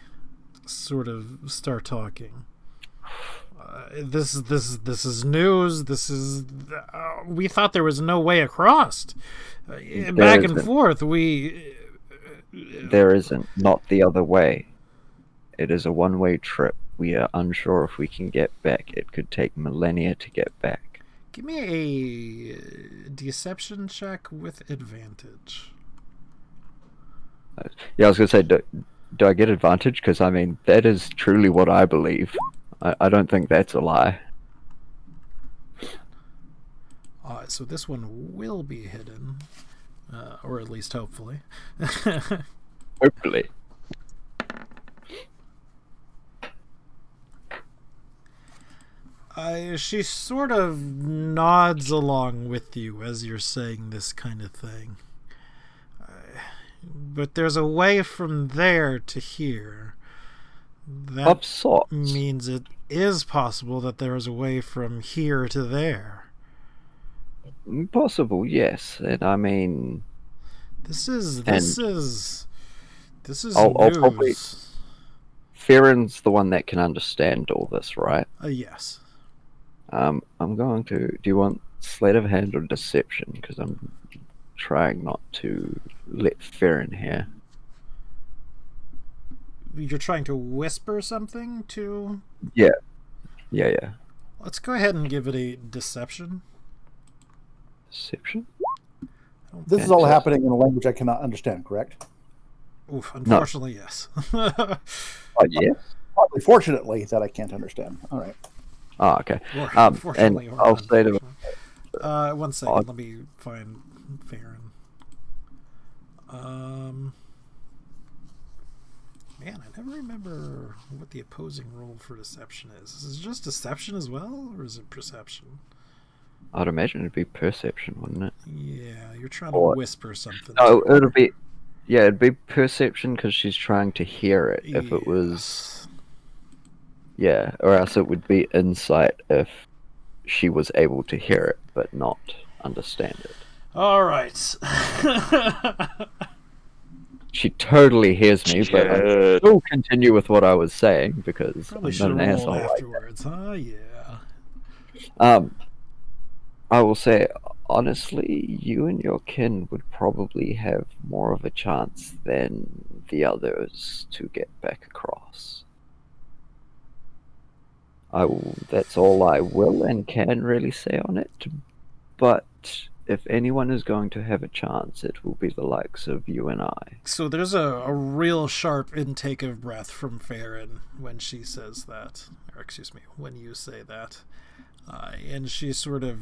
sort of start talking. This is news. This is we thought there was no way across. Back and forth. There isn't. Not the other way. It is a one-way trip. we are unsure if we can get back. It could take millennia to get back. Give me a deception check with advantage. Yeah, I was going to say, do I get advantage? Because, I mean, that is truly what I believe. I don't think that's a lie. So this one will be hidden, or at least hopefully. Hopefully. She sort of nods along with you as you're saying this kind of thing. But there's a way from there to here. That Of sorts. means it is possible that there is a way from here to there. Possible, yes. And I mean, This is I'll news. probably- Farron's the one that can understand all this, right? Yes. I'm going to. Do you want sleight of hand or deception? Because I'm trying not to let Farron hear. You're trying to whisper something to... Yeah. Let's go ahead and give it a deception. Deception? This is all happening in a language I cannot understand, correct? Oof, unfortunately, yes. Oh, yes? Partly fortunately that I can't understand. All right. Oh, okay. Or And unfortunately, or I'll say to unfortunately. 1 second, let me find Farron. Man, I never remember what the opposing roll for deception is. Is it just deception as well, or is it perception? I'd imagine it'd be perception, wouldn't it? Yeah, you're trying Or- to whisper something. No, it'd be. Yeah, it'd be perception because she's trying to hear it. If it was. Yeah, or else it would be insight if she was able to hear it but not understand it. All right. She totally hears me, but I Yeah. still continue with what I was saying because Probably I'm should not an have asshole. rolled Like afterwards, huh? Yeah. I will say, honestly, you and your kin would probably have more of a chance than the others to get back across. That's all I will and can really say on it. But if anyone is going to have a chance, it will be the likes of you and I. So there's a real sharp intake of breath from Farron when she says that. Or excuse me, when you say that. And she sort of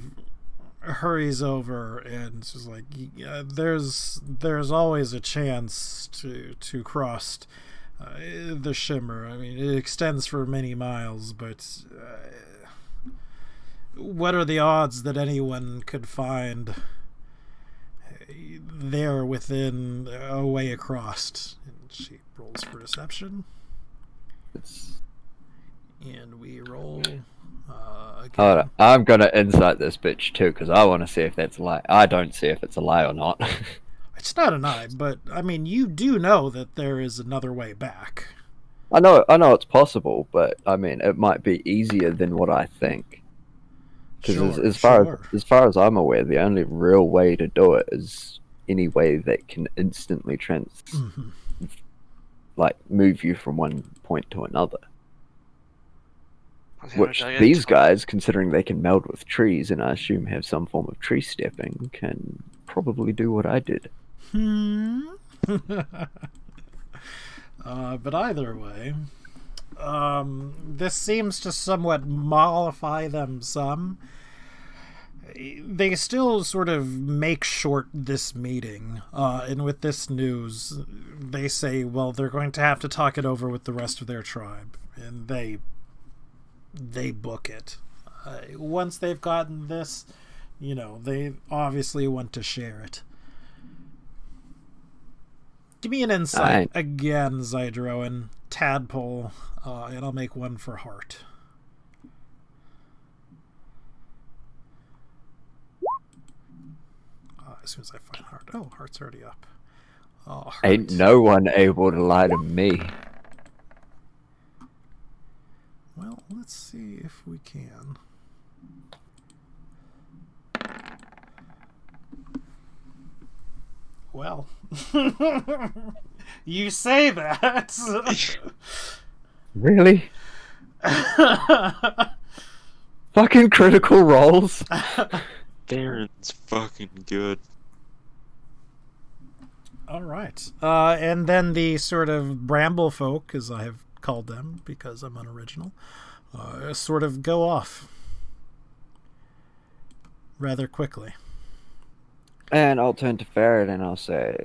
hurries over and she's like, yeah, there's always a chance to cross the Shimmer. I mean, it extends for many miles, but what are the odds that anyone could find there within a way across? And she rolls for deception. And we roll again. Hold on. I'm gonna insight this bitch too, because I want to see if that's a lie. I don't see if it's a lie or not. It's not an eye, but I mean, you do know that there is another way back. I know it's possible, but I mean, it might be easier than what I think. Because as far as I'm aware, the only real way to do it is any way that can instantly move you from one point to another. Which these guys, considering they can meld with trees and I assume have some form of tree stepping, can probably do what I did. But either way, this seems to somewhat mollify them some. They still sort of make short this meeting, and with this news, they say, well, they're going to have to talk it over with the rest of their tribe, and they book it. Once they've gotten this, they obviously want to share it. Give me an insight again, Zydro, and Tadpole, and I'll make one for Heart. As soon as I find Heart. Oh, Heart's already up. Oh, Heart. Ain't no one able to lie to me. Well, let's see if we can. Well, you say that. Really? Fucking critical rolls. Darren's fucking good. All right. And then the sort of bramble folk, as I have called them because I'm unoriginal, sort of go off rather quickly. And I'll turn to Farron and I'll say,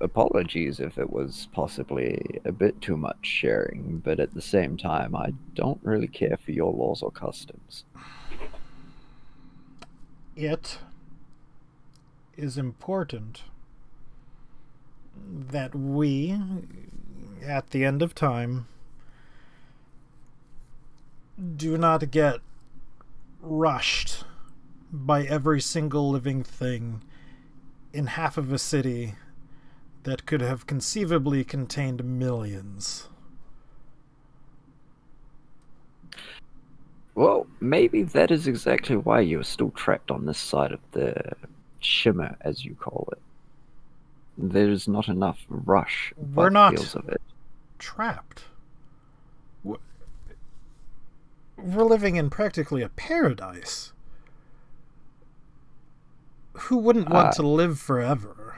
apologies if it was possibly a bit too much sharing, but at the same time, I don't really care for your laws or customs. It is important that we, at the end of time, do not get rushed by every single living thing in half of a city that could have conceivably contained millions. Well, maybe that is exactly why you're still trapped on this side of the shimmer, as you call it. There's not enough rush. We're not feels of it. trapped. We're living in practically a paradise. Who wouldn't want to live forever?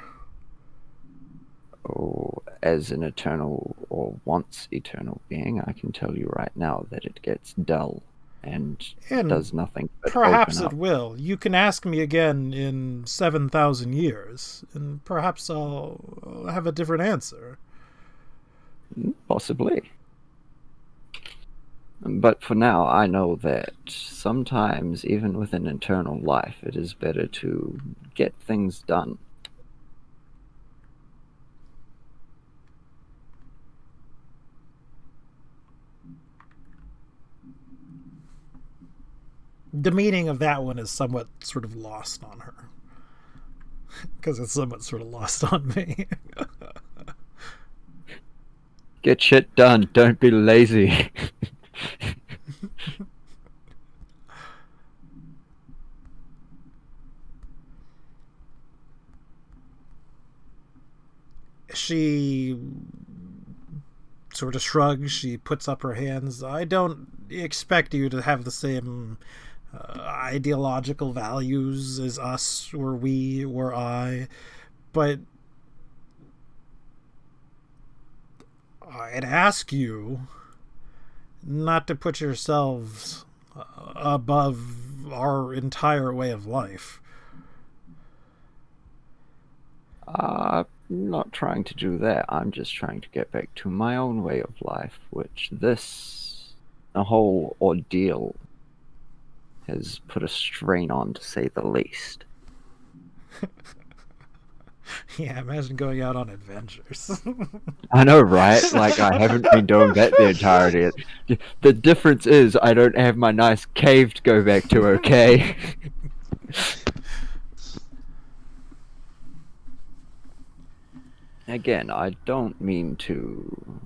Oh, as an eternal or once eternal being, I can tell you right now that it gets dull and does nothing but perhaps open it up. will. You can ask me again in 7,000 years, and perhaps I'll have a different answer. Possibly. But for now, I know that sometimes, even with an eternal life, it is better to get things done. The meaning of that one is somewhat sort of lost on her. Because it's somewhat sort of lost on me. Get shit done. Don't be lazy. She sort of shrugs. She puts up her hands. I don't expect you to have the same ideological values as us or we or I, but I'd ask you not to put yourselves above our entire way of life. I'm not trying to do that. I'm just trying to get back to my own way of life, which a whole ordeal has put a strain on, to say the least. Yeah, imagine going out on adventures. I know, right? Like, I haven't been doing that the entirety. The difference is I don't have my nice cave to go back to, okay? Again, I don't mean to,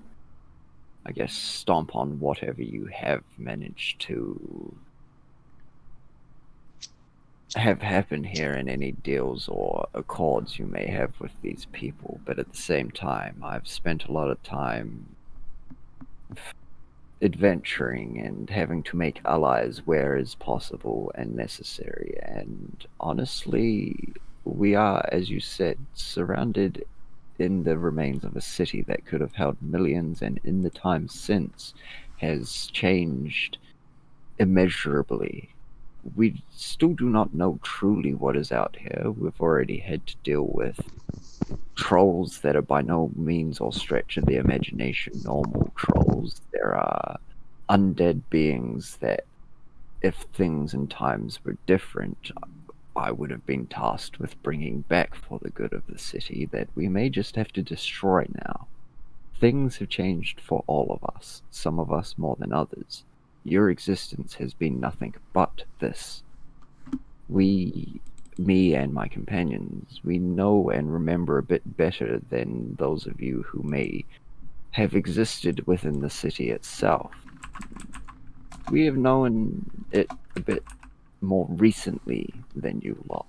I guess, stomp on whatever you have managed to have happen here in any deals or accords you may have with these people, but at the same time, I've spent a lot of time adventuring and having to make allies where is possible and necessary, and honestly, we are, as you said, surrounded in the remains of a city that could have held millions, and in the time since has changed immeasurably. We still do not know truly what is out here. We've already had to deal with trolls that are by no means or stretch of the imagination normal trolls. There are undead beings that, if things and times were different, I would have been tasked with bringing back for the good of the city that we may just have to destroy now. Things have changed for all of us, some of us more than others. Your existence has been nothing but this. Me and my companions, we know and remember a bit better than those of you who may have existed within the city itself. We have known it a bit more recently than you lot.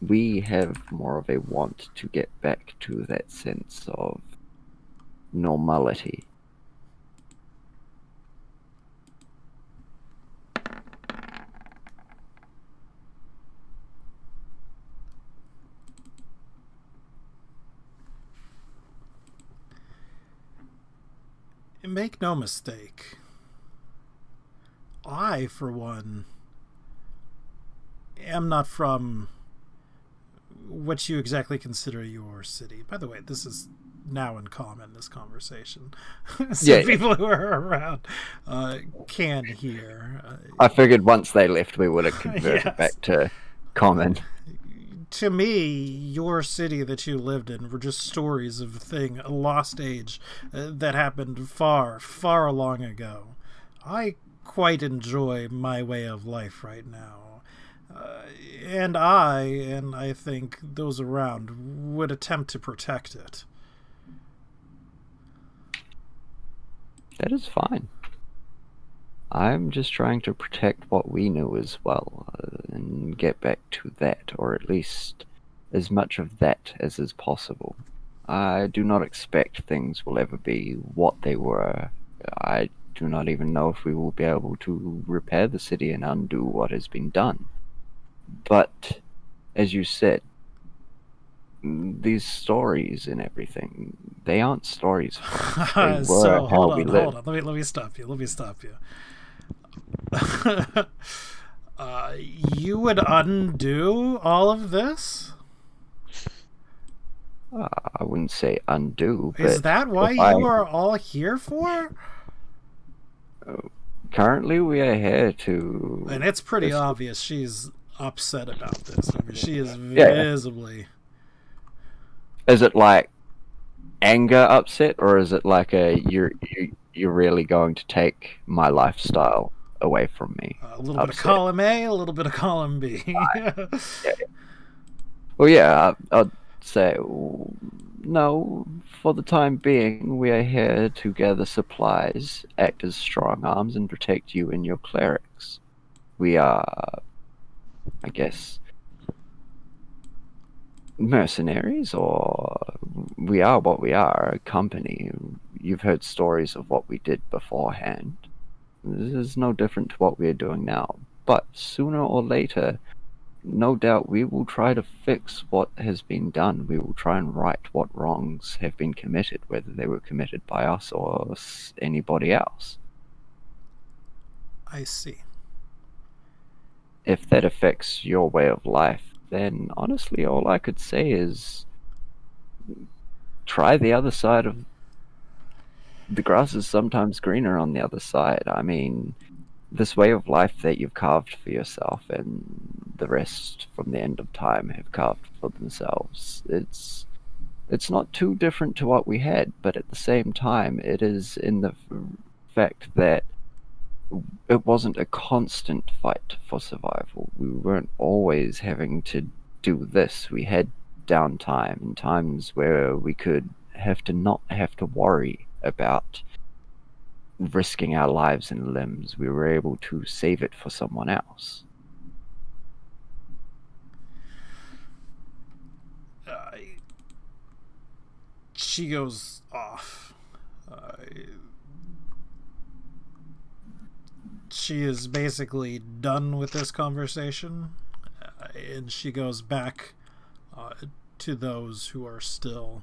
We have more of a want to get back to that sense of normality. make no mistake. I, for one, am not from what you exactly consider your city. By the way, this is now in common, this conversation. So people who are around can hear. I figured once they left, we would have converted back to common. To me, your city that you lived in were just stories of a lost age that happened far, far long ago. I quite enjoy my way of life right now. And I think those around would attempt to protect it. That is fine. I'm just trying to protect what we knew as well, and get back to that, or at least as much of that as is possible. I do not expect things will ever be what they were. I do not even know if we will be able to repair the city and undo what has been done. But, as you said, these stories and everything, they aren't stories for us. They were So, how we lived. hold on. Let me stop you. You would undo all of this? I wouldn't say undo, but Is that why you are all here for? Currently we are here to... And it's pretty obvious she's upset about this. I mean, she is visibly... Is it like anger upset, or is it like you're really going to take my lifestyle away from me? A little bit of column A, a little bit of column B. Well, yeah, I'd say no. For the time being, we are here to gather supplies, act as strong arms, and protect you and your clerics. We are, I guess, mercenaries, or we are what we are, a company. You've heard stories of what we did beforehand. This is no different to what we are doing now, but sooner or later, no doubt we will try to fix what has been done. We will try and right what wrongs have been committed, whether they were committed by us or anybody else. I see. If that affects your way of life, then honestly all I could say is try the other side of the grass is sometimes greener on the other side. I mean, this way of life that you've carved for yourself and the rest from the end of time have carved for themselves, it's not too different to what we had, but at the same time it is in the fact that it wasn't a constant fight for survival. We weren't always having to do this. We had downtime and times where we could have to not have to worry about risking our lives and limbs. We were able to save it for someone else. She goes off. She is basically done with this conversation, and she goes back to those who are still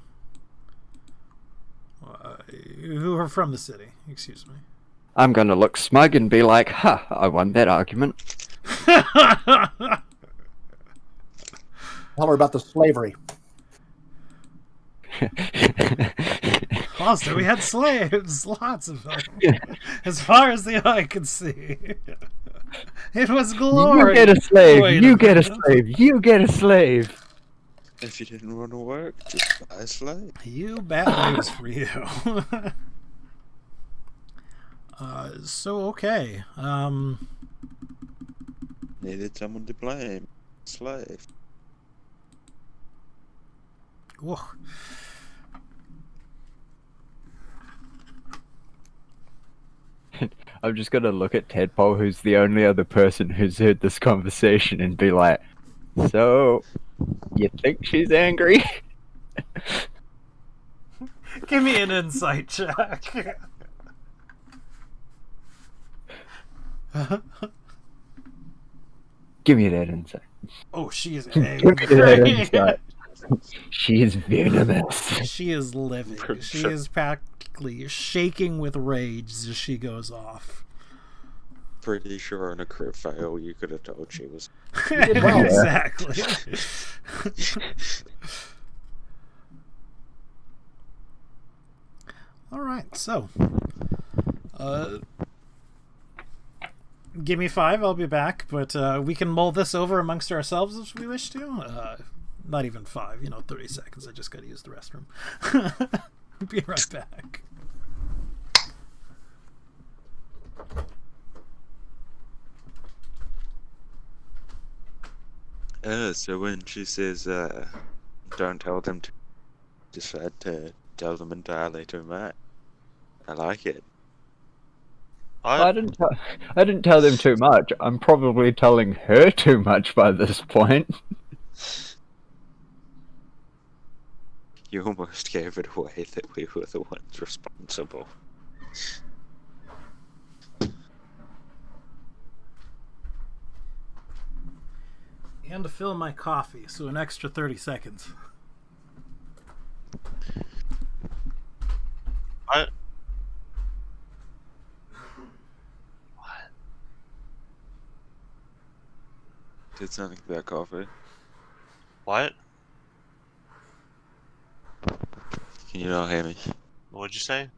who are from the city. Excuse me. I'm gonna look smug and be like, "Ha! I won that argument." Tell her about the slavery. Also, we had slaves, lots of them, as far as the eye could see. It was glorious. You get a slave. You get a slave. You get a slave. If you didn't want to work, just buy a slave. You bad news for you. So okay. Needed someone to blame. Slave. Whoa. I'm just gonna look at Tadpole, who's the only other person who's heard this conversation, and be like, "So, you think she's angry?" Give me an insight check. Give me that insight. Oh, she is Give me that angry. insight. She is venomous. She is livid. She is practically shaking with rage as she goes off. Pretty sure on a crit fail you could have told she was. well. Exactly. All right, so give me 5. I'll be back, but we can mull this over amongst ourselves if we wish to. Not even 5, 30 seconds. I just got to use the restroom. Be right back. So when she says, don't tell them to decide to tell them entirely too much, I like it. I didn't tell them too much. I'm probably telling her too much by this point. You almost gave it away that we were the ones responsible. And to fill my coffee, so an extra 30 seconds. What? Did something about coffee? What? Can you not hear me? What'd you say?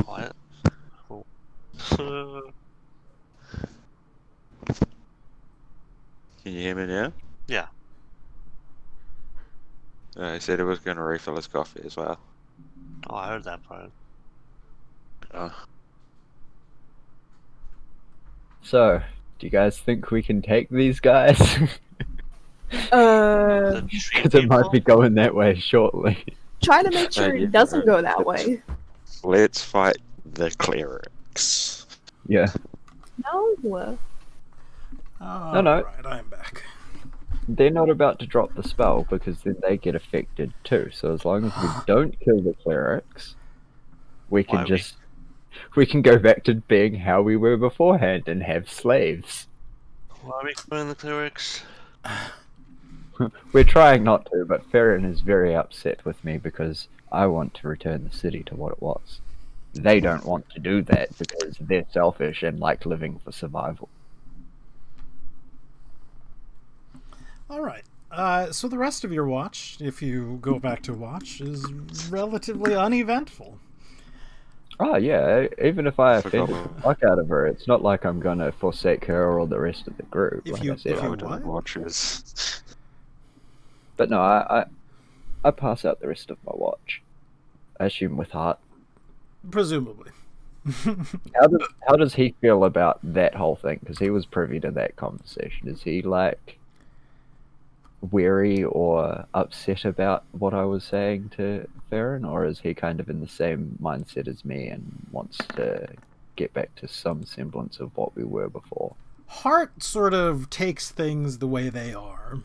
What? Can you hear me now? Yeah. I said I was going to refill his coffee as well. Oh, I heard that part. Oh. So, do you guys think we can take these guys? The tree Because it might people? be going that way shortly. Try to make sure Yeah, it doesn't go that way. Let's fight the clerics. Yeah. No. All no. right, I'm back. They're not about to drop the spell because then they get affected too. So as long as we don't kill the clerics, we Why can are we- just we can go back to being how we were beforehand and have slaves. Why are we killing the clerics? We're trying not to, but Farron is very upset with me because I want to return the city to what it was. They don't want to do that because they're selfish and like living for survival. All right. So the rest of your watch, if you go back to watch, is relatively uneventful. Oh yeah, even if I Forgot offended about the fuck out of her, it's not like I'm gonna forsake her or the rest of the group. If Like you- I said, if I you would- what? Watches. But no, I pass out the rest of my watch. I assume with heart. Presumably. How does he feel about that whole thing? Because he was privy to that conversation. Is he like weary or upset about what I was saying to Farron, or is he kind of in the same mindset as me and wants to get back to some semblance of what we were before? Hart sort of takes things the way they are.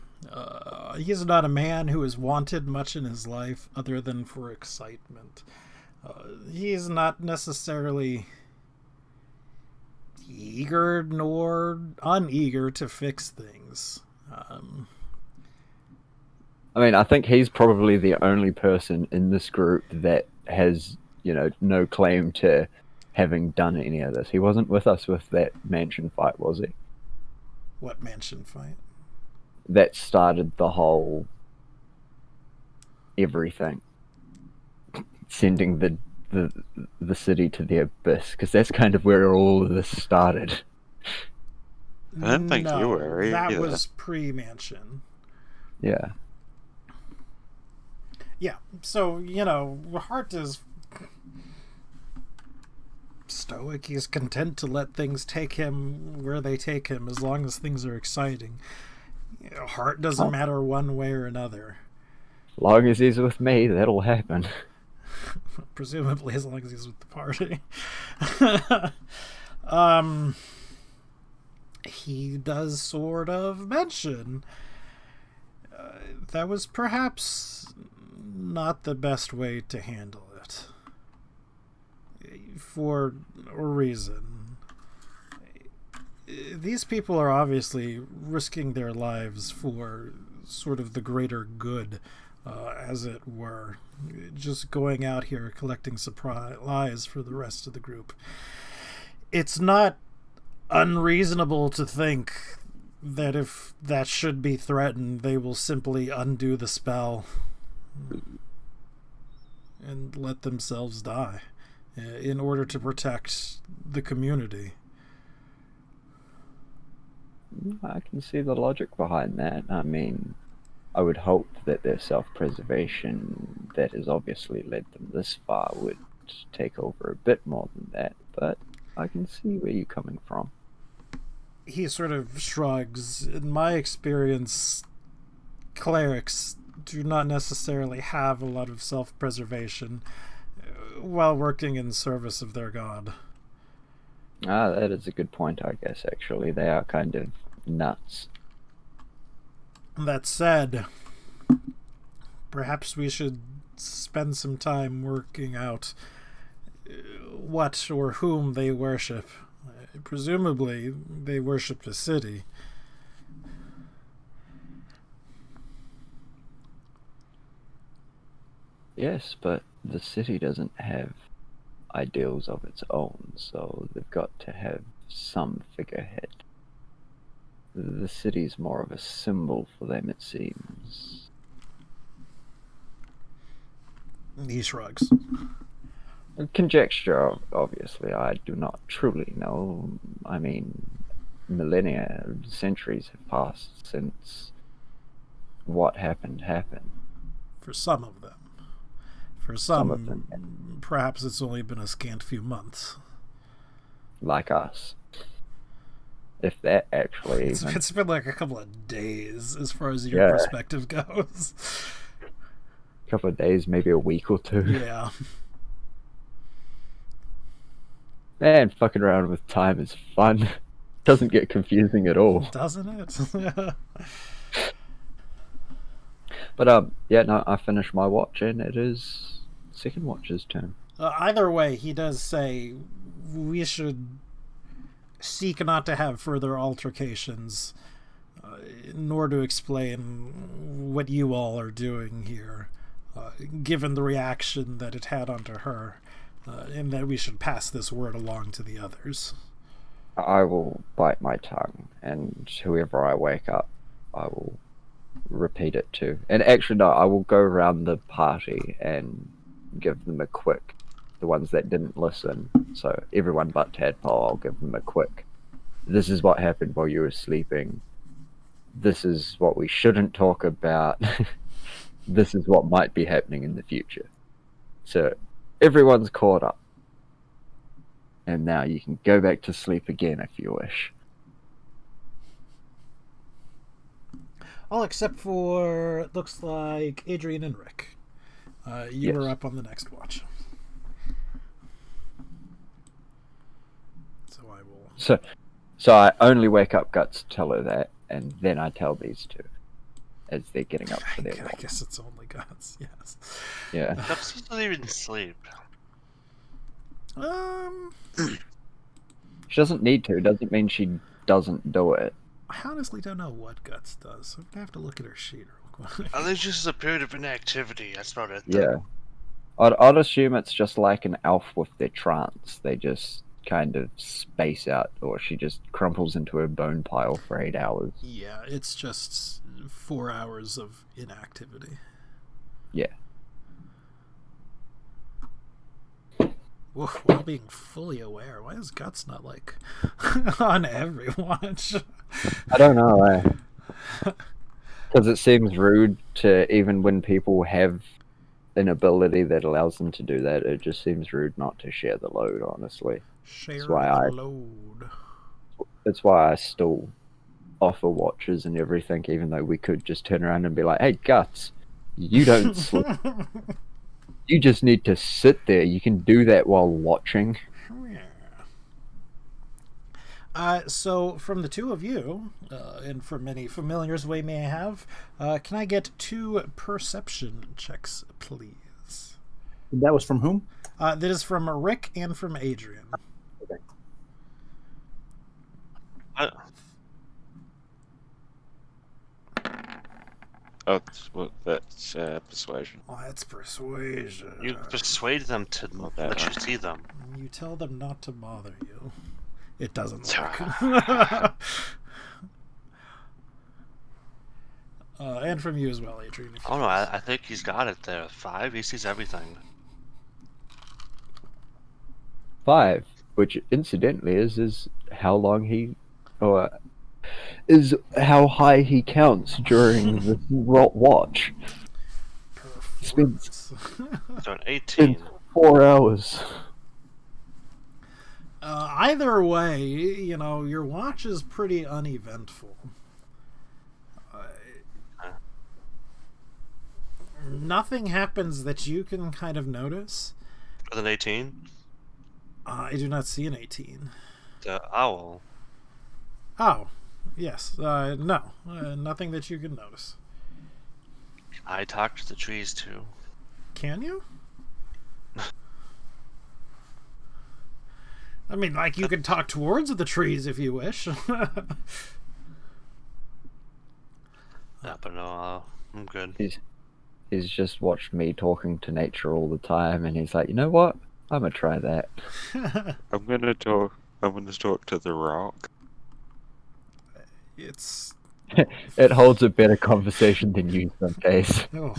He's not a man who has wanted much in his life other than for excitement. He's not necessarily eager nor uneager to fix things. I mean, I think he's probably the only person in this group that has, no claim to having done any of this. He wasn't with us with that mansion fight, was he? What mansion fight? That started the whole everything, sending the city to the abyss, because that's kind of where all of this started. I don't think you were That either. was pre-mansion. Yeah. Yeah, so, Hart is stoic. He's content to let things take him where they take him as long as things are exciting. Hart doesn't matter one way or another. Long as he's with me, that'll happen. Presumably as long as he's with the party. He does sort of mention that was perhaps not the best way to handle it. For a reason. These people are obviously risking their lives for sort of the greater good, as it were. Just going out here collecting supplies for the rest of the group. It's not unreasonable to think that if that should be threatened, they will simply undo the spell and let themselves die in order to protect the community. I can see the logic behind that. I mean, I would hope that their self-preservation that has obviously led them this far would take over a bit more than that, but I can see where you're coming from. He sort of shrugs. In my experience, clerics do not necessarily have a lot of self-preservation while working in service of their god. That is a good point, I guess, actually. They are kind of nuts. That said, perhaps we should spend some time working out what or whom they worship. Presumably, they worship the city. Yes, but the city doesn't have ideals of its own, so they've got to have some figurehead. The city's more of a symbol for them, it seems. He shrugs. Conjecture, obviously. I do not truly know. I mean, millennia, centuries have passed since what happened. For some of them. For some of them. Perhaps it's only been a scant few months. Like us. If that actually... It's been like a couple of days as far as your perspective goes. A couple of days, maybe a week or two. Yeah. Man, fucking around with time is fun. Doesn't get confusing at all. Doesn't it? But, yeah, no, I finished my watch, and it is Second Watch's turn. Either way, he does say we should seek not to have further altercations, nor to explain what you all are doing here, given the reaction that it had onto her, and that we should pass this word along to the others. I will bite my tongue, and whoever I wake up, I will repeat it to. And actually, no, I will go around the party and give them a quick, the ones that didn't listen, so everyone but Tadpole, I'll give them a quick, this is what happened while you were sleeping, this is what we shouldn't talk about, this is what might be happening in the future. So everyone's caught up, and now you can go back to sleep again if you wish. All except for, it looks like, Adrian and Rick. You were up on the next watch. So I will... So I only wake up Guts to tell her that, and then I tell these two as they're getting up for their watch. I guess it's only Guts, yes. Yeah. Guts doesn't even sleep. She doesn't need to. Doesn't mean she doesn't do it. I honestly don't know what Guts does. I'm gonna have to look at her sheet real quick. I think just a period of inactivity. That's about it. Yeah. I'd assume it's just like an elf with their trance. They just kind of space out, or she just crumples into a bone pile for 8 hours. Yeah, it's just 4 hours of inactivity. Yeah. While being fully aware, why is Guts not like on every watch? I don't know. Because it seems rude to, even when people have an ability that allows them to do that, it just seems rude not to share the load, honestly. Share the load. That's why I still offer watches and everything, even though we could just turn around and be like, hey, Guts, you don't sleep. You just need to sit there. You can do that while watching. So from the two of you, and from any familiars we may have, can I get 2 perception checks, please? That was from whom? That is from Rick and from Adrian. Okay. Oh, that's persuasion. Oh, that's persuasion. You persuade them to Not let that you one. see them. You tell them not to bother you. It doesn't work. And from you as well, Adrian. if you Oh no, please. I think he's got it there. 5, he sees everything. 5, which incidentally is how long he, or is how high he counts during the watch. Performance. So an 18. 4 hours. Either way, you know, your watch is pretty uneventful. Nothing happens that you can kind of notice. With an 18, I do not see an 18. the owl. Oh, yes. No. Nothing that you can notice. I talk to the trees too. Can you? I mean, like, you could talk towards the trees if you wish. Yeah, but no, I'm good. He's just watched me talking to nature all the time, and he's like, you know what? I'm gonna try that. I'm gonna talk to the rock. It's... It holds a better conversation than you some days. Oh.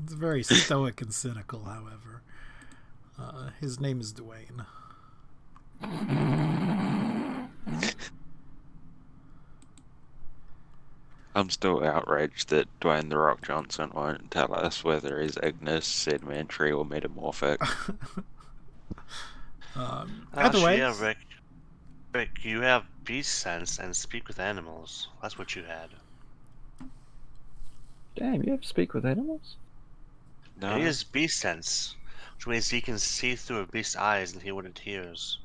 It's very stoic and cynical, however. His name is Dwayne. I'm still outraged that Dwayne the Rock Johnson won't tell us whether he's ignis, sedimentary, or metamorphic. Either way, Yeah, Rick, you have beast sense and speak with animals. That's what you had. Damn, you have to speak with animals? No, He has beast sense, which means he can see through a beast's eyes and hear what it hears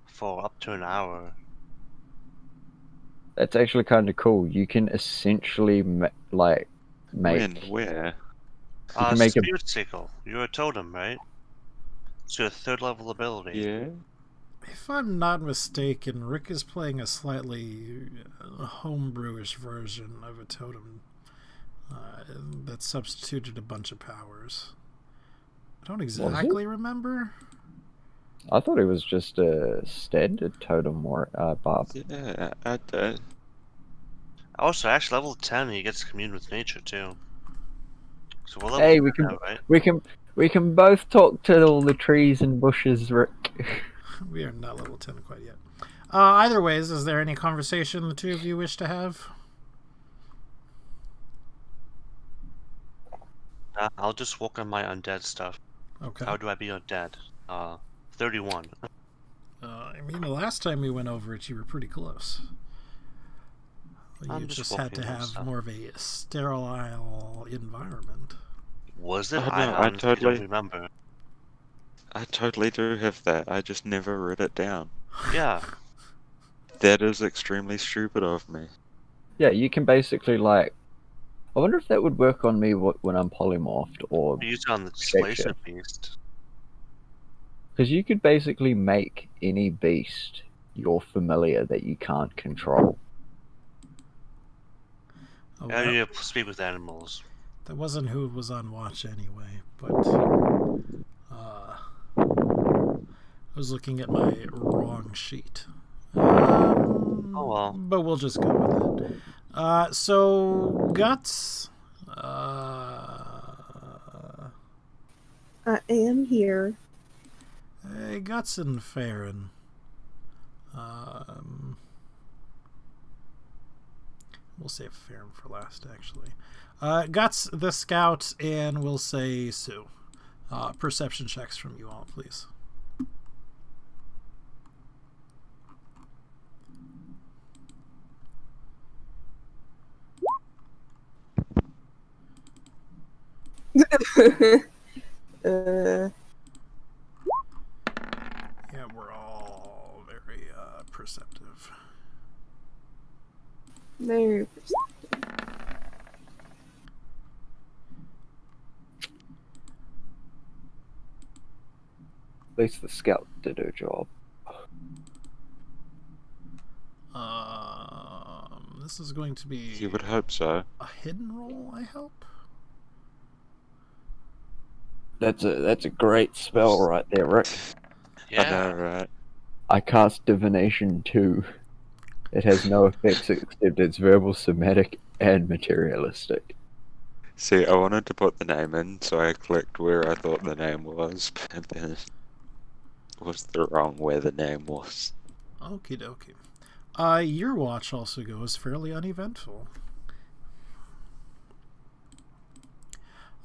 for up to an hour. That's actually kind of cool. You can essentially make. when, where? can make a- Spirit Sickle. You're a totem, right? It's your 3rd level ability. Yeah. if I'm not mistaken, Rick is playing a slightly homebrewish version of a totem that substituted a bunch of powers. I don't exactly remember. I thought it was just a standard totem or Bob. Yeah, I did. Also, actually, level 10, he gets to commune with nature too. So we're level Hey, 10 we can now, right? we can both talk to all the trees and bushes, Rick. We are not level 10 quite yet. Either ways, is there any conversation the two of you wish to have? I'll just work on my undead stuff. Okay. How do I be undead? 31. I mean, the last time we went over it, you were pretty close. You I'm just just had to working on have stuff. more of a sterile environment. Was it? Oh, no, I I honestly totally- don't remember. I totally do have that. I just never wrote it down. Yeah. That is extremely stupid of me. Yeah, you can basically I wonder if that would work on me when I'm polymorphed, or Use it on the Shape Displacer shift. Beast. because you could basically make any beast your familiar that you can't control. Oh, Yeah, well, you speak with animals. that wasn't who was on watch anyway, but I was looking at my wrong sheet. Oh well. But we'll just go with it. So, Guts. I am here. Guts and Farron. We'll save Farron for last, actually. Guts, the scout, and we'll say Sue. Perception checks from you all, please. uh, Yeah, we're all very perceptive. there. At least the scout did her job. this is going to be You would hope so. a hidden roll, I hope. That's a great spell right there, Rick. Yeah. I know, right? I cast Divination 2. It has no effects except it's verbal, somatic, and materialistic. See, I wanted to put the name in, so I clicked where I thought the name was, but then it was the wrong where the name was. Okie dokie. Your watch also goes fairly uneventful.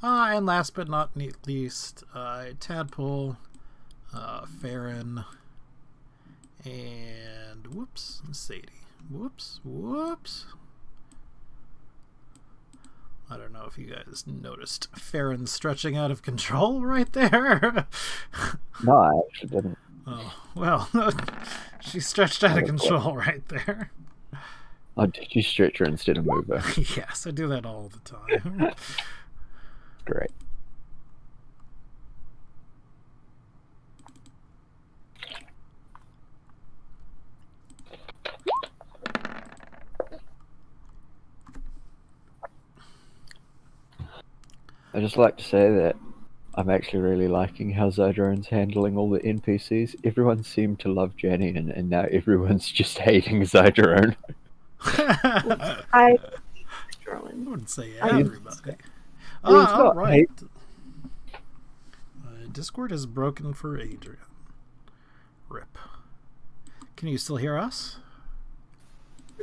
And last but not least, Tadpole, Farron, and whoops, Sadie. Whoops. I don't know if you guys noticed Farron stretching out of control right there. No, I actually didn't. Oh, well, she stretched out of control right there. Oh, did you stretch her instead of move her? Yes, I do that all the time. Great. I just like to say that I'm actually really liking how Zydrone's handling all the NPCs. Everyone seemed to love Jenny, and now everyone's just hating Zydrone. I wouldn't say I- everybody. Well, it's All not right. Discord is broken for Adrian. Rip. Can you still hear us?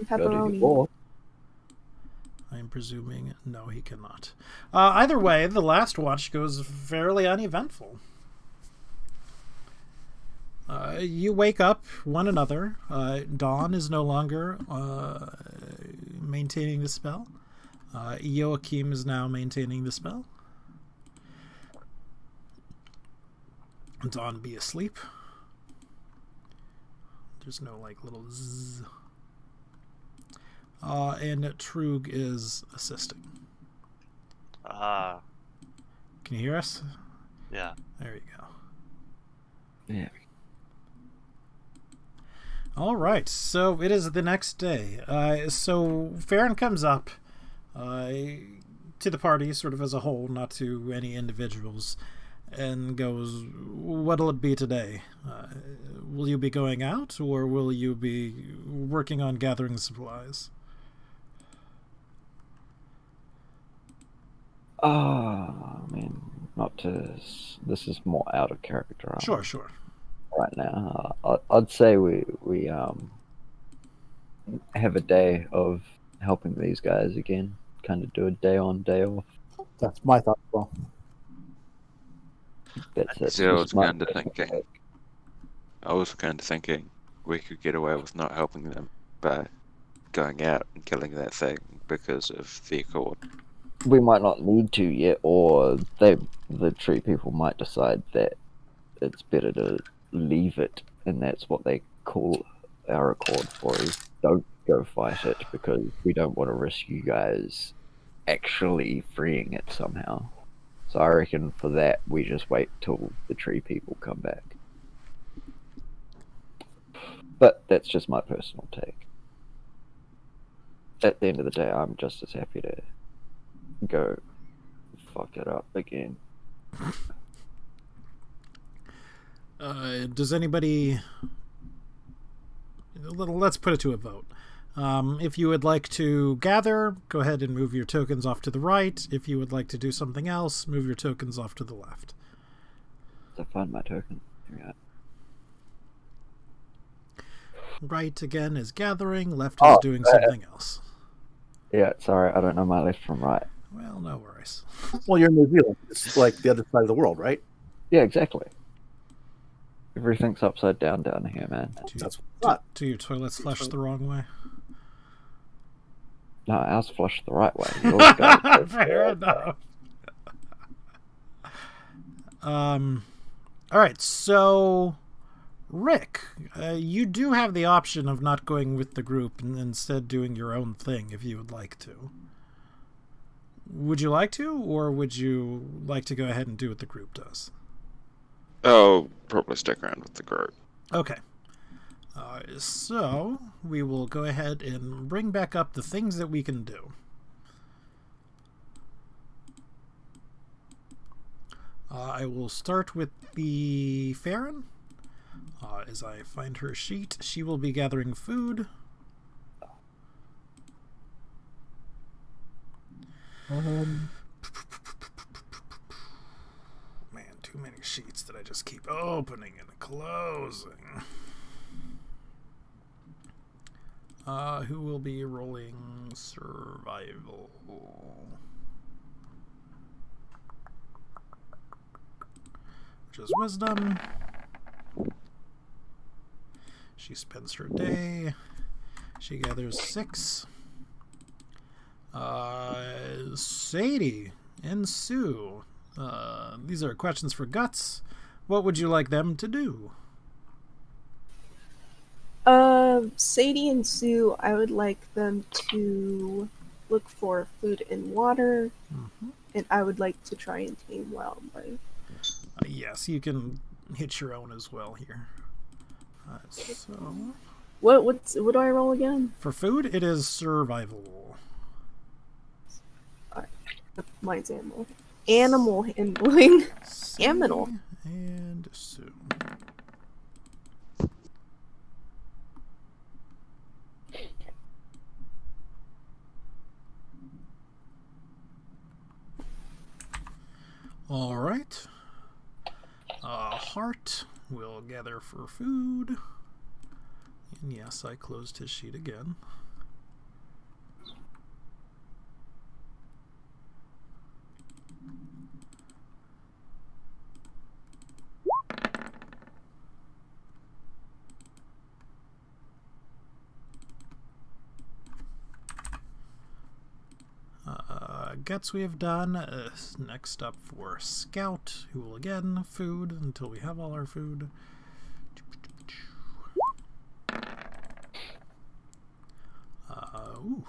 pepperoni. I'm presuming no, he cannot. Either way, the last watch goes fairly uneventful. You wake up one another. Dawn is no longer maintaining the spell. Joachim is now maintaining the spell. Dawn be asleep. There's no like little zzz. And Trug is assisting. Ah, Can you hear us? yeah. There you go. Yeah. All right, so it is the next day. So Farron comes up to the party, sort of as a whole, not to any individuals, and goes, "What'll it be today? Will you be going out, or will you be working on gathering supplies?" I mean, not to. This is more out of character. Sure. Right now, I'd say we have a day of helping these guys again. Kind of do a day on, day off. That's my thought as well. That's it. So I was Just my kind of personal thinking. take. I was kind of thinking we could get away with not helping them by going out and killing that thing because of the Accord. We might not need to yet, or the tree people might decide that it's better to leave it, and that's what they call our Accord for, is don't go fight it, because we don't want to risk you guys actually freeing it somehow. So I reckon for that, we just wait till the tree people come back. But that's just my personal take. At the end of the day, I'm just as happy to go fuck it up again. Does anybody... Let's put it to a vote. If you would like to gather, go ahead and move your tokens off to the right. If you would like to do something else, move your tokens off to the left. So find my token. Here we go. Right, again, is gathering. Left is Oh, doing something else. Yeah, sorry, I don't know my left from right. Well, no worries. Well, you're in New Zealand. It's like the other side of the world, right? Yeah, exactly. Everything's upside down here, man. That's what Do your toilets flush the wrong way? No, ours flushed the right way. Yours goes Fair enough. All right, so Rick, you do have the option of not going with the group and instead doing your own thing if you would like to. Would you like to, or would you like to go ahead and do what the group does? I'll probably stick around with the group. Okay. So we will go ahead and bring back up the things that we can do. I will start with the Farron. As I find her sheet, she will be gathering food. Man, too many sheets that I just keep opening and closing. Who will be rolling survival? Which is wisdom. She spends her day. She gathers 6. Sadie and Sue. These are questions for Guts. What would you like them to do? Sadie and Sue, I would like them to look for food and water, and I would like to try and tame wildlife. Yes, you can hit your own as well here. So, what do I roll again? For food, it is survival. Mine's animal. Animal handling. Aminal. And Sue. All right. Hart will gather for food. And yes, I closed his sheet again. Guts we have done. Next up for Scout, who will again food until we have all our food. Ooh.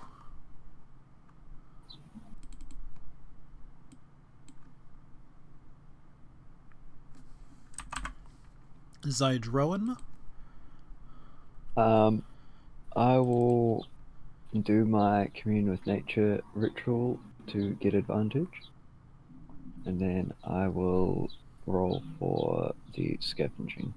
Zydroan. I will do my commune with nature ritual to get advantage, and then I will roll for the scavenging.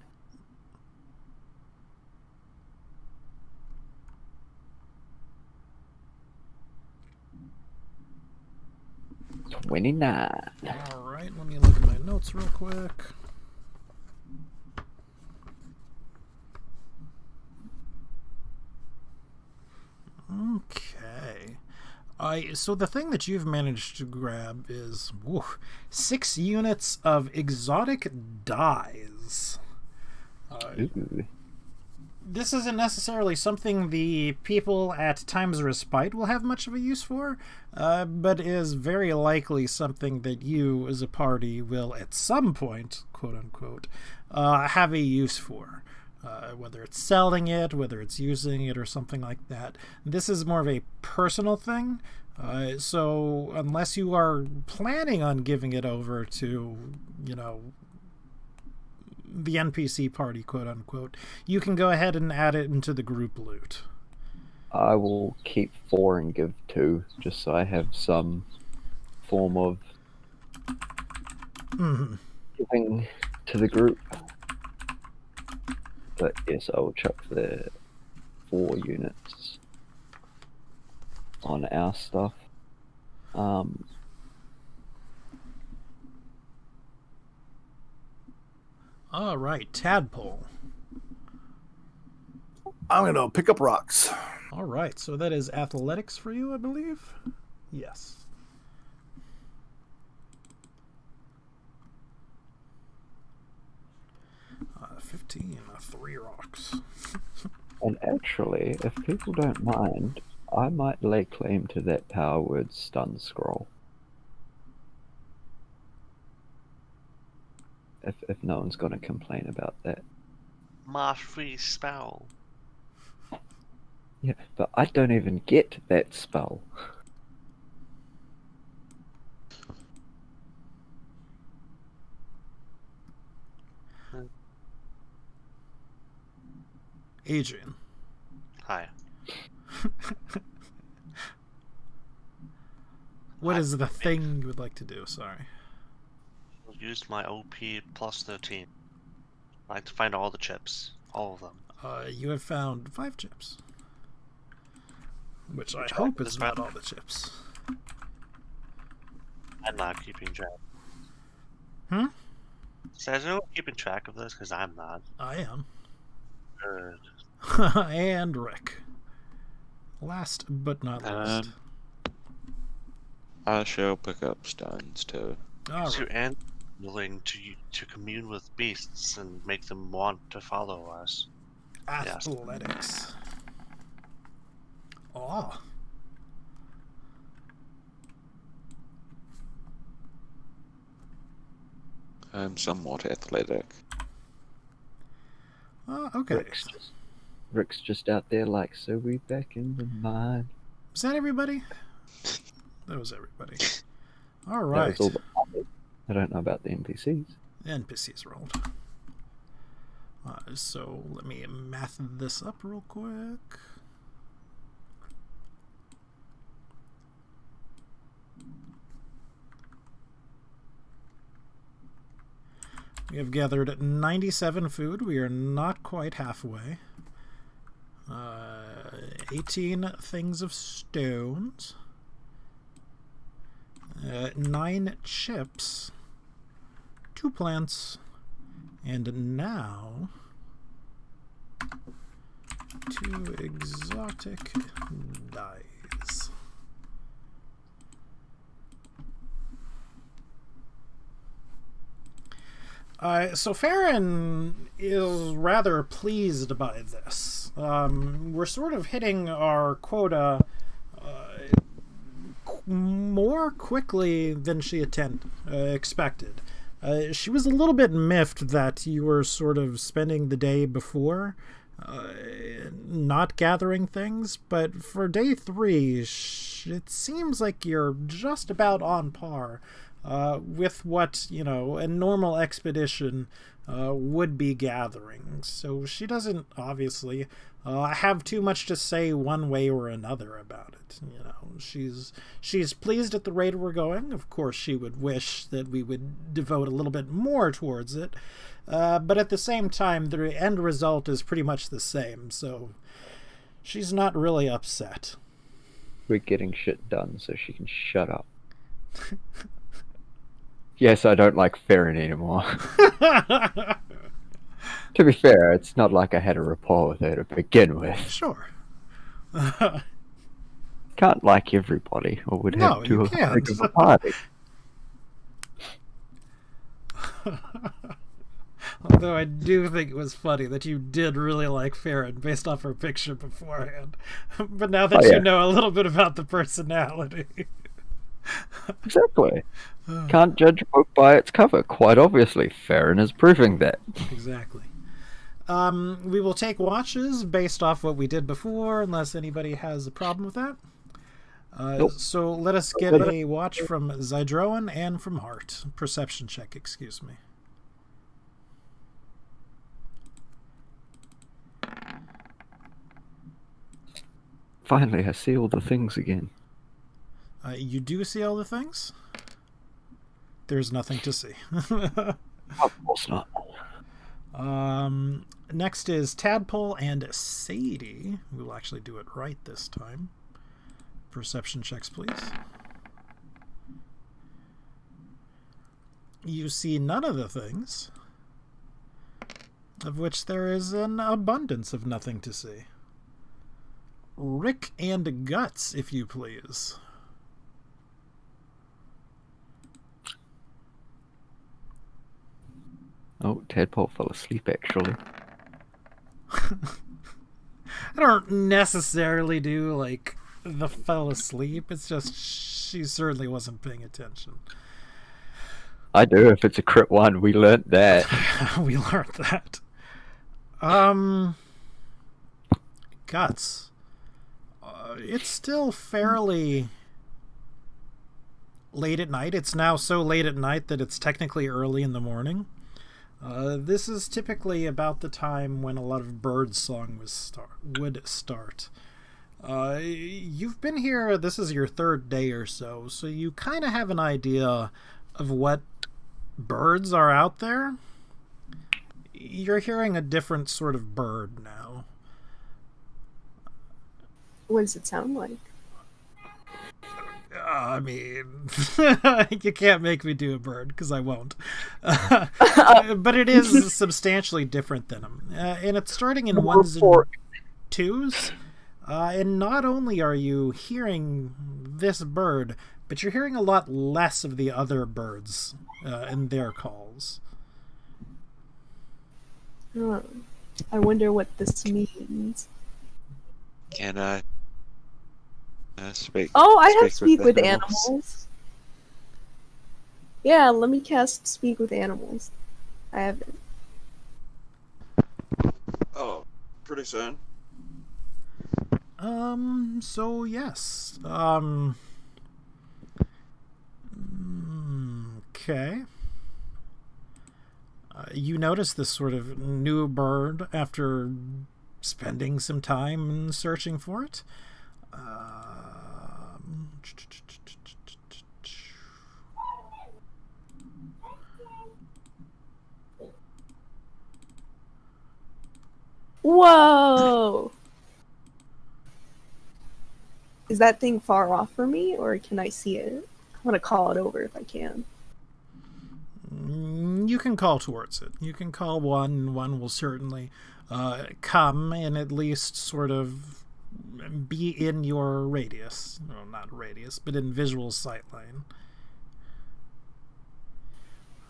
$29. All right, let me look at my notes real quick. Okay. So the thing that you've managed to grab is 6 units of exotic dyes. This isn't necessarily something the people at Time's Respite will have much of a use for, but is very likely something that you as a party will at some point, quote unquote, have a use for. Whether it's selling it, whether it's using it, or something like that. This is more of a personal thing, so unless you are planning on giving it over to, the NPC party, quote unquote, you can go ahead and add it into the group loot. I will keep 4 and give 2, just so I have some form of giving to the group. But yes, I will chuck the 4 units on our stuff. All right, Tadpole. I'm going to pick up rocks. All right, so that is athletics for you, I believe? Yes. Uh, 15, 3 rocks. And actually, if people don't mind, I might lay claim to that power word stun scroll. If no one's going to complain about that. My free spell. Yeah, but I don't even get that spell. Adrian. Hi. What is the thing you would like to do? Sorry. Use my OP plus 13. I like to find all the chips. All of them. You have found 5 chips. Which I hope is not all the chips. I'm not keeping track. Hmm? So is anyone keeping track of this? Because I'm not. I am. Good. And Rick. Last but not least. I shall pick up stones too. All So right. and willing to commune with beasts and make them want to follow us. Athletics. Oh. I'm somewhat athletic. Okay. Rick's just out there like, so we back in the mine. Is that everybody? That was everybody. All That right. was all the puppets. I don't know about the NPCs. NPCs rolled. So let me math this up real quick. We have gathered 97 food. We are not quite halfway. 18 things of stones. 9 chips. 2 plants. And now 2 exotic dyes. So Farron is rather pleased by this. We're sort of hitting our quota more quickly than she expected. She was a little bit miffed that you were sort of spending the day before not gathering things, but for day 3, it seems like you're just about on par with what, a normal expedition would be gathering. So she doesn't, obviously, have too much to say one way or another about it. She's pleased at the rate we're going. Of course, she would wish that we would devote a little bit more towards it. But at the same time, the end result is pretty much the same. So she's not really upset. We're getting shit done, so she can shut up. Yes, I don't like Farron anymore. To be fair, it's not like I had a rapport with her to begin with. Sure. Can't like everybody, or would have too big of a party. Although I do think it was funny that you did really like Farron based off her picture beforehand. But now that you know a little bit about the personality. Exactly. Can't judge a book by its cover. Quite obviously, Farron is proving that. Exactly. We will take watches based off what we did before, unless anybody has a problem with that. Nope. So let us get a watch from Zydroan and from Hart. Perception check, excuse me. Finally, I see all the things again. You do see all the things? There's nothing to see. Of course not. Next is Tadpole and Sadie. We'll actually do it right this time. Perception checks, please. You see none of the things, of which there is an abundance of nothing to see. Rick and Guts, if you please. Oh, Tadpole fell asleep, actually. I don't necessarily do, the fell asleep. It's just she certainly wasn't paying attention. I do, if it's a crit 1. We learnt that. We learned that. Guts. It's still fairly late at night. It's now so late at night that it's technically early in the morning. This is typically about the time when a lot of bird song would start. You've been here, this is your third day or so you kind of have an idea of what birds are out there. You're hearing a different sort of bird now. What does it sound like? I mean, you can't make me do a bird, because I won't. But it is substantially different than them. And it's starting in ones and twos. And not only are you hearing this bird, but you're hearing a lot less of the other birds and their calls. I wonder what this means. Can I speak? Oh, I have Speak with Animals. Yeah, let me cast Speak with Animals. I have it. Oh, pretty soon. So yes. Okay. You notice this sort of new bird after spending some time searching for it. Whoa! Is that thing far off from me, or can I see it? I want to call it over if I can. You can call towards it. You can call one will certainly come and at least sort of be in your radius. Well, not radius, but in visual sight line.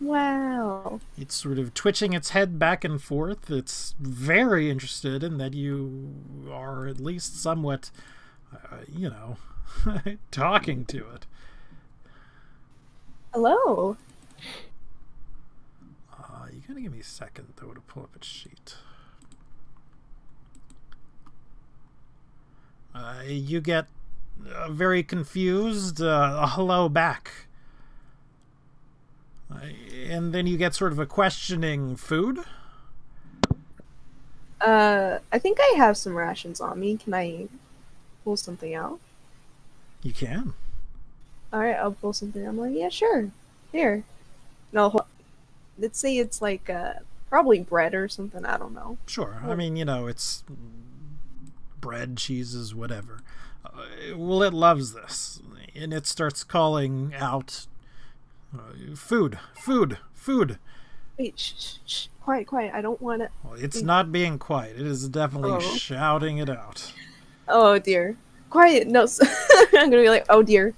Wow. It's sort of twitching its head back and forth. It's very interested in that you are at least somewhat, talking to it. Hello. You gotta give me a second, though, to pull up its sheet. You get very confused, a hello back. And then you get sort of a questioning food. I think I have some rations on me. Can I pull something out? You can. Alright, I'll pull something out. I'm like, yeah, sure. Here. No, let's say it's like probably bread or something. I don't know. Sure. I mean, it's bread, cheeses, whatever. Well, it loves this. And it starts calling out, food. Wait, shh. Quiet. I don't want to... Well, it's not being quiet. It is definitely shouting it out. Oh, dear. Quiet. No. I'm going to be like, oh, dear.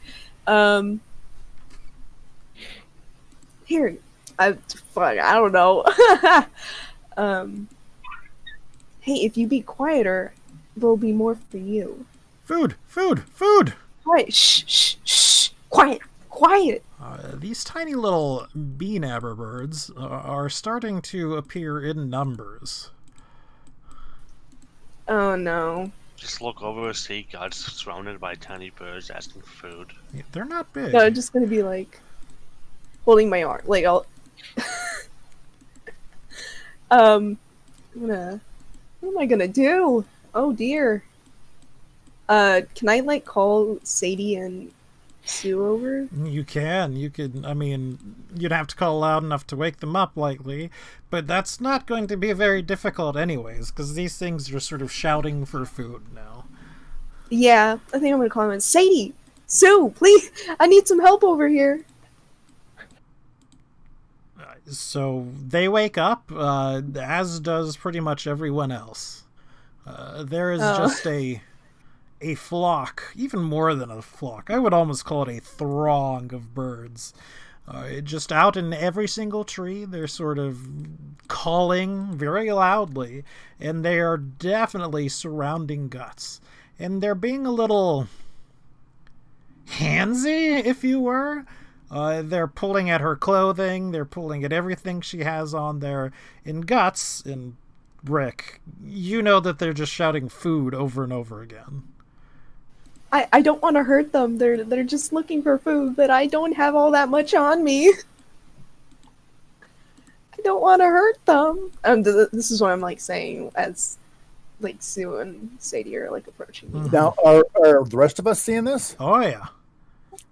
Here. I don't know. Hey, if you be quieter, there'll be more for you. Food! Quiet. Shh. Quiet. These tiny little bee nabber birds are starting to appear in numbers. Oh, no. Just look over and see God's surrounded by tiny birds asking for food. Yeah, they're not big. No, I'm just gonna be like holding my arm. Like I'll what am I gonna do? Oh dear. Can I like call Sadie and Sue over? You can. You could. I mean, you'd have to call loud enough to wake them up, likely, but that's not going to be very difficult, anyways, because these things are sort of shouting for food now. Yeah, I think I'm gonna call them. Sadie, Sue, please, I need some help over here. So they wake up, as does pretty much everyone else. There is just a flock, even more than a flock. I would almost call it a throng of birds. Just out in every single tree, they're sort of calling very loudly, and they are definitely surrounding Guts. And they're being a little handsy, if you were. They're pulling at her clothing, they're pulling at everything she has on there. In Guts, in Brick, you know that they're just shouting food over and over again. I don't want to hurt them. They're just looking for food, but I don't have all that much on me. I don't want to hurt them. This is what I'm like saying as like Sue and Sadie are like approaching me. Now, are the rest of us seeing this? Oh yeah.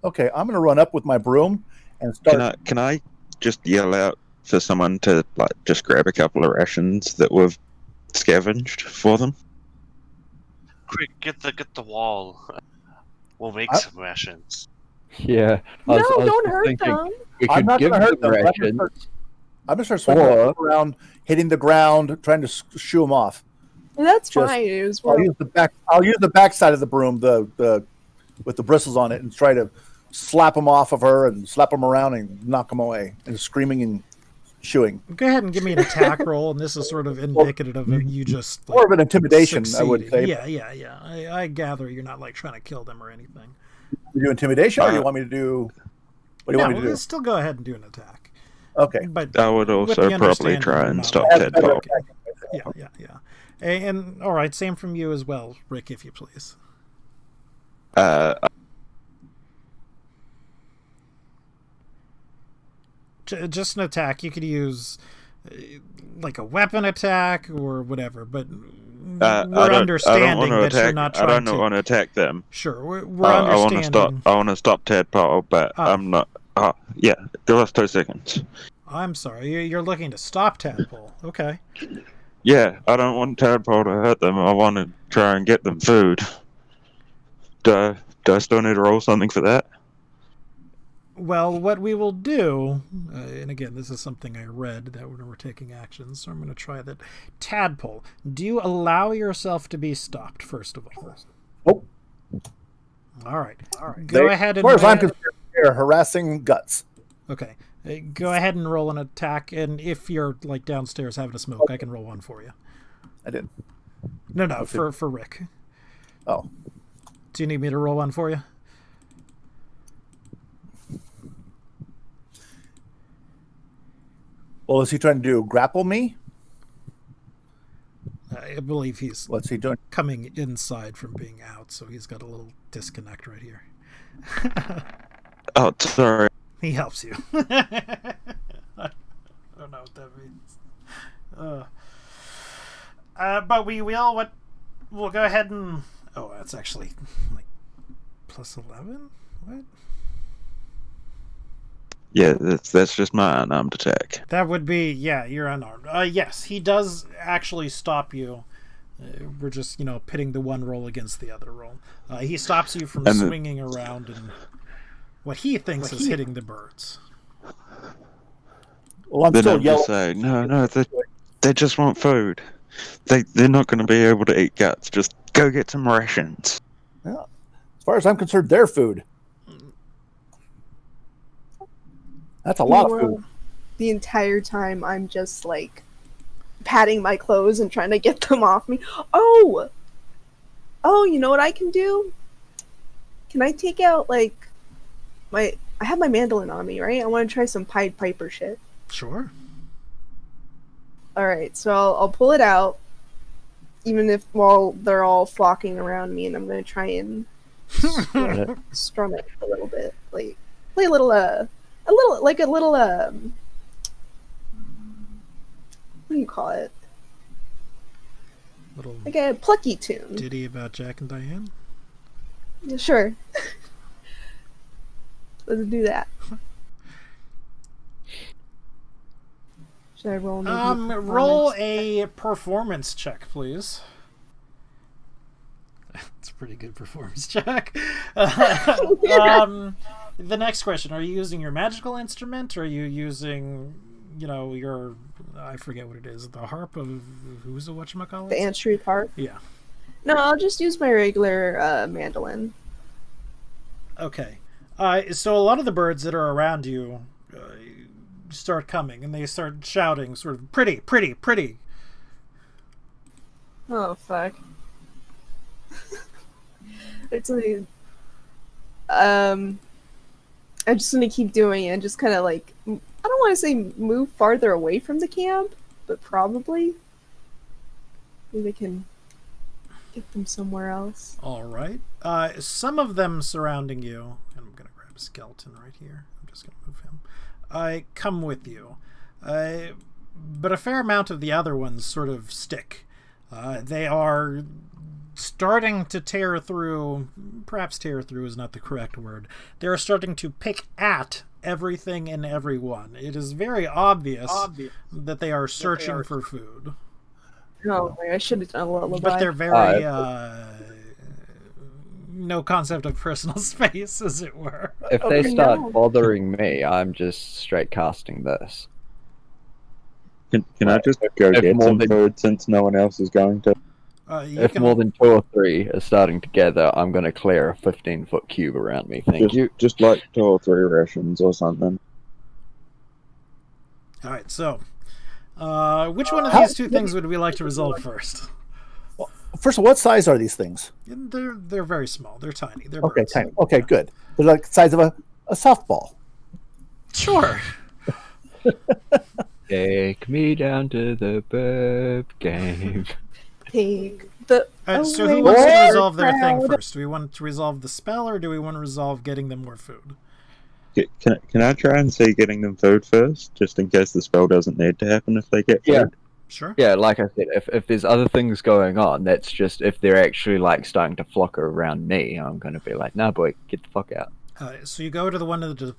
Okay, I'm going to run up with my broom and start. Can I just yell out for someone to like just grab a couple of rations that we've scavenged for them? Quick, get the wall. We'll make some rations. Yeah. No, don't hurt them. We I'm could not give going to hurt them them. rations. I'm going to start swinging around, hitting the ground, trying to shoo them off. That's Just- fine. It was I'll use the back. I'll use the back side of the broom, the with the bristles on it, and try to slap them off of her and slap them around and knock them away, and screaming and shooing. Go ahead and give me an attack roll, and this is sort of indicative of you just More of an intimidation, I would say. Yeah. I gather you're not like trying to kill them or anything. You do intimidation, or do you want me to do? What do you want me to do? Still go ahead and do an attack. Okay. But I would with also the probably understanding try you're and not stop like- Tadpole. Yeah. And all right, same from you as well, Rick, if you please. Just an attack. You could use like a weapon attack or whatever, but we're understanding that you're not trying I don't to. want to attack them. Sure, we're understanding. I want to stop Tadpole, but I'm not. Yeah, give us 2 seconds. I'm sorry, you're looking to stop Tadpole. Okay. Yeah, I don't want Tadpole to hurt them. I want to try and get them food. Do I still need to roll something for that? Well, what we will do, and again, this is something I read that when we're taking actions, so I'm going to try that. Tadpole, do you allow yourself to be stopped, first of all? Nope. All right. Go ahead and... As far as I'm concerned, they're harassing guts. Okay. Go ahead and roll an attack, and if you're like downstairs having a smoke, I can roll one for you. I did. No, for Rick. Oh. Do you need me to roll one for you? Well, is he trying to do grapple me? I believe he's What's he doing? coming inside from being out, so he's got a little disconnect right here. Oh, sorry. He helps you. I don't know what that means. But we will. We'll go ahead and. Oh, that's actually like plus 11. What? Yeah, that's just my unarmed attack. That would be, yeah, you're unarmed. Yes, he does actually stop you. We're just, pitting the one roll against the other roll. He stops you from swinging around and what he thinks is hitting the birds. Well, I'm Then still I'm yelling. just saying, no, they just want food. They're not going to be able to eat guts. Just go get some rations. Yeah. As far as I'm concerned, their food. That's a lot of food. The entire time I'm just like patting my clothes and trying to get them off me. Oh, you know what I can do? Can I take out like I have my mandolin on me, right? I want to try some Pied Piper shit. Sure. All right, so I'll pull it out, even if while they're all flocking around me, and I'm gonna try and strum it a little bit, like play a little what do you call it? Little Like a plucky tune. ditty about Jack and Diane. Yeah, sure. Let's do that. Should I roll? Roll a performance check, please. It's a pretty good performance check. The next question: are you using your magical instrument, or are you using, your I forget what it is, the harp of who's the whatchamacallit? The Ant Street harp. Yeah. No, I'll just use my regular mandolin. Okay. So a lot of the birds that are around you start coming, and they start shouting, sort of pretty, pretty, pretty. Oh fuck! It's like, I'm just gonna keep doing it. Just kind of like, I don't want to say move farther away from the camp, but probably maybe I can get them somewhere else. All right. Some of them surrounding you, and I'm gonna grab a skeleton right here. I'm just gonna move him. Come with you. but a fair amount of the other ones sort of stick. They are starting to tear through. Perhaps tear through is not the correct word. They are starting to pick at everything and everyone. It is very obvious that they are searching for food. No, I should have done a lullaby. But they're very no concept of personal space, as it were. If they start bothering me, I'm just straight casting this. Can I just go get some food since no one else is going to? If more than 2 or 3 are starting together, I'm going to clear a 15-foot cube around me. Thank you. Just like 2 or 3 rations or something. All right, so which one of these two things would we like to resolve first? First of all, what size are these things? They're very small. They're tiny. They're okay, birds. tiny. Okay, good. They're like the size of a softball. Sure. Take me down to the burp game. Take the. So who wants to resolve their thing first? Do we want to resolve the spell, or do we want to resolve getting them more food? Can I try and see getting them food first, just in case the spell doesn't need to happen if they get food? Yeah. Sure. Yeah, like I said, if there's other things going on, that's just if they're actually like starting to flock around me, I'm going to be like, nah, boy, get the fuck out. So you go to the one of the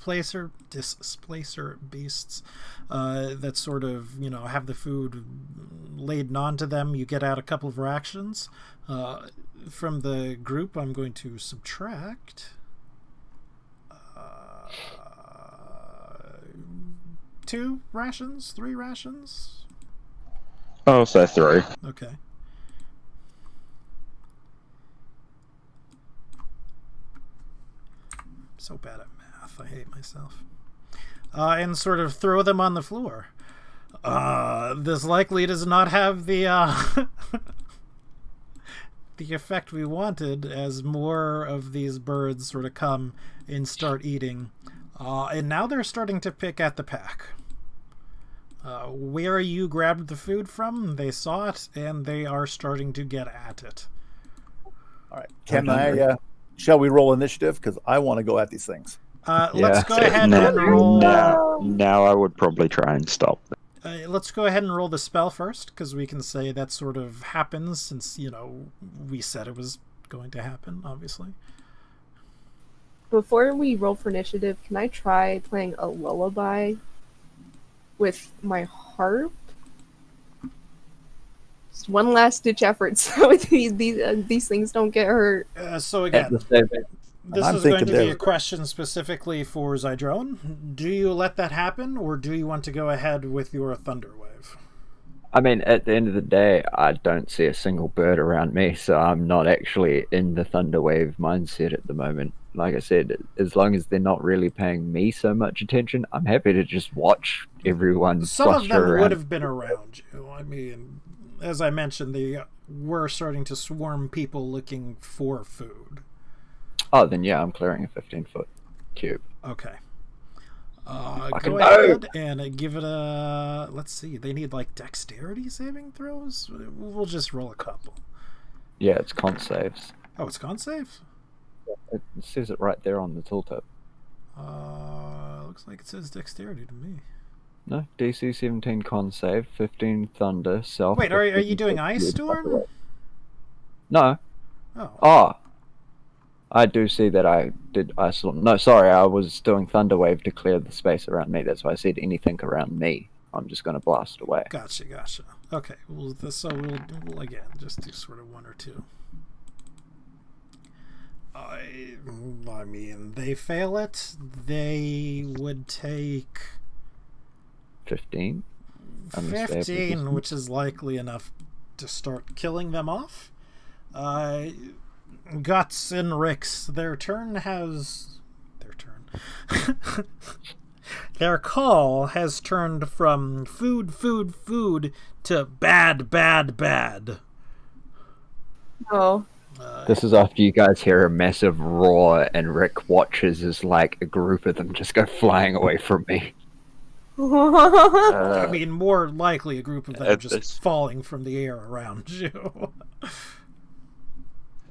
displacer beasts that sort of, have the food laden onto them. You get out a couple of rations. From the group, I'm going to subtract 2 rations, 3 rations. I'll say 3. Okay. So bad at math. I hate myself. And sort of throw them on the floor. This likely does not have the the effect we wanted, as more of these birds sort of come and start eating. And now they're starting to pick at the pack. Where you grabbed the food from, they saw it, and they are starting to get at it. All right. Shall we roll initiative? Because I want to go at these things. Let's go ahead and roll. Now I would probably try and stop them. Let's go ahead and roll the spell first, because we can say that sort of happens since, we said it was going to happen, obviously. Before we roll for initiative, can I try playing a lullaby with my harp? Just one last ditch effort so these things don't get hurt. So again, this is going to be a question specifically for Zydrone. Do you let that happen, or do you want to go ahead with your Thunderwave? I mean, at the end of the day, I don't see a single bird around me, so I'm not actually in the Thunderwave mindset at the moment. Like I said, as long as they're not really paying me so much attention, I'm happy to just watch everyone. Some of them would have been around you. I mean, as I mentioned, they were starting to swarm people looking for food. Oh, then yeah, I'm clearing a 15-foot cube. Okay. Go ahead and give it a... Let's see, they need like dexterity saving throws? We'll just roll a couple. Yeah, it's con saves. Oh, it's con save? It says it right there on the tooltip. Looks like it says dexterity to me. No, DC 17 con save, 15 thunder, self... Wait, are you doing Ice Storm? No. Oh. I do see that I did Ice Storm. No, sorry, I was doing Thunderwave to clear the space around me. That's why I said anything around me, I'm just going to blast away. Gotcha. Okay, so we'll again just do sort of 1 or 2. I mean, they fail it, they would take 15, which is likely enough to start killing them off. Guts and Rix, their call has turned from food to bad. Oh. This is after you guys hear a massive roar and Rick watches as like a group of them just go flying away from me. I mean, more likely a group of them just falling from the air around you.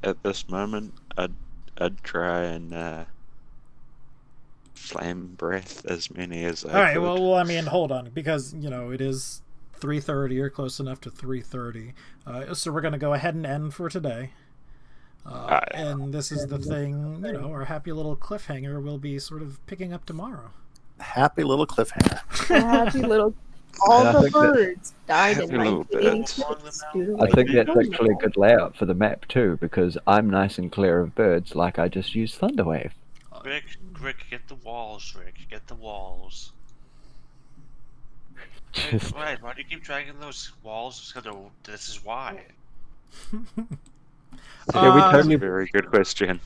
At this moment, I'd try and flame breath as many as I could. Alright, well, I mean, hold on, because, it is 3:30 or close enough to 3:30. So we're going to go ahead and end for today. And this is the thing, our happy little cliffhanger will be sort of picking up tomorrow. Happy little cliffhanger. Happy little. All And I the think that- birds died in Happy little 1986. due to I think lightning. that's actually a good layout for the map too, because I'm nice and clear of birds, like I just used Thunderwave. Rick, get the walls, Rick. Get the walls. Rick, Just, right, why do you keep dragging those walls? This is why. yeah, we Uh, totally Very good question.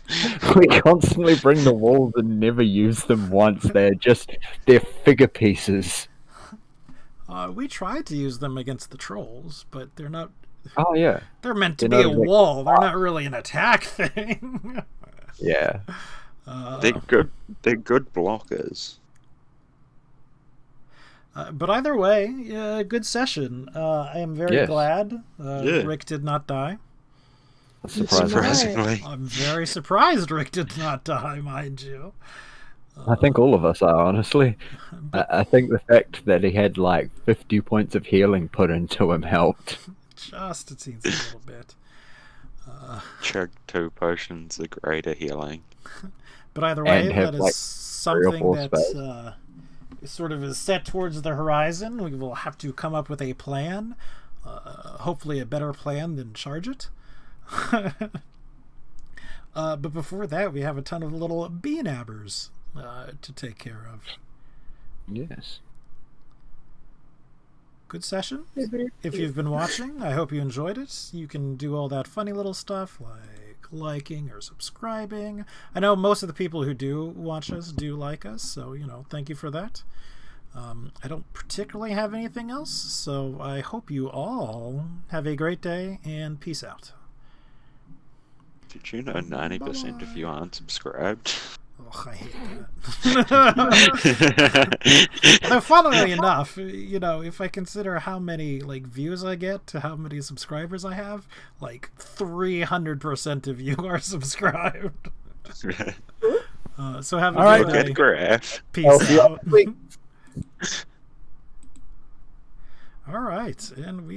we constantly bring the walls and never use them once. They're figure pieces. We tried to use them against the trolls, but they're not. Oh yeah, They're meant to They're be a not like- wall. They're not really an attack thing. yeah. They're good. They're good blockers. But either way, good session. I am very Yes. glad Yeah. Rick did not die. Surprising. Surprisingly. I'm very surprised Rick did not die, mind you. I think all of us are, honestly. I think the fact that he had like 50 points of healing put into him helped. Just, it seems a little bit. Chug 2 potions of greater healing. But either way, And have, that is like, something 4 that spells. sort of is set towards the horizon. We will have to come up with a plan. Hopefully a better plan than charge it. But before that, we have a ton of little bee nabbers to take care of. Yes. Good session. If you've been watching, I hope you enjoyed it. You can do all that funny little stuff like liking or subscribing. I know most of the people who do watch us do like us, so thank you for that. I don't particularly have anything else, so I hope you all have a great day and peace out. Did you know 90% of you aren't subscribed? Oh, I hate that. Though, funnily enough, if I consider how many views I get to how many subscribers I have, 300% of you are subscribed. So have a All right. good Look day. at graph. Peace out. Wait. All right, and we